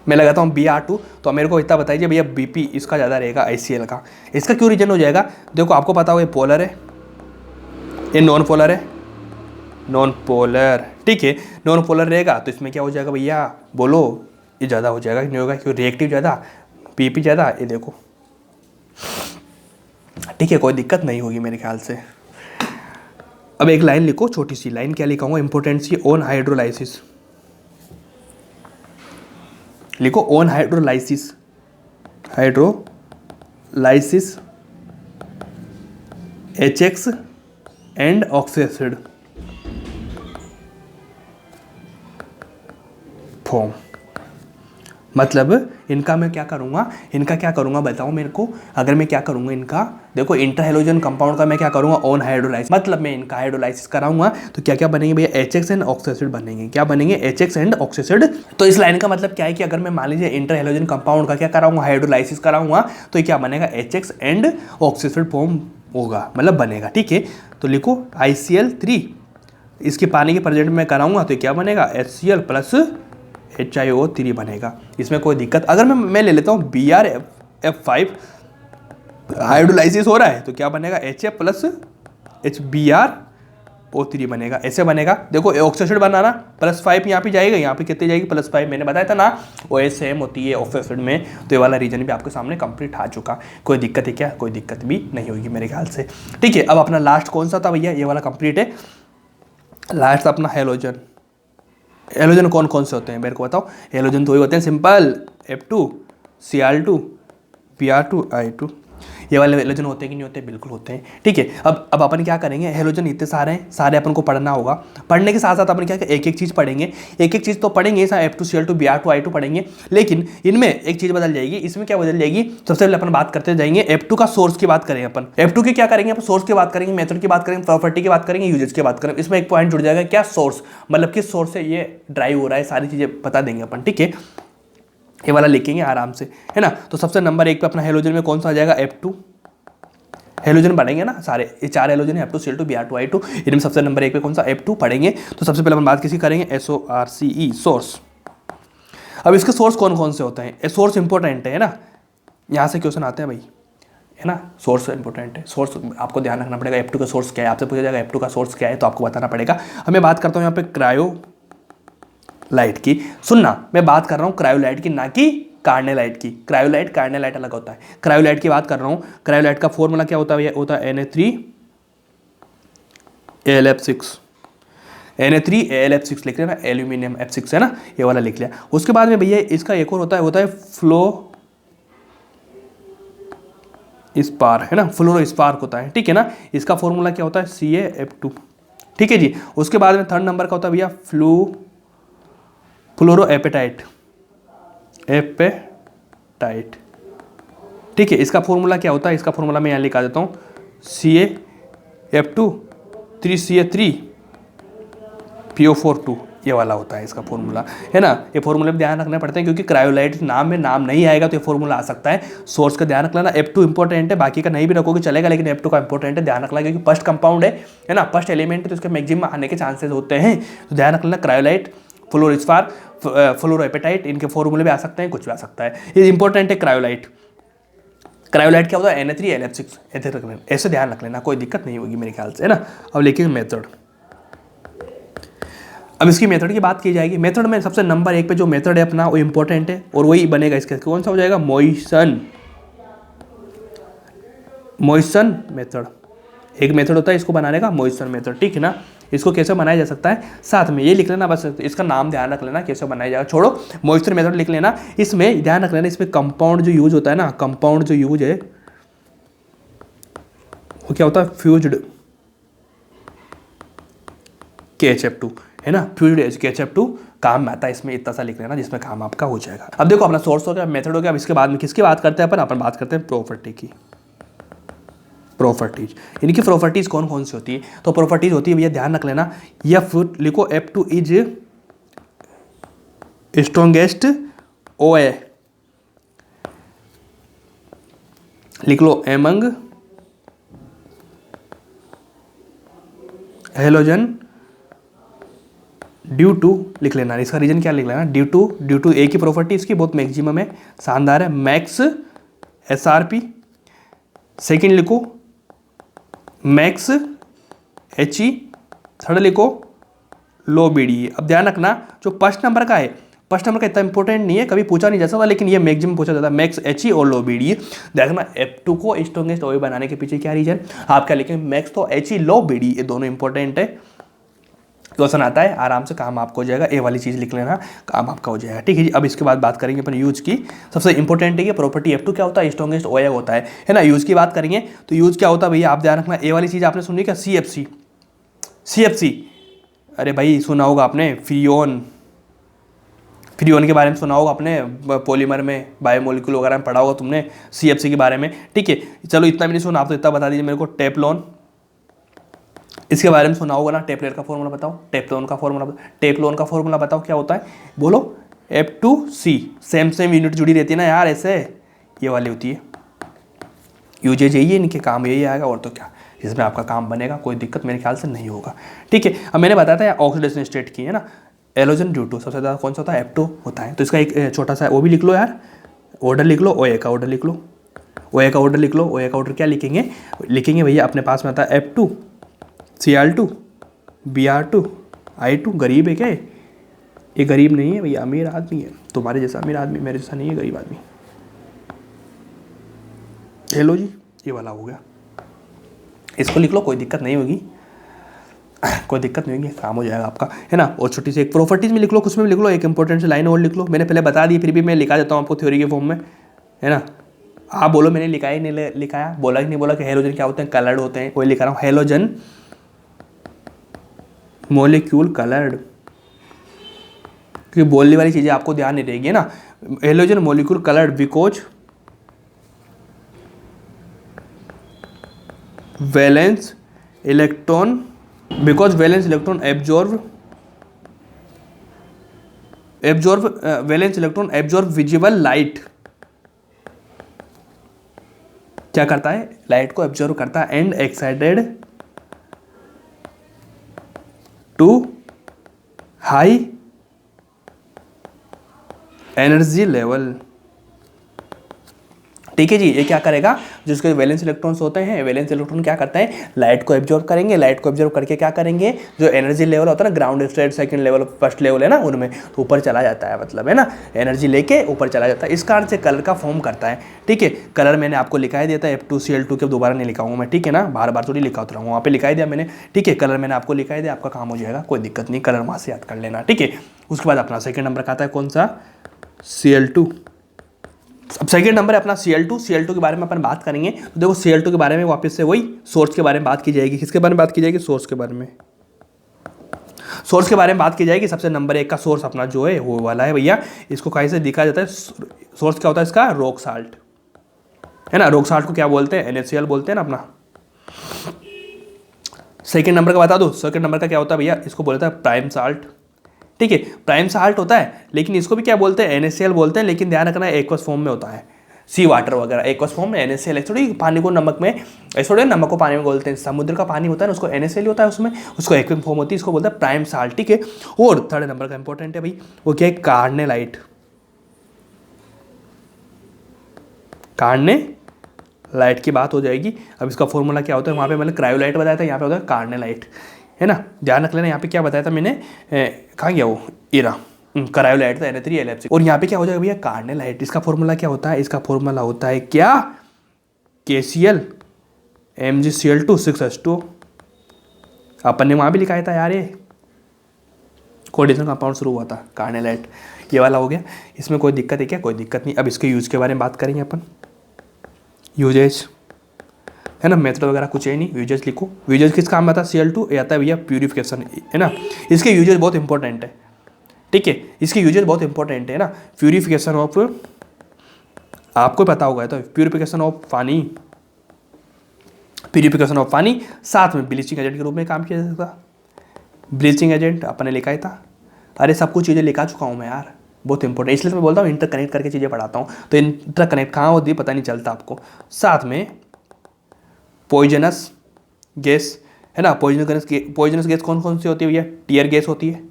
मैं लगाता हूँ Br2, तो मेरे को इतना बताइए भैया BP इसका ज़्यादा रहेगा ICL का, इसका क्यों रीजन हो जाएगा, देखो आपको पता हो ये पोलर है, ये नॉन पोलर है, नॉन पोलर, ठीक है। नॉन पोलर रहेगा तो इसमें क्या हो जाएगा भैया, बोलो, ये ज़्यादा हो जाएगा, नहीं होगा क्यों, रिएक्टिव ज़्यादा, PP ज़्यादा, ये देखो, ठीक है, कोई दिक्कत नहीं होगी मेरे ख्याल से। अब एक लाइन लिखो, छोटी सी लाइन, क्या लिखाऊंगा, इंपॉर्टेंट सी ऑन हाइड्रोलाइसिस, लिखो on hydrolysis, hydrolysis HX and oxyacid form. मतलब इनका मैं क्या करूँगा, बताओ मेरे को, अगर मैं क्या करूँगा इनका, देखो इंटर हैलोजन कंपाउंड का मैं क्या करूँगा, ऑन हाइड्रोलाइसिस, मतलब मैं इनका हाइड्रोलाइसिस कराऊंगा तो क्या क्या बनेंगे भैया, HX एंड ऑक्सीएसिड बनेंगे, क्या बनेंगे, HX एंड ऑक्सीएसिड। तो इस लाइन का मतलब क्या है कि अगर मैं मान लीजिए इंटर हैलोजन कंपाउंड का क्या कराऊंगा, हाइड्रोलाइसिस कराऊंगा, तो ये क्या बनेगा, HX एंड ऑक्सीएसिड फॉर्म होगा, मतलब बनेगा, ठीक है। तो लिखो ICl3, इसके पानी के प्रेजेंट में कराऊंगा तो क्या बनेगा, HCl प्लस HiO3 बनेगा, इसमें कोई दिक्कत। अगर मैं ले लेता हूँ BrF5, हाइड्रोलाइसिस हो रहा है तो क्या बनेगा, HF प्लस HBrO3 बनेगा, ऐसे बनेगा। देखो ऑक्सीएसिड बनाना, +5 यहाँ पे जाएगा, यहाँ पे कितनी जाएगी, +5, मैंने बताया था ना, OH सेम होती है ऑक्सीएसिड में, तो ये वाला रीजन भी आपके सामने कंप्लीट आ चुका। कोई दिक्कत है क्या, कोई दिक्कत भी नहीं होगी मेरे ख्याल से, ठीक है। अब अपना लास्ट कौन सा था भैया, ये वाला कंप्लीट है, लास्ट अपना हैलोजन। हैलोजन कौन कौन से होते हैं मेरे को बताओ, हैलोजन तो वही होते हैं simple, F2 Cl2 Br2 I2, ये वाले हैलोजन होते हैं कि नहीं होते, बिल्कुल होते हैं, ठीक है। अब अपन क्या करेंगे, हैलोजन इतने सारे हैं, सारे अपन को पढ़ना होगा, पढ़ने के साथ साथ अपन क्या एक एक चीज़ पढ़ेंगे, एक एक चीज़ तो पढ़ेंगे, F2 Cl2 Br2 I2 पढ़ेंगे, लेकिन इनमें एक चीज़ बदल जाएगी, इसमें क्या बदल जाएगी, सबसे पहले अपन बात करते जाएंगे F2 का सोर्स की बात करेंगे, अपन F2 की क्या करेंगे, अपन सोर्स की बात करेंगे, मेथड की बात करेंगे, प्रॉपर्टी की बात करेंगे, यूजेज की बात करेंगे। इसमें एक पॉइंट जुड़ जाएगा, क्या, सोर्स, मतलब किस सोर्स से ये ड्राइव हो रहा है, सारी चीज़ें बता देंगे अपन, ठीक है। ये वाला लिखेंगे आराम से, है ना। तो सबसे नंबर 1 पे अपना हैलोजन में कौन सा आ जाएगा, F2, हैलोजन पढ़ेंगे ना सारे, ये 4 हैलोजन है, F2 Cl2 Br2 I2, इनमें सबसे नंबर 1 पे कौन सा, F2 पढ़ेंगे। तो सबसे पहले अपन बात किसी करेंगे, SORCE, सोर्स। अब इसके सोर्स कौन कौन से होते हैं, सोर्स इंपॉर्टेंट है ना, यहाँ से क्वेश्चन आते हैं भाई, है ना, सोर्स इंपॉर्टेंट है, सोर्स आपको ध्यान रखना पड़ेगा, F2 का सोर्स क्या है, आपसे पूछा जाएगा F2 का सोर्स क्या है, तो आपको बताना पड़ेगा। हमें बात करता हूँ यहाँ पे क्रायोलाइट की, सुनना मैं बात कर रहा हूँ क्रायोलाइट की, ना कि कार्नेलाइट की, क्रायोलाइट कार्नेलाइट अलग होता है, क्रायोलाइट की बात कर रहा हूँ। क्रायोलाइट का फॉर्मूला क्या होता है, होता है Na3AlF6, Na3AlF6 लिख लेना, एल्यूमिनियम F6 है ना, ये वाला लिख लिया। उसके बाद में भैया इसका एक और होता है फ्लो स्पार, है ना, फ्लोरो स्पार्क होता है, ठीक है ना। इसका फॉर्मूला क्या होता है, CaF2, ठीक है जी। उसके बाद में थर्ड नंबर का होता है भैया फ्लोरो एपेटाइट, ठीक है। इसका फॉर्मूला क्या होता है, इसका फॉर्मूला मैं यहाँ लिखा देता हूँ, CaF2 3Ca3PO4 ये वाला होता है इसका फॉर्मूला, है ना। ये फॉर्मूले में ध्यान रखना पड़ता है, क्योंकि क्रायोलाइट नाम में नाम नहीं आएगा तो ये फॉर्मूला आ सकता है। सोर्स का ध्यान रख लेना, F2 इंपॉर्टेंट है, बाकी का नहीं भी रखोगे चलेगा, लेकिन F2 का इंपॉर्टेंट है, ध्यान रखना, क्योंकि फर्स्ट कंपाउंड है ना, फर्स्ट एलिमेंट है, तो इसके मैक्सिमम आने के चांसेस होते हैं, तो ध्यान रख लेना। क्रायोलाइट, फ्लोरोस्पार, फ्लोरोएपेटाइट, इनके फॉर्मूले भी आ सकते हैं, कुछ भी आ सकता है, ये इंपॉर्टेंट है क्रायोलाइट। क्रायोलाइट क्या होता है, Na3AlF6, ऐसे ध्यान रख लेना, कोई दिक्कत नहीं होगी मेरे ख्याल से, है ना। अब लिखेंगे मेथड। अब इसकी मेथड की बात की जाएगी, मेथड में सबसे नंबर 1 पे जो मेथड है अपना वो इंपॉर्टेंट है, और वही बनेगा इसके, कौन सा हो जाएगा, मोइसन मेथड। एक मेथड होता है इसको बनाने का, मोइसन मेथड, ठीक है ना। इसको कैसे बनाया जा सकता है, साथ में ये लिख लेना, बस इसका नाम ध्यान रख लेना कैसे बनाया जाएगा, छोड़ो मोइसन मेथड लिख लेना। इसमें ध्यान रख लेना, इसमें कंपाउंड जो यूज होता है ना, कंपाउंड जो यूज है वो क्या होता है, फ्यूज्ड KHF2, है ना, फ्यूज्ड KHF2 काम में आता है, इसमें इतना सा लिख लेना जिसमें काम आपका हो जाएगा। अब देखो अपना सोर्स हो गया, मेथड हो गया। अब इसके बाद में किसकी बात करते हैं अपन बात करते हैं प्रॉपर्टी की। प्रॉपर्टीज, इनकी प्रॉपर्टीज कौन कौन सी होती है? तो प्रॉपर्टीज होती है भैया, ध्यान रख लेना, एफ लिखो, F2 इज स्ट्रॉन्गेस्ट OA, लिख लो एमंग हेलोजन ड्यू टू, लिख लेना, इसका रीजन क्या लिख लेना, ड्यू टू ए की प्रॉपर्टी इसकी बहुत मैक्सिमम है, शानदार है, मैक्स SRP, सेकंड लिखो मैक्स HE, थर्ड लिखो लो BDE। अब ध्यान रखना जो फर्स्ट नंबर का है, फर्स्ट नंबर का इतना इंपॉर्टेंट नहीं है, कभी पूछा नहीं जा सकता, लेकिन ये मैक्सिमम पूछा जाता है, मैक्स HE और लो BDE। देखना F2 को स्ट्रॉन्गेस्ट OA बनाने के पीछे क्या रीजन, आप क्या लिखेंगे, मैक्स तो HE लो BDE, ये दोनों इंपॉर्टेंट है। क्वेश्चन आता है आराम से, काम आपको हो जाएगा, ए वाली चीज़ लिख लेना, काम आपका हो जाएगा, ठीक है जी। अब इसके बाद बात करेंगे अपन यूज की, सबसे इंपॉर्टेंट है कि प्रॉपर्टी F2 क्या होता है, स्ट्रॉन्गेस्ट OA होता है ना। यूज की बात करेंगे तो यूज क्या होता है भैया, आप ध्यान रखना, ए वाली चीज़ आपने सुनी क्या, CFC, अरे भाई सुना होगा आपने, फ्रियोन के बारे में सुना होगा आपने, पॉलीमर में बायोमोलिक्यूल वगैरह में पढ़ा होगा तुमने CFC के बारे में, ठीक है। चलो इतना भी नहीं सुना, आप तो इतना बता दीजिए मेरे को, टेफ्लॉन, इसके बारे में सुना होगा ना, टेफ्लेट का फॉर्मूला बताओ, टेफ्लॉन का फॉर्मूला बताओ क्या होता है, बोलो, F2C, सेम यूनिट जुड़ी रहती है ना यार, ऐसे ये वाली होती है, यूजेज यही है, इनके काम यही आएगा, और तो क्या, इसमें आपका काम बनेगा, कोई दिक्कत मेरे ख्याल से नहीं होगा, ठीक है। अब मैंने बताया था यार ऑक्सीडेशन स्टेट की, है ना, एलोजन ड्यू टू सबसे ज़्यादा कौन सा होता है, F2 होता है, तो इसका एक छोटा सा वो भी लिख लो यार, ऑर्डर लिख लो, OA का ऑर्डर लिख लो, OA का ऑर्डर क्या लिखेंगे भैया, अपने पास में आता है F2 Cl2 Br2 I2, गरीब है क्या ये गरीब नहीं है भैया, अमीर आदमी है, तुम्हारे जैसा अमीर आदमी, मेरे जैसा नहीं है गरीब आदमी। हेलो जी, ये वाला हो गया, इसको लिख लो, कोई दिक्कत नहीं होगी, काम हो जाएगा आपका, है ना। और छोटी सी एक प्रॉपर्टीज में लिख लो, उसमें भी लिख लो, एक इंपॉर्टेंट सी लाइन और लिख लो, मैंने पहले बता दी, फिर भी मैं लिखा देता हूँ आपको थ्योरी के फॉर्म में, है ना। आप बोलो मैंने लिखा ही नहीं लिखाया, बोला कि नहीं बोला कि हेलोजन क्या होते हैं, कलर्ड होते हैं, वही लिखा रहा हूँ, हेलोजन मॉलिक्यूल कलर्ड, क्योंकि बोलने वाली चीज़ें आपको ध्यान नहीं रहेगी, है ना। Halogen molecule coloured because valence electron absorb visible light, क्या करता है, लाइट को एब्जॉर्व करता है, and excited to high energy level, ठीक है जी। ये क्या करेगा, जो उसके वैलेंस इलेक्ट्रॉन्स होते हैं, वैलेंस इलेक्ट्रॉन क्या करता है, लाइट को एब्जॉर्ब करेंगे, लाइट को एब्जॉर्ब करके क्या करेंगे, जो एनर्जी लेवल होता है ना, ground state, second level, first level है ना, उनमें तो ऊपर चला जाता है, मतलब है ना, एनर्जी लेके ऊपर चला जाता है, इस कारण से कलर का फॉर्म करता है, ठीक है। कलर मैंने आपको लिखा ही दिया था, F2Cl2 के दोबारा नहीं लिखाऊंगा मैं, ठीक है ना, बार बार थोड़ी लिखा रहूँगा, वहाँ पे लिखा ही दिया मैंने, ठीक है। कलर मैंने आपको लिखा ही दिया, आपका काम हो जाएगा, कोई दिक्कत नहीं, कलर वहाँ से याद कर लेना, ठीक है। उसके बाद अपना सेकेंड नंबर का आता है कौन सा, Cl2। अब सेकेंड नंबर है अपना Cl2 के बारे में अपन बात करेंगे, तो देखो Cl2 के बारे में वापस से वही सोर्स के बारे में बात की जाएगी, किसके बारे में बात की जाएगी, सोर्स के बारे में बात की जाएगी। सबसे नंबर 1 का सोर्स अपना जो है वो वाला है भैया, इसको कहीं से दिखा जाता है, सोर्स क्या होता है इसका, रॉक साल्ट, है ना, रॉक साल्ट को क्या बोलते हैं, NaCl बोलते हैं ना अपना। सेकेंड नंबर का बता दो, सेकेंड नंबर का क्या होता है भैया, इसको बोलता है प्राइम साल्ट, ठीक है, प्राइम साल्ट होता है, लेकिन इसको भी क्या बोलते हैं, NaCl बोलते हैं, लेकिन ध्यान रखना एक्वस फॉर्म में होता है, सी वाटर वगैरह एक्वस फॉर्म में, NaCl थोड़ी पानी को नमक में, थोड़े नमक को पानी में बोलते हैं, समुद्र का पानी होता है ना, उसको NaCl होता है उसमें, उसको एक्वस फॉर्म होती है, इसको बोलते हैं प्राइम साल्ट, ठीक है। और थर्ड नंबर का इंपॉर्टेंट है भाई, वो क्या है, कार्नेलाइट, कार्नेलाइट की बात हो जाएगी। अब इसका फॉर्मूला क्या होता है, वहाँ पे मैंने क्रायोलाइट बताया था, यहाँ पे होता है कार्नेलाइट, है ना, ध्यान रख लेना। यहाँ पे क्या बताया था मैंने, कहाँ गया वो, इरा क्रायोलाइट था, Na3Lf6, और यहाँ पे क्या हो जाएगा भैया, कार्नेलाइट। इसका फॉर्मूला क्या होता है, इसका फॉर्मूला होता है क्या, KCl MgCl2 6H2O, अपन ने वहाँ भी लिखाया था यार, ये कोऑर्डिनेशन कंपाउंड शुरू हुआ था, कार्नेलाइट, ये वाला हो गया। इसमें कोई दिक्कत है क्या, कोई दिक्कत नहीं। अब इसके यूज के बारे में बात करेंगे अपन, यूजेज, है ना, मेथड वगैरह कुछ है नहीं, यूजेज लिखो। यूजेज किस काम में आता है, Cl2 ये आता है भैया प्यूरिफिकेशन, है ना, इसके यूजेज बहुत इंपॉर्टेंट है, ठीक है, इसके यूजेज बहुत इंपॉर्टेंट है ना। प्यूरिफिकेशन ऑफ, आपको पता होगा तो प्यूरिफिकेशन ऑफ पानी, प्यूरिफिकेशन ऑफ पानी, साथ में ब्लीचिंग एजेंट के रूप में काम किया जा सकता। ब्लीचिंग एजेंट अपने लिखा ही था। अरे सब कुछ चीज़ें लिखा चुका हूँ मैं यार, बहुत इंपॉर्टेंट, इसलिए मैं बोलता हूँ इंटरकनेक्ट करके चीज़ें पढ़ाता हूँ। तो इंटरकनेक्ट कहाँ होती है पता नहीं चलता आपको। साथ में पॉइजनस गैस है ना, पॉइजनस गैस कौन कौन सी होती है भैया? टीयर गैस होती है,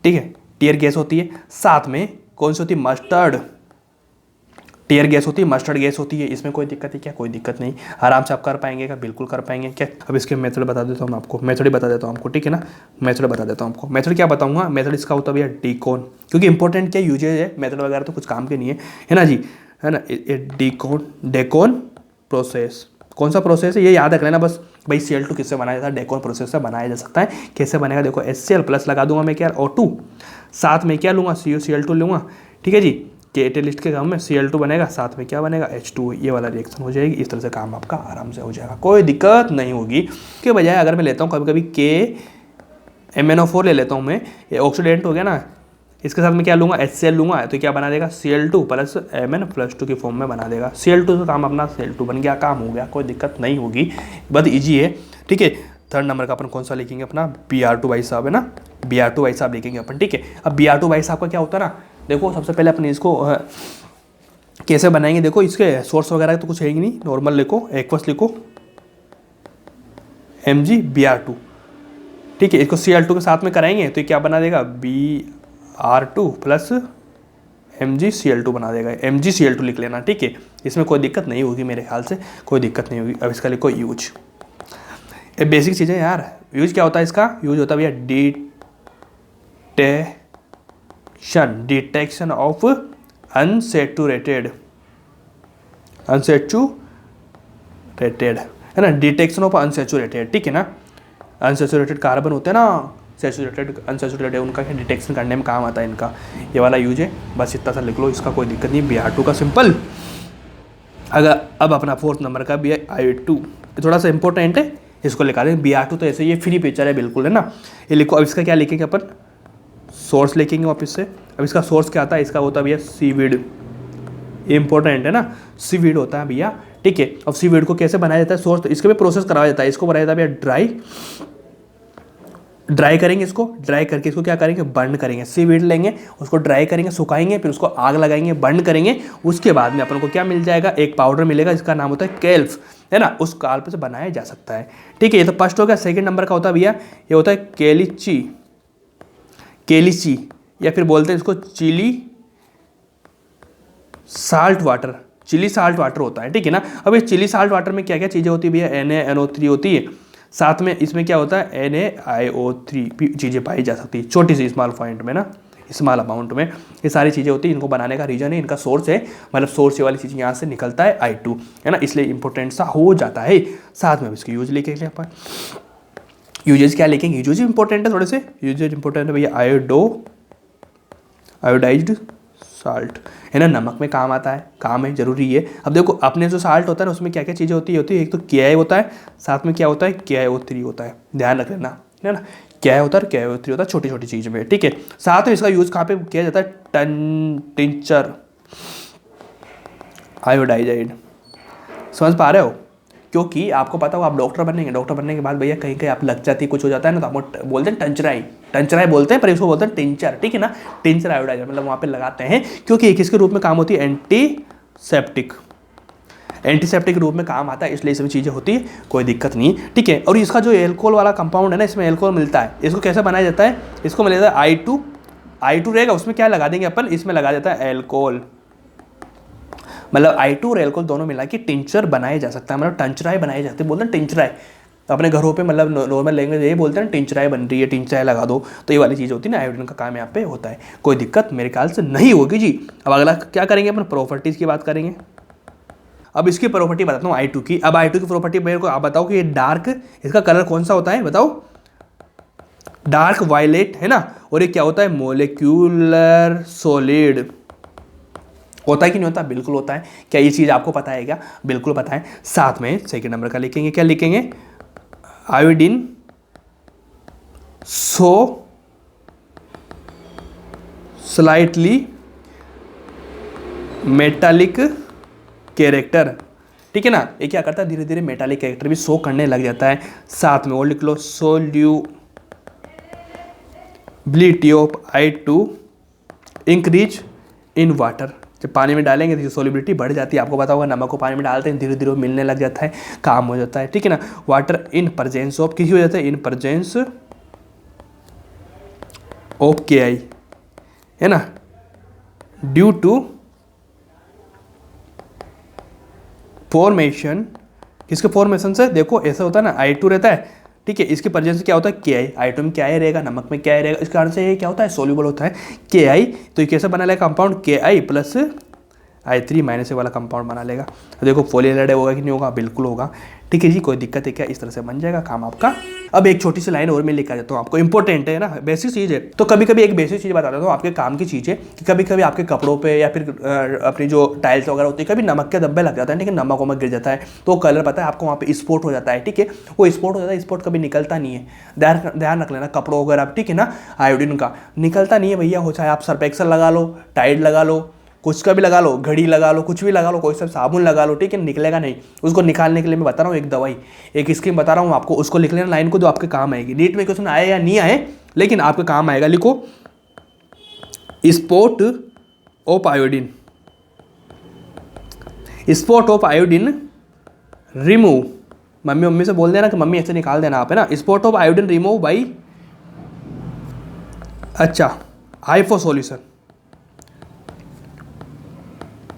ठीक है, टीयर गैस होती है। साथ में कौन सी होती है? मस्टर्ड, टीयर गैस होती है, मस्टर्ड गैस होती है। इसमें कोई दिक्कत है क्या? कोई दिक्कत नहीं, आराम से आप कर पाएंगे क्या? बिल्कुल कर पाएंगे क्या? अब इसके मेथड बता देता हूँ मैं आपको, मेथड ही बता देता हूँ आपको, ठीक है ना। मेथड बता देता हूँ आपको। मेथड क्या बताऊँगा? मेथड इसका होता है भैया डीकोन, क्योंकि इंपॉर्टेंट क्या यूजेज है, मेथड वगैरह तो कुछ काम के नहीं है ना जी, है ना। डेकोन प्रोसेस, कौन सा प्रोसेस है ये याद रख लेना बस। भाई Cl2 किससे बनाया जाता है? डेकोन प्रोसेस से बनाया जा सकता है। कैसे बनेगा? देखो HCl प्लस लगा दूंगा मैं क्या? O2, साथ में क्या लूँगा? CuCl2 लूँगा, ठीक है जी। कैटेलिस्ट के काम में Cl2 बनेगा, साथ में क्या बनेगा? H2, ये वाला रिएक्शन हो जाएगी। इस तरह से काम आपका आराम से हो जाएगा, कोई दिक्कत नहीं होगी। के बजाय अगर मैं लेता हूँ कभी कभी KMnO4 ले लेता हूँ मैं, ये ऑक्सीडेंट हो गया ना, इसके साथ में क्या लूँगा? HCl लूँगा, तो क्या बना देगा? Cl2 प्लस Mn+2 की फॉर्म में बना देगा। Cl2 से काम अपना Cl2 बन गया, काम हो गया, कोई दिक्कत नहीं होगी, बहुत ईजी है, ठीक है। थर्ड नंबर का अपन कौन सा लिखेंगे? अपना Br2 भाई साहब है ना, Br2 भाई साहब लिखेंगे अपन, ठीक है। अब Br2 भाई साहब का क्या होता है ना, देखो सबसे पहले अपन इसको कैसे बनाएंगे? देखो इसके सोर्स वगैरह तो कुछ है ही नहीं, नॉर्मल लिखो, एक्वस लिखो MgBr2, ठीक है। इसको Cl2 के साथ में कराएंगे तो क्या बना देगा? Br2 प्लस MgCl2 बना देगा, MgCl2 लिख लेना, ठीक है। इसमें कोई दिक्कत नहीं होगी मेरे ख्याल से, कोई दिक्कत नहीं होगी। अब इसका लिखो यूज, ये बेसिक चीज़ें यार। यूज क्या होता है इसका? यूज होता है भैया डिटेक्शन ऑफ अनसैचुरेटेड है ना, डिटेक्शन ऑफ अनसैचुरेटेड, ठीक है ना। अनसैचुरेटेड कार्बन होते हैं ना, सैचुरेटेड अनसैचुरेटेड, उनका क्या डिटेक्शन करने में काम आता है इनका, ये वाला यूज है। बस इतना सा लिख लो, इसका कोई दिक्कत नहीं। Br2 का सिंपल। अगर अब अपना फोर्थ नंबर का भी है I2, ये थोड़ा सा इंपॉर्टेंट है, इसको लिखा दें। Br2 तो ऐसे ये फ्री पिक्चर है बिल्कुल, है ना, ये लिखो। अब इसका क्या लिखेंगे अपन? सोर्स लिखेंगे वापस से। अब इसका सोर्स क्या आता है? इसका होता है भैया सीवीड, ये इंपॉर्टेंट है ना, सीवीड होता है भैया, ठीक है। अब सीवीड को कैसे बनाया जाता है? सोर्स तो इसके भी प्रोसेस कराया जाता है, इसको बनाया जाता है भैया ड्राई करेंगे, इसको ड्राई करके इसको क्या करेंगे? बर्न करेंगे। सीवीड लेंगे, उसको ड्राई करेंगे, सुखाएंगे, फिर उसको आग लगाएंगे, बर्न करेंगे। उसके बाद में अपन को क्या मिल जाएगा? एक पाउडर मिलेगा, इसका नाम होता है केल्फ, है ना, उस कार्प से बनाया जा सकता है, ठीक है। ये तो फर्स्ट हो गया। सेकंड नंबर का होता है भैया, ये होता है केलिची, या फिर बोलते हैं इसको चिली साल्ट वाटर होता है, ठीक है ना। अब ये चिली साल्ट वाटर में क्या क्या चीज़ें होती है भैया? NaNO3 होती है, साथ में इसमें क्या होता है? NaIO3 चीज़ें पाई जा सकती है, छोटी सी स्मॉल पॉइंट में ना, स्मॉल अमाउंट में ये सारी चीज़ें होती हैं। इनको बनाने का रीजन है, इनका सोर्स है, मतलब सोर्स ये वाली चीज़ यहाँ से निकलता है I2, है ना, इसलिए इंपॉर्टेंट सा हो जाता है। साथ में इसके यूज लिखेंगे अपन, यूजेज क्या लिखेंगे? यूजेज इंपॉर्टेंट है थोड़े से, यूजेज इंपॉर्टेंट है भैया। आयोडाइज्ड साल्ट, है ना, नमक में काम आता है, काम है, जरूरी है। अब देखो अपने जो साल्ट होता है ना, उसमें क्या क्या चीज़ें होती है? एक तो KI होता है, साथ में क्या होता है? KiO3 होता है, ध्यान रख लेना, है ना। KI होता है और KiO3 होता है, छोटी छोटी चीज़ में, ठीक है। साथ में इसका यूज़ कहाँ पे किया जाता है? टिंचर आयोडाइजाइड, समझ पा रहे हो? क्योंकि आपको पता हो आप डॉक्टर बनेंगे, डॉक्टर बनने के बाद भैया कहीं कहीं आप लग जाती है, कुछ हो जाता है ना, तो आपको बोलते हैं टंचराई बोलते हैं, पर इसको बोलते हैं टिंचर, ठीक है ना। टिंचर आयोडाइजर मतलब वहाँ पे लगाते हैं, क्योंकि किसके रूप में काम होती है? एंटीसेप्टिक के रूप में काम आता है, इसलिए सभी चीज़ें होती है, कोई दिक्कत नहीं, ठीक है। और इसका जो एल्कोहल वाला कंपाउंड है ना, इसमें एल्कोहल मिलता है, इसको कैसे बनाया जाता है? इसको मिल जाता है I2 रहेगा, उसमें क्या लगा देंगे अपन? इसमें लगा देता है एल्कोहल, मतलब I2 और एल्कोहल दोनों मिला के टिंचर बनाया जा सकता है, मतलब टंचराई बनाई जाती है, बोलते हैं टिंचराई। अपने घरों पे मतलब नॉर्मल लैंग्वेज यही बोलते हैं, टिंचराई बन रही है, टिंचराई लगा दो, तो ये वाली चीज़ होती है ना, आयोडीन का काम यहाँ पे होता है, कोई दिक्कत मेरे ख्याल से नहीं होगी जी। अब अगला क्या करेंगे अपन? प्रॉपर्टीज़ की बात करेंगे। अब इसकी प्रॉपर्टी बताता हूँ I2 की। अब I2 की प्रॉपर्टी मेरे को आप बताओ कि ये डार्क, इसका कलर कौन सा होता है बताओ? डार्क वायलेट, है ना। और ये क्या होता है? मोलिक्यूलर सॉलिड होता है कि नहीं होता? बिल्कुल होता है। क्या ये चीज़ आपको पता है क्या? बिल्कुल पता है। साथ में सेकंड नंबर का लिखेंगे, क्या लिखेंगे? आयोडीन सो स्लाइटली मेटालिक कैरेक्टर, ठीक है ना। ये क्या करता है, धीरे धीरे मेटालिक कैरेक्टर भी शो करने लग जाता है। साथ में और लिख लो solubility of I2 increase in water. जब पानी में डालेंगे तो सोलिबिलिटी बढ़ जाती है। आपको पता होगा नमक को पानी में डालते हैं, धीरे धीरे वो मिलने लग जाता है, काम हो जाता है। ठीक है ना। वाटर इन प्रेजेंस ऑफ किसी हो जाता है, इन प्रेजेंस ऑफ Ki, है ना, ड्यू टू फॉर्मेशन। किसके फॉर्मेशन से, देखो ऐसा होता है ना, I2 रहता है, ठीक है, इसके प्रेजेंस से क्या होता है Ki, I2 में Ki रहेगा, नमक में Ki रहेगा, इस कारण से ये क्या होता है, सोल्यूबल होता है Ki। तो ये कैसे बना लेगा compound, Ki plus I3 minus वाला कंपाउंड बना लेगा। तो देखो फॉर्मुलेटेड होगा कि नहीं होगा, बिल्कुल होगा। ठीक है जी, कोई दिक्कत है क्या, इस तरह से बन जाएगा काम आपका। अब एक छोटी सी लाइन और मैं लिखा जाता हूँ आपको, इंपॉर्टेंट है ना, बेसिक चीज़ है। तो कभी कभी एक बेसिक चीज़ बता देता हूँ आपके काम की चीज़ है कि कभी कभी आपके कपड़ों पे या फिर अपनी जो टाइल्स वगैरह होती है, कभी नमक के धब्बे लग जाता है, ठीक है, नमक वमक गिर जाता है तो कलर पता है आपको वहाँ पे स्पॉट हो जाता है। ठीक है, वो स्पॉट हो जाता है, स्पॉट कभी निकलता नहीं है, ध्यान रख लेना कपड़ों वगैरह, ठीक है ना, आयोडीन का निकलता नहीं है भैया। हो चाहे आप सर्फ एक्सेल लगा लो, टाइड लगा लो, कुछ का भी लगा लो, घड़ी लगा लो, कुछ भी लगा लो, कोई सा साबुन लगा लो, ठीक है, निकलेगा नहीं। उसको निकालने के लिए मैं बता रहा हूँ एक दवाई, एक स्कीम बता रहा हूँ आपको, उसको लिख लेना लाइन को, जो आपके काम आएगी। नीट में क्वेश्चन आए या नहीं आए, लेकिन आपके काम आएगा। लिखो spot of iodine, spot of iodine remove. Mummy से बोल देना कि मम्मी ऐसे निकाल देना आप, है ना। Spot of iodine remove by, अच्छा, हाइपो सॉल्यूशन।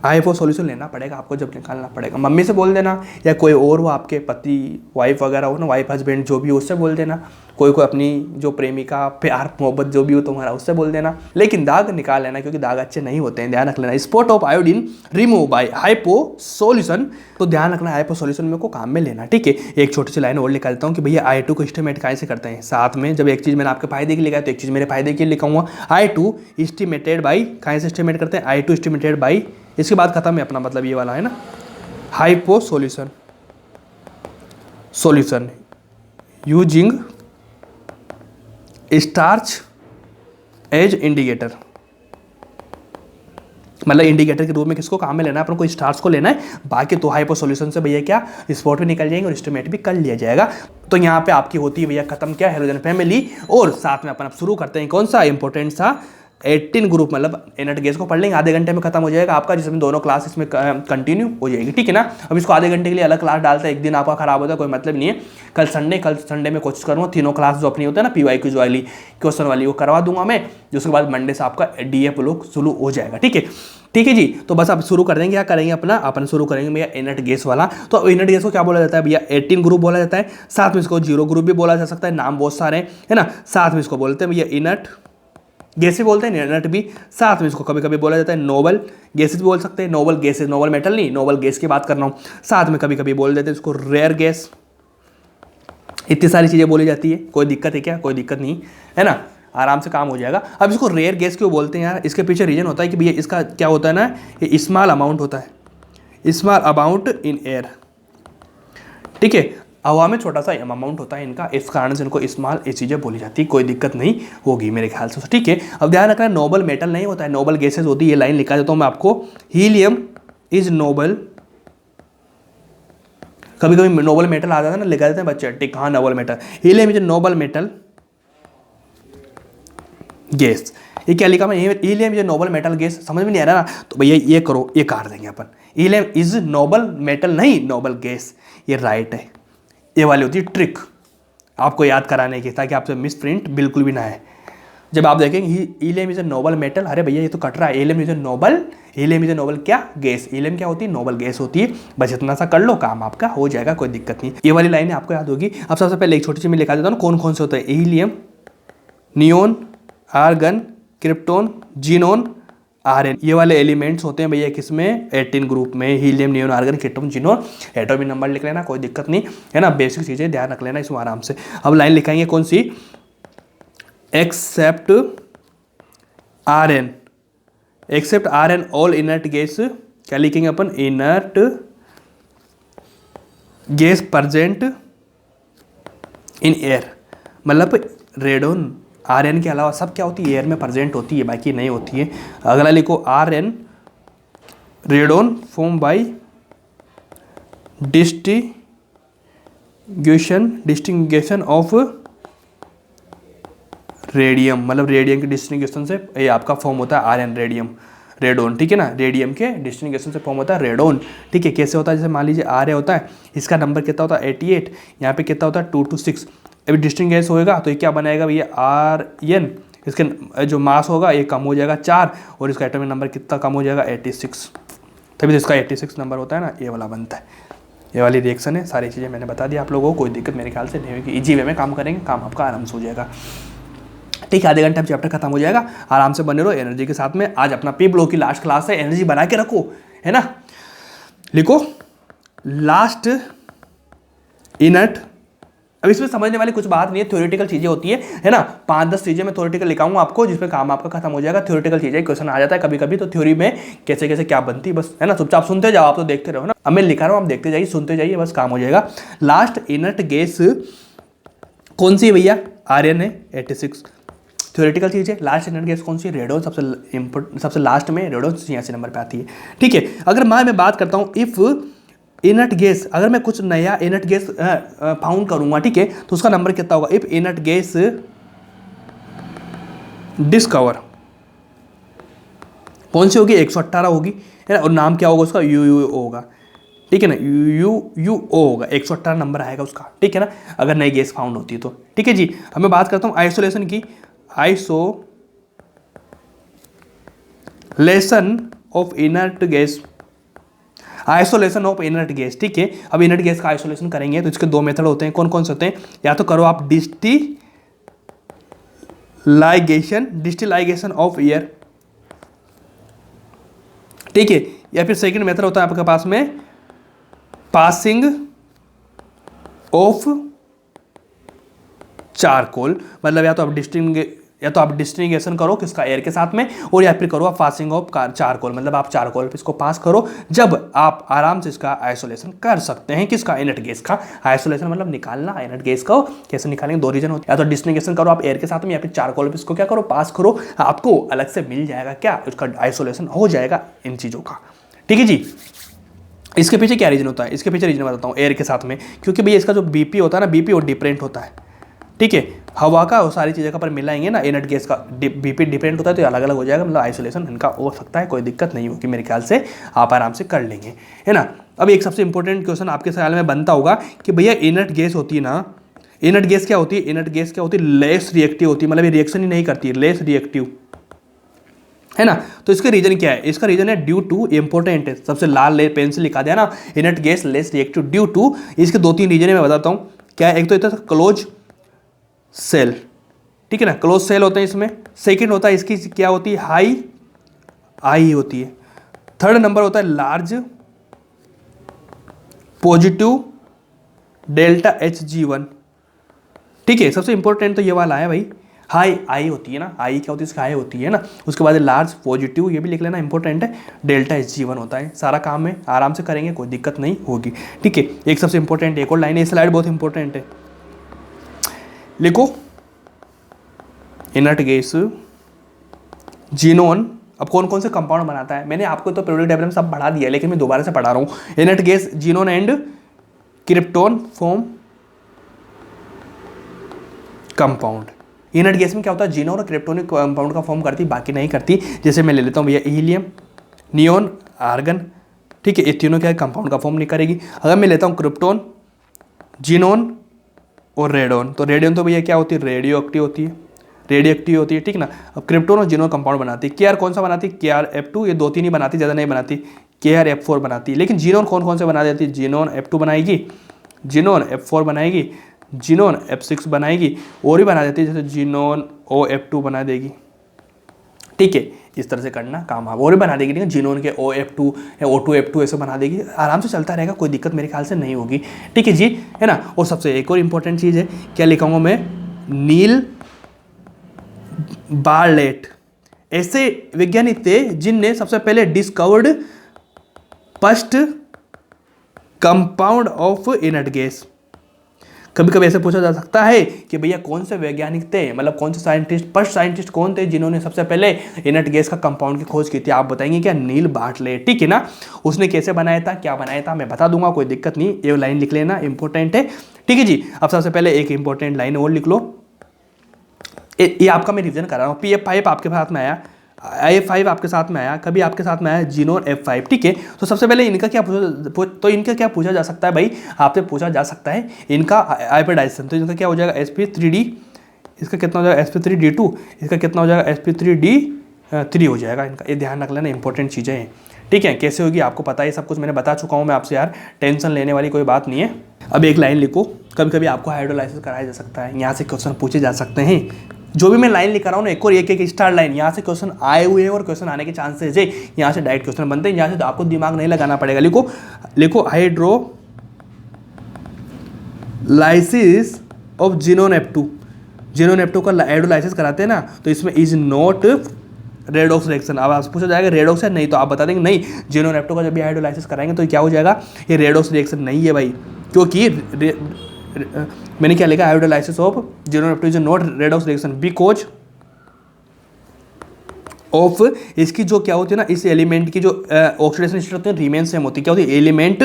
I4 सॉल्यूशन लेना पड़ेगा आपको, जब निकालना पड़ेगा मम्मी से बोल देना, या कोई और वो आपके पति वाइफ वगैरह हो ना, वाइफ हस्बैंड जो भी हो, उससे बोल देना। कोई अपनी जो प्रेमिका प्यार मोहब्बत जो भी हो तुम्हारा, उससे बोल देना। लेकिन दाग निकाल लेना, क्योंकि दाग अच्छे नहीं होते हैं, ध्यान रख लेना। Spot of iodine remove by hypo solution, तो ध्यान रखना हाइपो सॉल्यूशन में को काम में लेना। ठीक है, एक छोटी सी लाइन और निकालता हूँ कि भैया I2 को एस्टिमेट कैसे करते हैं। साथ में जब एक चीज़ मैंने आपके फायदे के लिए लिखा है, तो एक चीज़ मेरे फायदे के लिए लिखाऊंगा। I2 एस्टिमेटेड बाई, कैसे एस्टिमेट करते हैं, I2 एस्टिमेटेड बाई, इसके बाद खत्म है अपना, मतलब ये वाला है ना, hypo solution, solution using starch as indicator. मतलब इंडिकेटर के रूप में किसको काम में लेना है, अपन को स्टार्च को लेना है। बाकी तो हाइपो सॉल्यूशन से भैया क्या स्पॉट भी निकल जाएंगे और एस्टिमेट भी कर लिया जाएगा। तो यहाँ पे आपकी होती है भैया खत्म क्या, हेलोजन फैमिली। और साथ में अपन अब शुरू करते हैं कौन सा इंपॉर्टेंट सा 18 ग्रुप, मतलब इनर्ट गैस को पढ़ लेंगे, आधे घंटे में खत्म हो जाएगा आपका, जिसमें दोनों क्लास इसमें कंटिन्यू हो जाएगी। ठीक है ना। अब इसको आधे घंटे के लिए अलग क्लास डालते हैं, एक दिन आपका खराब होता है, कोई मतलब नहीं है। कल संडे में कोशिश करूँगा तीनों क्लास जो अपनी होता है ना, PYQ वाली, क्वेश्चन वाली, वो करवा दूंगा मैं, जिसके बाद मंडे से आपका DF लोग शुरू हो जाएगा। ठीक है, ठीक है जी। तो बस आप शुरू कर देंगे, क्या करेंगे अपन शुरू करेंगे भैया इनर्ट गैस वाला। तो इनर्ट गैस को क्या बोला जाता है भैया, 18 ग्रुप बोला जाता है। साथ में इसको 0 ग्रुप भी बोला जा सकता है, नाम बहुत सारे है ना। साथ में इसको बोलते हैं भैया इनर्ट गैस भी बोलते हैं, इनर्ट भी। साथ में इसको कभी कभी बोला जाता है नोबल गैसेस भी बोल सकते हैं, नोबल गैसेस, नोबल मेटल नहीं, नोबल गैस की बात कर रहा हूँ। साथ में कभी कभी बोल देते हैं इसको रेयर गैस। इतनी सारी चीज़ें बोली जाती है, कोई दिक्कत है क्या, कोई दिक्कत नहीं है ना, आराम से काम हो जाएगा। अब इसको रेयर गैस क्यों बोलते हैं यार, इसके पीछे रीजन होता है कि भैया इसका क्या होता है ना, ये स्मॉल अमाउंट होता है, स्मॉल अमाउंट इन एयर। ठीक है, हवा में छोटा सा अमाउंट होता है इनका, इस कारण से इनको स्मॉल ये चीज़ें बोली जाती है, कोई दिक्कत नहीं होगी मेरे ख्याल से। ठीक है, अब ध्यान रखना नोबल मेटल नहीं होता है, नोबल गैसेज होती है। ये लाइन लिखा देता हूँ मैं आपको, हीलियम इज नोबल। कभी कभी नोबल मेटल आ जाता है ना, लिखा देते हैं बच्चे ठीक, हाँ Nobel metal, helium is Nobel metal gas. ये क्या लिखा मैं, helium is Nobel metal gas, समझ में नहीं आ रहा ना, तो भैया ये करो, ये काट देंगे अपन, हीलियम इज नोबल मेटल नहीं नोबल गैस, ये राइट है। ये वाली होती है ट्रिक आपको याद कराने की, ताकि आपसे मिस प्रिंट बिल्कुल भी ना है। जब आप देखेंगे helium is a Nobel metal, अरे भैया ये तो कट रहा है, हीलियम इज अ नोबल क्या गैस, हीलियम क्या होती है, नोबल गैस होती है। बस इतना सा कर लो, काम आपका हो जाएगा, कोई दिक्कत नहीं। ये वाली लाइन आपको याद होगी। अब सबसे पहले एक छोटी सी मैं लिखा देता हूँ कौन कौन से होते हैं, helium, neon, argon, krypton, xenon, RN. ये वाले एलिमेंट्स होते हैं भैया किसमें, 18 ग्रुप में, helium, neon, argon, krypton, xenon. Atomic number लिख लेना, कोई दिक्कत नहीं है ना, बेसिक चीज़ें ध्यान रख लेना इसमें आराम से। अब लाइन लिखाएंगे कौन सी, except Rn, except Rn all inert gas. क्या लिखेंगे अपन, inert gas present in air, मतलब रेडोन आरएन के अलावा सब क्या होती है, एयर में प्रेजेंट होती है, बाकी नहीं होती है। अगला लिखो Rn radon form by disintegration of radium, मतलब रेडियम के डिस्टिंगेशन से ये आपका फॉर्म होता है आर्यन रेडियम रेडोन, ठीक है ना, रेडियम के डिस्टिंगेशन से फॉर्म होता है रेडोन, ठीक है। कैसे होता है, जैसे मान लीजिए आर्य होता है, इसका नंबर कितना होता है 88, यहाँ पे कितना होता है 2 to 6, अभी डिस्टिंगेश होएगा तो ये क्या बनाएगा भैया आर्यन, इसके जो मास होगा ये कम हो जाएगा 4 और इसका एटॉमिक नंबर कितना कम हो जाएगा 86, तभी तो इसका 86 नंबर होता है ना, ये वाला बनता है। ये वाली रिएक्शन है, सारी चीज़ें मैंने बता दी आप लोगों को, कोई दिक्कत मेरे ख्याल से नहीं होगी, इजी वे में काम करेंगे, काम आपका आराम से हो जाएगा, ठीक है। आधे घंटे में चैप्टर खत्म हो जाएगा, आराम से बने रहो एनर्जी के साथ में। आज अपना पी ब्लॉक की लास्ट क्लास है, एनर्जी बना के रखो, है ना। लिखो लास्ट इनट, अब इसमें समझने वाली कुछ बात नहीं है, थ्योरेटिकल चीजें होती है ना। 5-10 चीजें मैं थ्योरेटिकल लिखाऊंगा आपको, जिसमें काम आपका खत्म हो जाएगा। थ्योरेटिकल चीजें क्वेश्चन आ जाता है कभी कभी, तो थ्योरी में कैसे कैसे क्या बनती है बस, है ना। चुपचाप सुनते जाओ, आप तो देखते रहो ना, अब मैं लिखा रहा हूँ आप देखते जाइए, सुनते जाइए, बस काम हो जाएगा। लास्ट इनट गैस कौन सी है भैया, आर्यन है 86, थ्योरेटिकल चीज है। लास्ट इनट गैस कौन सी, रेडोन, सबसे लास्ट में रेडोन 86 नंबर पे आती है, ठीक है। अगर मैं बात करता हूँ इफ इनट गैस, अगर मैं कुछ नया इनट गैस फाउंड करूंगा, ठीक है, तो उसका नंबर कितना होगा, इफ इनट गैस डिस्कवर, कौन सी होगी 118 होगी, है ना, और नाम क्या होगा उसका UUO होगा, ठीक है ना, UUO होगा, 118 नंबर आएगा उसका, ठीक है ना, अगर नई गैस फाउंड होती है तो, ठीक है जी। अब मैं बात करता हूँ आइसोलेशन की, isolation of inert gas, isolation of inert gas, ठीक है। अब इनर्ट गैस का आइसोलेशन करेंगे तो इसके 2 मेथड होते हैं, कौन कौन से होते हैं, या तो करो आप डिस्टिलाइगेशन ऑफ एयर, ठीक है, या फिर सेकंड मेथड होता है आपके पास में पासिंग ऑफ चारकोल, मतलब या तो आप डिस्टिंगेशन करो किसका, एयर के साथ में, और या फिर करो आप पासिंग ऑफ चारकोल, मतलब आप चारकोल पे इसको पास करो, जब आप आराम से इसका आइसोलेशन कर सकते हैं, किसका, इनर्ट गैस का आइसोलेशन, मतलब निकालना इनर्ट गैस को कैसे निकालेंगे, 2 रीजन होते हैं, या तो डिस्टिंगेशन करो आप एयर के साथ में, या फिर चारकोल पे इसको क्या करो, पास करो, आपको अलग से मिल जाएगा क्या, उसका आइसोलेशन हो जाएगा इन चीज़ों का, ठीक है जी। इसके पीछे क्या रीजन होता है, इसके पीछे रीजन बताता हूँ एयर के साथ में, क्योंकि भैया इसका जो बीपी होता है ना, बीपी वो डिफरेंट होता है, ठीक है, हवा का और सारी चीज़ें का पर मिलाएंगे ना, इनर्ट गैस का बीपी डिफरेंट होता है, तो अलग अलग हो जाएगा, मतलब आइसोलेशन इनका हो सकता है, कोई दिक्कत नहीं होगी मेरे ख्याल से, आप आराम से कर लेंगे, है ना। अब एक सबसे इंपॉर्टेंट क्वेश्चन आपके ख्याल में बनता होगा कि भैया इनर्ट गैस होती है ना, इनर्ट गैस क्या होती है, इनर्ट गैस क्या होती है, लेस रिएक्टिव होती है, मतलब ये रिएक्शन ही नहीं करती है, लेस रिएक्टिव, है ना। तो इसका रीजन क्या है, इसका रीजन है ड्यू टू, इंपॉर्टेंट है, सबसे लाल पेन से लिखा दिया ना, inert gas less reactive due to, इसके 2-3 रीजन है मैं बताता हूँ क्या है। एक तो इतना क्लोज सेल, ठीक है ना, क्लोज सेल होते हैं इसमें। सेकंड होता है इसकी क्या होती है, हाई आई होती है। थर्ड नंबर होता है लार्ज पॉजिटिव डेल्टा Hg1, ठीक है। सबसे इंपॉर्टेंट तो ये वाला है भाई, हाई आई होती है ना, आई क्या होती है, इसकी हाई होती है ना, उसके बाद लार्ज पॉजिटिव, ये भी लिख लेना इंपॉर्टेंट है, डेल्टा Hg1 होता है। सारा काम में आराम से करेंगे, कोई दिक्कत नहीं होगी, ठीक है। एक सबसे इंपॉर्टेंट एक और लाइन है, स्लाइड बहुत इंपॉर्टेंट है, लिखो इनर्ट गैस जीनोन, अब कौन कौन से कंपाउंड बनाता है, मैंने आपको तो पीरियोडिक टेबल में सब पढ़ा दिया है, लेकिन मैं दोबारा से पढ़ा रहा हूँ। Inert gas xenon and krypton form compound. Inert gas में क्या होता है, जीनोन और क्रिप्टोनिक कंपाउंड का फॉर्म करती, बाकी नहीं करती। जैसे मैं ले लेता हूँ भैया हीलियम, नियोन, आर्गन, ठीक है, ये तीनों क्या कंपाउंड का फॉर्म नहीं करेगी। अगर मैं लेता हूँ क्रिप्टोन, जीनोन और रेडोन, तो रेडियन तो भैया क्या होती है, रेडियो एक्टिव होती है, ठीक ना। अब क्रिप्टोन और जीनोन कंपाउंड बनाती है, केआर कौन सा बनाती है, KrF2, ये 2-3 ही बनाती, ज़्यादा नहीं बनाती, KrF4 बनाती है। लेकिन जीनोन कौन कौन से बना देती है, जीनोन F2 बनाएगी, जीनोन F4 बनाएगी, जीनोन F6 बनाएगी, और भी बना देती है, जैसे जीनोन OF2 बना देगी, ठीक है। इस तरह से करना काम, आप और भी बना देगी, लेकिन जीनोन के OF2 या O2F2 ऐसे बना देगी, आराम से चलता रहेगा, कोई दिक्कत मेरे ख्याल से नहीं होगी, ठीक है जी, है ना। और सबसे एक और इंपॉर्टेंट चीज़ है, क्या लिखाऊंगा मैं, नील बार्लेट, ऐसे वैज्ञानिक थे जिनने सबसे पहले discovered first compound of inert gas. कभी कभी ऐसे पूछा जा सकता है कि भैया कौन से वैज्ञानिक थे, मतलब कौन से साइंटिस्ट, फर्स्ट साइंटिस्ट कौन थे जिन्होंने सबसे पहले इनर्ट गैस का कंपाउंड की खोज की थी? आप बताएंगे क्या? नील बार्टले, ठीक है ना। उसने कैसे बनाया था, क्या बनाया था, मैं बता दूंगा, कोई दिक्कत नहीं, ये लाइन लिख लेना, इंपॉर्टेंट है, ठीक है जी। अब सबसे पहले एक इंपॉर्टेंट लाइन और लिख लो, ये आपका मैं रिवीजन कर रहा हूँ। PF5 आपके साथ में आया, IF5 आपके साथ में आया, कभी आपके साथ में आया जीनोन F5, ठीक है। तो सबसे पहले इनका क्या पूछा जा सकता है भाई, आपसे पूछा जा सकता है इनका हाइब्रिडाइजेशन। तो इनका क्या हो जाएगा sp3d, इसका कितना हो जाएगा sp3d2, इसका कितना हो जाएगा sp3d3 हो जाएगा इनका। ये ध्यान रख लेना, इंपॉर्टेंट चीज़ें हैं, ठीक है। कैसे होगी आपको पता है, सब कुछ मैंने बता चुका हूँ मैं आपसे यार, टेंशन लेने वाली कोई बात नहीं है। अब एक लाइन लिखो, कभी कभी आपको हाइड्रोलाइसिस कराया जा सकता है, यहाँ से क्वेश्चन पूछे जा सकते हैं। जो भी मैं लाइन लिख रहा हूँ ना, एक और एक स्टार लाइन, यहाँ से क्वेश्चन आए हुए हैं और क्वेश्चन आने के चांसेस है, यहाँ से डायरेक्ट क्वेश्चन बनते हैं, यहाँ से तो आपको दिमाग नहीं लगाना पड़ेगा। लिखो hydrolysis of xenon F2, xenon F2 का हाइड्रोलाइसिस कराते हैं ना, तो इसमें इज नॉट रेडॉक्स रिएक्शन। अब आपसे पूछा जाएगा रेडॉक्स है, नहीं तो आप बता देंगे नहीं, जीनोन F2 का जब भी हाइड्रोलाइसिस कराएंगे तो क्या हो जाएगा, ये रेडॉक्स रिएक्शन नहीं है भाई, क्योंकि मैंने क्या लिखा, hydrolysis of xenon F2 is not redox reaction because of, इसकी जो क्या होती है ना, इस एलिमेंट की जो ऑक्सीडेशन स्टेट होती है रिमेन सेम होती है। क्या होती है, एलिमेंट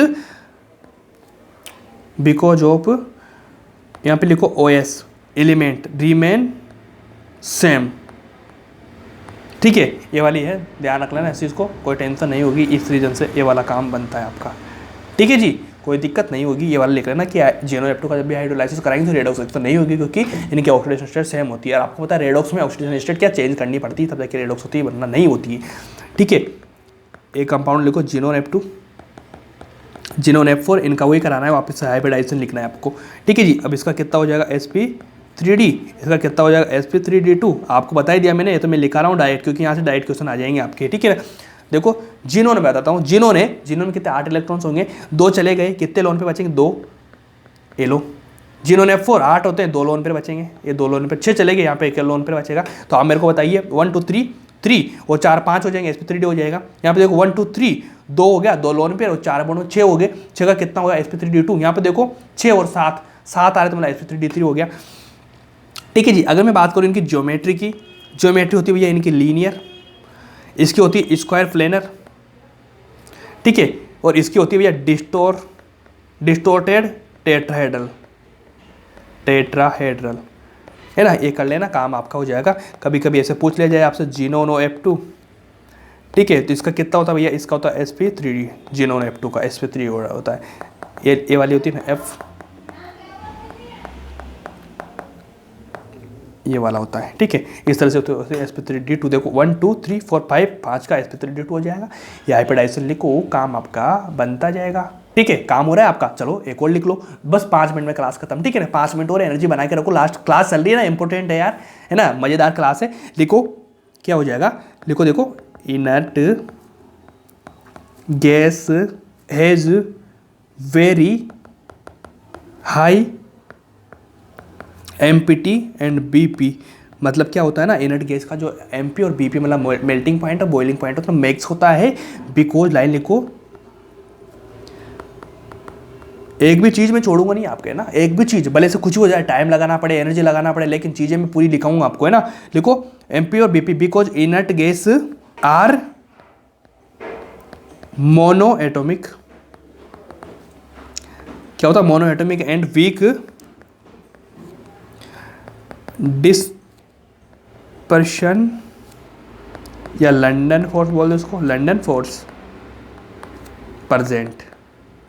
बिकॉज ऑफ, यहाँ पे लिखो OS, एलिमेंट रिमेन सेम, ठीक है। ये वाली है, ध्यान रख लेना इस चीज़ को, कोई टेंशन नहीं होगी, इस रीजन से ये वाला काम बनता है आपका, ठीक है जी, कोई दिक्कत नहीं होगी। ये वाला लिख लेना कि जीनोन F2 का जब भी हाइड्रोलाइसिस कराएंगे तो रेडॉक्स रिएक्शन नहीं होगी, क्योंकि इनकी ऑक्सीडेशन स्टेट सेम होती है। और आपको पता है रेडॉक्स में ऑक्सीडेशन स्टेट क्या चेंज करनी पड़ती है, तब जाके रेडॉक्स होती है, वरना नहीं होती है, ठीक है। एक कंपाउंड लिखो जीनोन F2, जीनोन F4, इनका वही कराना है, वापस से हाइब्रिडाइजेशन लिखना है आपको, ठीक है जी। अब इसका कितना हो जाएगा sp3d, इसका कितना हो जाएगा sp3d2, आपको बता ही दिया मैंने, ये तो मैं लिखा रहा हूँ डायरेक्ट, क्योंकि यहाँ से डायरेक्ट क्वेश्चन आ जाएंगे आपके, ठीक है ना। देखो जीनोन में बताता हूँ, जीनोन में कितने 8 इलेक्ट्रॉन्स होंगे, 2 चले गए, कितने लोन पे बचेंगे, 2, ये लो। जीनोन F4 8 होते हैं, 2 लोन पे बचेंगे, ये 2 लोन पे 6 चले गए, यहाँ पे 1 लोन पे बचेगा। तो आप मेरे को बताइए 1 2 3 3 और 4 5 हो जाएंगे, sp3d हो जाएगा। यहाँ पे देखो 1 2 3 2 हो गया, 2 लोन पे और 4 बनो 6 हो गए, 6 का कितना होगा sp3d2, यहाँ पे देखो 6 और 7 7 आ रहे तो मतलब sp3d3 हो गया, ठीक है जी। अगर मैं बात करूँ इनकी ज्योमेट्री की, ज्योमेट्री होती है भैया इनकी लीनियर, इसकी होती है स्क्वायर प्लेनर, ठीक है, और इसकी होती है भैया डिस्टोर्टेड टेट्राहेड्रल है ना। ये कर लेना, काम आपका हो जाएगा। कभी कभी ऐसे पूछ लिया जाए आपसे जीनोन F2, ठीक है, तो इसका कितना होता है भैया, इसका होता है sp3d, जीनोन F2 का sp3 होता है, ये वाली होती है ना F, ये वाला होता है, ठीक है। इस तरह से होते हैं sp3d2, देखो 1 2 3 4 5 5 का sp3d2 हो जाएगा। ये हाइब्रिडाइजेशन लिखो, काम आपका बनता जाएगा, ठीक है। काम हो रहा है आपका, चलो एक और लिख लो, बस 5 मिनट में क्लास खत्म, ठीक है ना। 5 मिनट और एनर्जी बना के रखो, लास्ट क्लास चल रही है ना, इंपॉर्टेंट है यार, है ना, मज़ेदार क्लास है। लिखो क्या हो जाएगा, लिखो देखो, inert gas has very high MPT and BP, मतलब क्या होता है ना, इनर्ट गैस का जो MP और BP मतलब मेल्टिंग पॉइंट और बॉइलिंग पॉइंट होता है मैक्स होता है, बिकॉज लाइन लिखो, एक भी चीज़ मैं छोड़ूंगा नहीं आपके ना, एक भी चीज़ भले से कुछ हो जाए, टाइम लगाना पड़े, एनर्जी लगाना पड़े, लेकिन चीज़ें मैं पूरी लिखाऊंगा आपको, है ना। लिखो MP और BP because inert gas are mono atomic, क्या होता है mono atomic and weak dispersion, या लंडन फोर्स बोल दो उसको, लंडन फोर्स प्रेजेंट,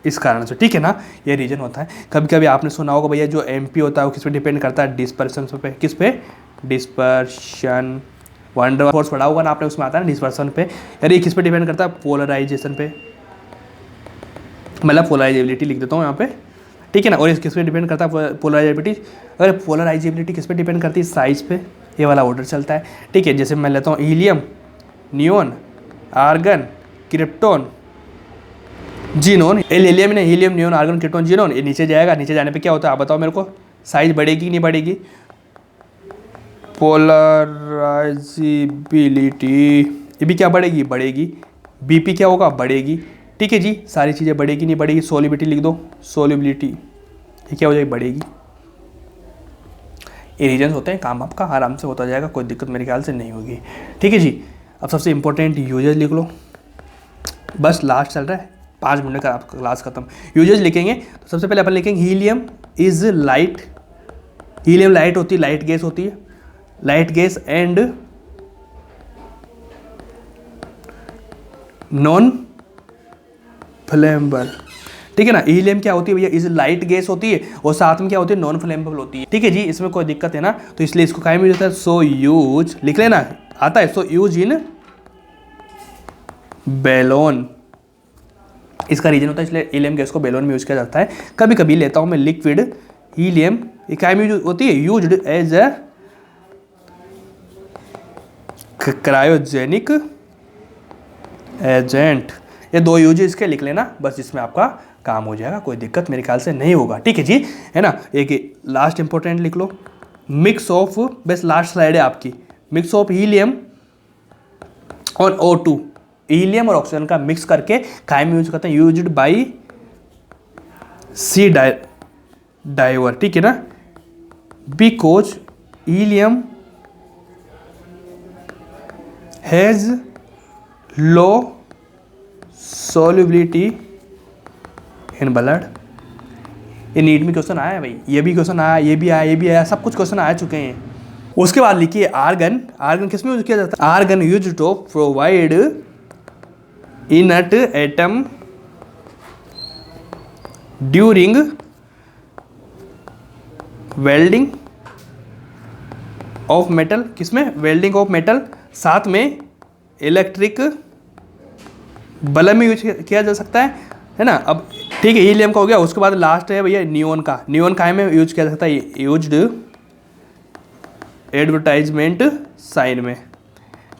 इस कारण से, ठीक है ना। ये रीजन होता है। कभी कभी आपने सुना होगा भैया जो MP होता है वो किस पे डिपेंड करता है, डिस्पर्शन पे, किस पे, डिस्पर्शन, वंडर फोर्स पढ़ा होगा ना आपने, उसमें आता है ना डिस्पर्शन पे, यार ये किस पे डिपेंड करता है, पोलराइजेशन पे, मतलब पोलराइजेबिलिटी लिख देता हूँ यहाँ पे, ठीक है ना। और इस किस पे डिपेंड करता है पोलराइजेबिलिटी, अगर पोलराइजेबिलिटी किस पे डिपेंड करती है, साइज पे, ये वाला ऑर्डर चलता है, ठीक है। जैसे मैं लेता हूँ helium, neon, argon, krypton, xenon, helium ने helium, neon, argon, krypton, xenon, ये नीचे जाएगा, नीचे जाने पे क्या होता है आप बताओ मेरे को, साइज बढ़ेगी कि नहीं बढ़ेगी, पोलराइजेबिलिटी, ये भी क्या बढ़ेगी, बढ़ेगी। BP क्या होगा, बढ़ेगी, ठीक है जी। सारी चीज़ें बढ़ेगी नहीं बढ़ेगी, सोलिबिलिटी लिख दो, सोलिबिलिटी ये क्या हो जाएगी, बढ़ेगी, ये रीजन्स होते हैं, काम आपका आराम से होता जाएगा, कोई दिक्कत मेरे ख्याल से नहीं होगी। ठीक है जी। अब सबसे इंपॉर्टेंट यूजेज लिख लो, बस लास्ट चल रहा है, 5 मिनट का आपका क्लास खत्म। यूजेज लिखेंगे तो सबसे पहले अपन लिखेंगे helium is light. Helium light होती है, लाइट गैस होती है, light gas and non flammable. ठीक है ना, हीलियम क्या होती है भैया, इज लाइट गैस होती है और साथ में क्या होती है, नॉन फ्लेमेबल होती है। ठीक है जी, इसमें कोई दिक्कत है ना, तो इसलिए इसको काहे में यूज होता है, सो यूज लिख लेना, आता है, सो यूज इन बैलून। इसका रीजन होता है, इसलिए हीलियम गैस को बैलून में यूज किया जाता है। कभी कभी लेता हूं मैं लिक्विड हीलियम, काहे में यूज होती है, used as a cryogenic agent. ये 2 यूज इसके लिख लेना, बस इसमें आपका काम हो जाएगा, कोई दिक्कत मेरे ख्याल से नहीं होगा। ठीक है जी, है ना। एक लास्ट इंपॉर्टेंट लिख लो, मिक्स ऑफ, बस लास्ट स्लाइड है आपकी, मिक्स ऑफ हीलियम और O2, हीलियम और ऑक्सीजन का मिक्स करके काहे में यूज करते हैं, यूज्ड बाय सी डाइवर। ठीक है ना, because helium has low solubility in blood. ये नीट में क्वेश्चन आया है भाई, ये भी क्वेश्चन आया, ये भी आया, ये भी आया, सब कुछ क्वेश्चन आ चुके हैं। उसके बाद लिखिए आर्गन। आर्गन किस में यूज किया जाता है, argon use to provide inert atom during welding of metal. किसमें, वेल्डिंग ऑफ मेटल, साथ में इलेक्ट्रिक बल्ब में यूज किया जा सकता है ना। अब ठीक है, हीलियम का हो गया। उसके बाद लास्ट है भैया नियोन का। नियोन काहे में यूज किया जा सकता है, यूज्ड एडवर्टाइजमेंट साइन में।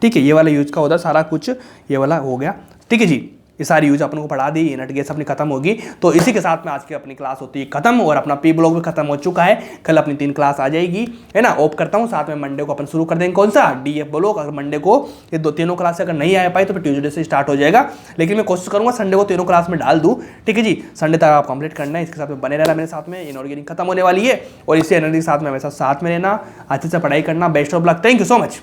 ठीक है, ये वाला यूज का होता है सारा कुछ, ये वाला हो गया। ठीक है जी, ये सारी यूज अपन को पढ़ा दी, इनर्ट गैस अपनी खत्म होगी। तो इसी के साथ में आज की अपनी क्लास होती है खत्म, और अपना पी ब्लॉक भी खत्म हो चुका है। कल अपनी 3 क्लास आ जाएगी, है ना। ऑफ करता हूँ, साथ में मंडे को अपन शुरू कर देंगे कौन सा, DF ब्लॉक। अगर मंडे को ये 2-3 क्लास अगर नहीं आ पाई तो फिर ट्यूसडे से स्टार्ट हो जाएगा, लेकिन मैं कोशिश करूंगा संडे को 3 क्लास में डाल दूँ। ठीक है जी, संडे तक आप कंप्लीट करना है, इसके साथ में बने रहना मेरे साथ में। इनऑर्गेनिक खत्म होने वाली है और इसी एनर्जी के साथ में हमेशा साथ में रहना, अच्छे से पढ़ाई करना। Best of luck, thank you so much.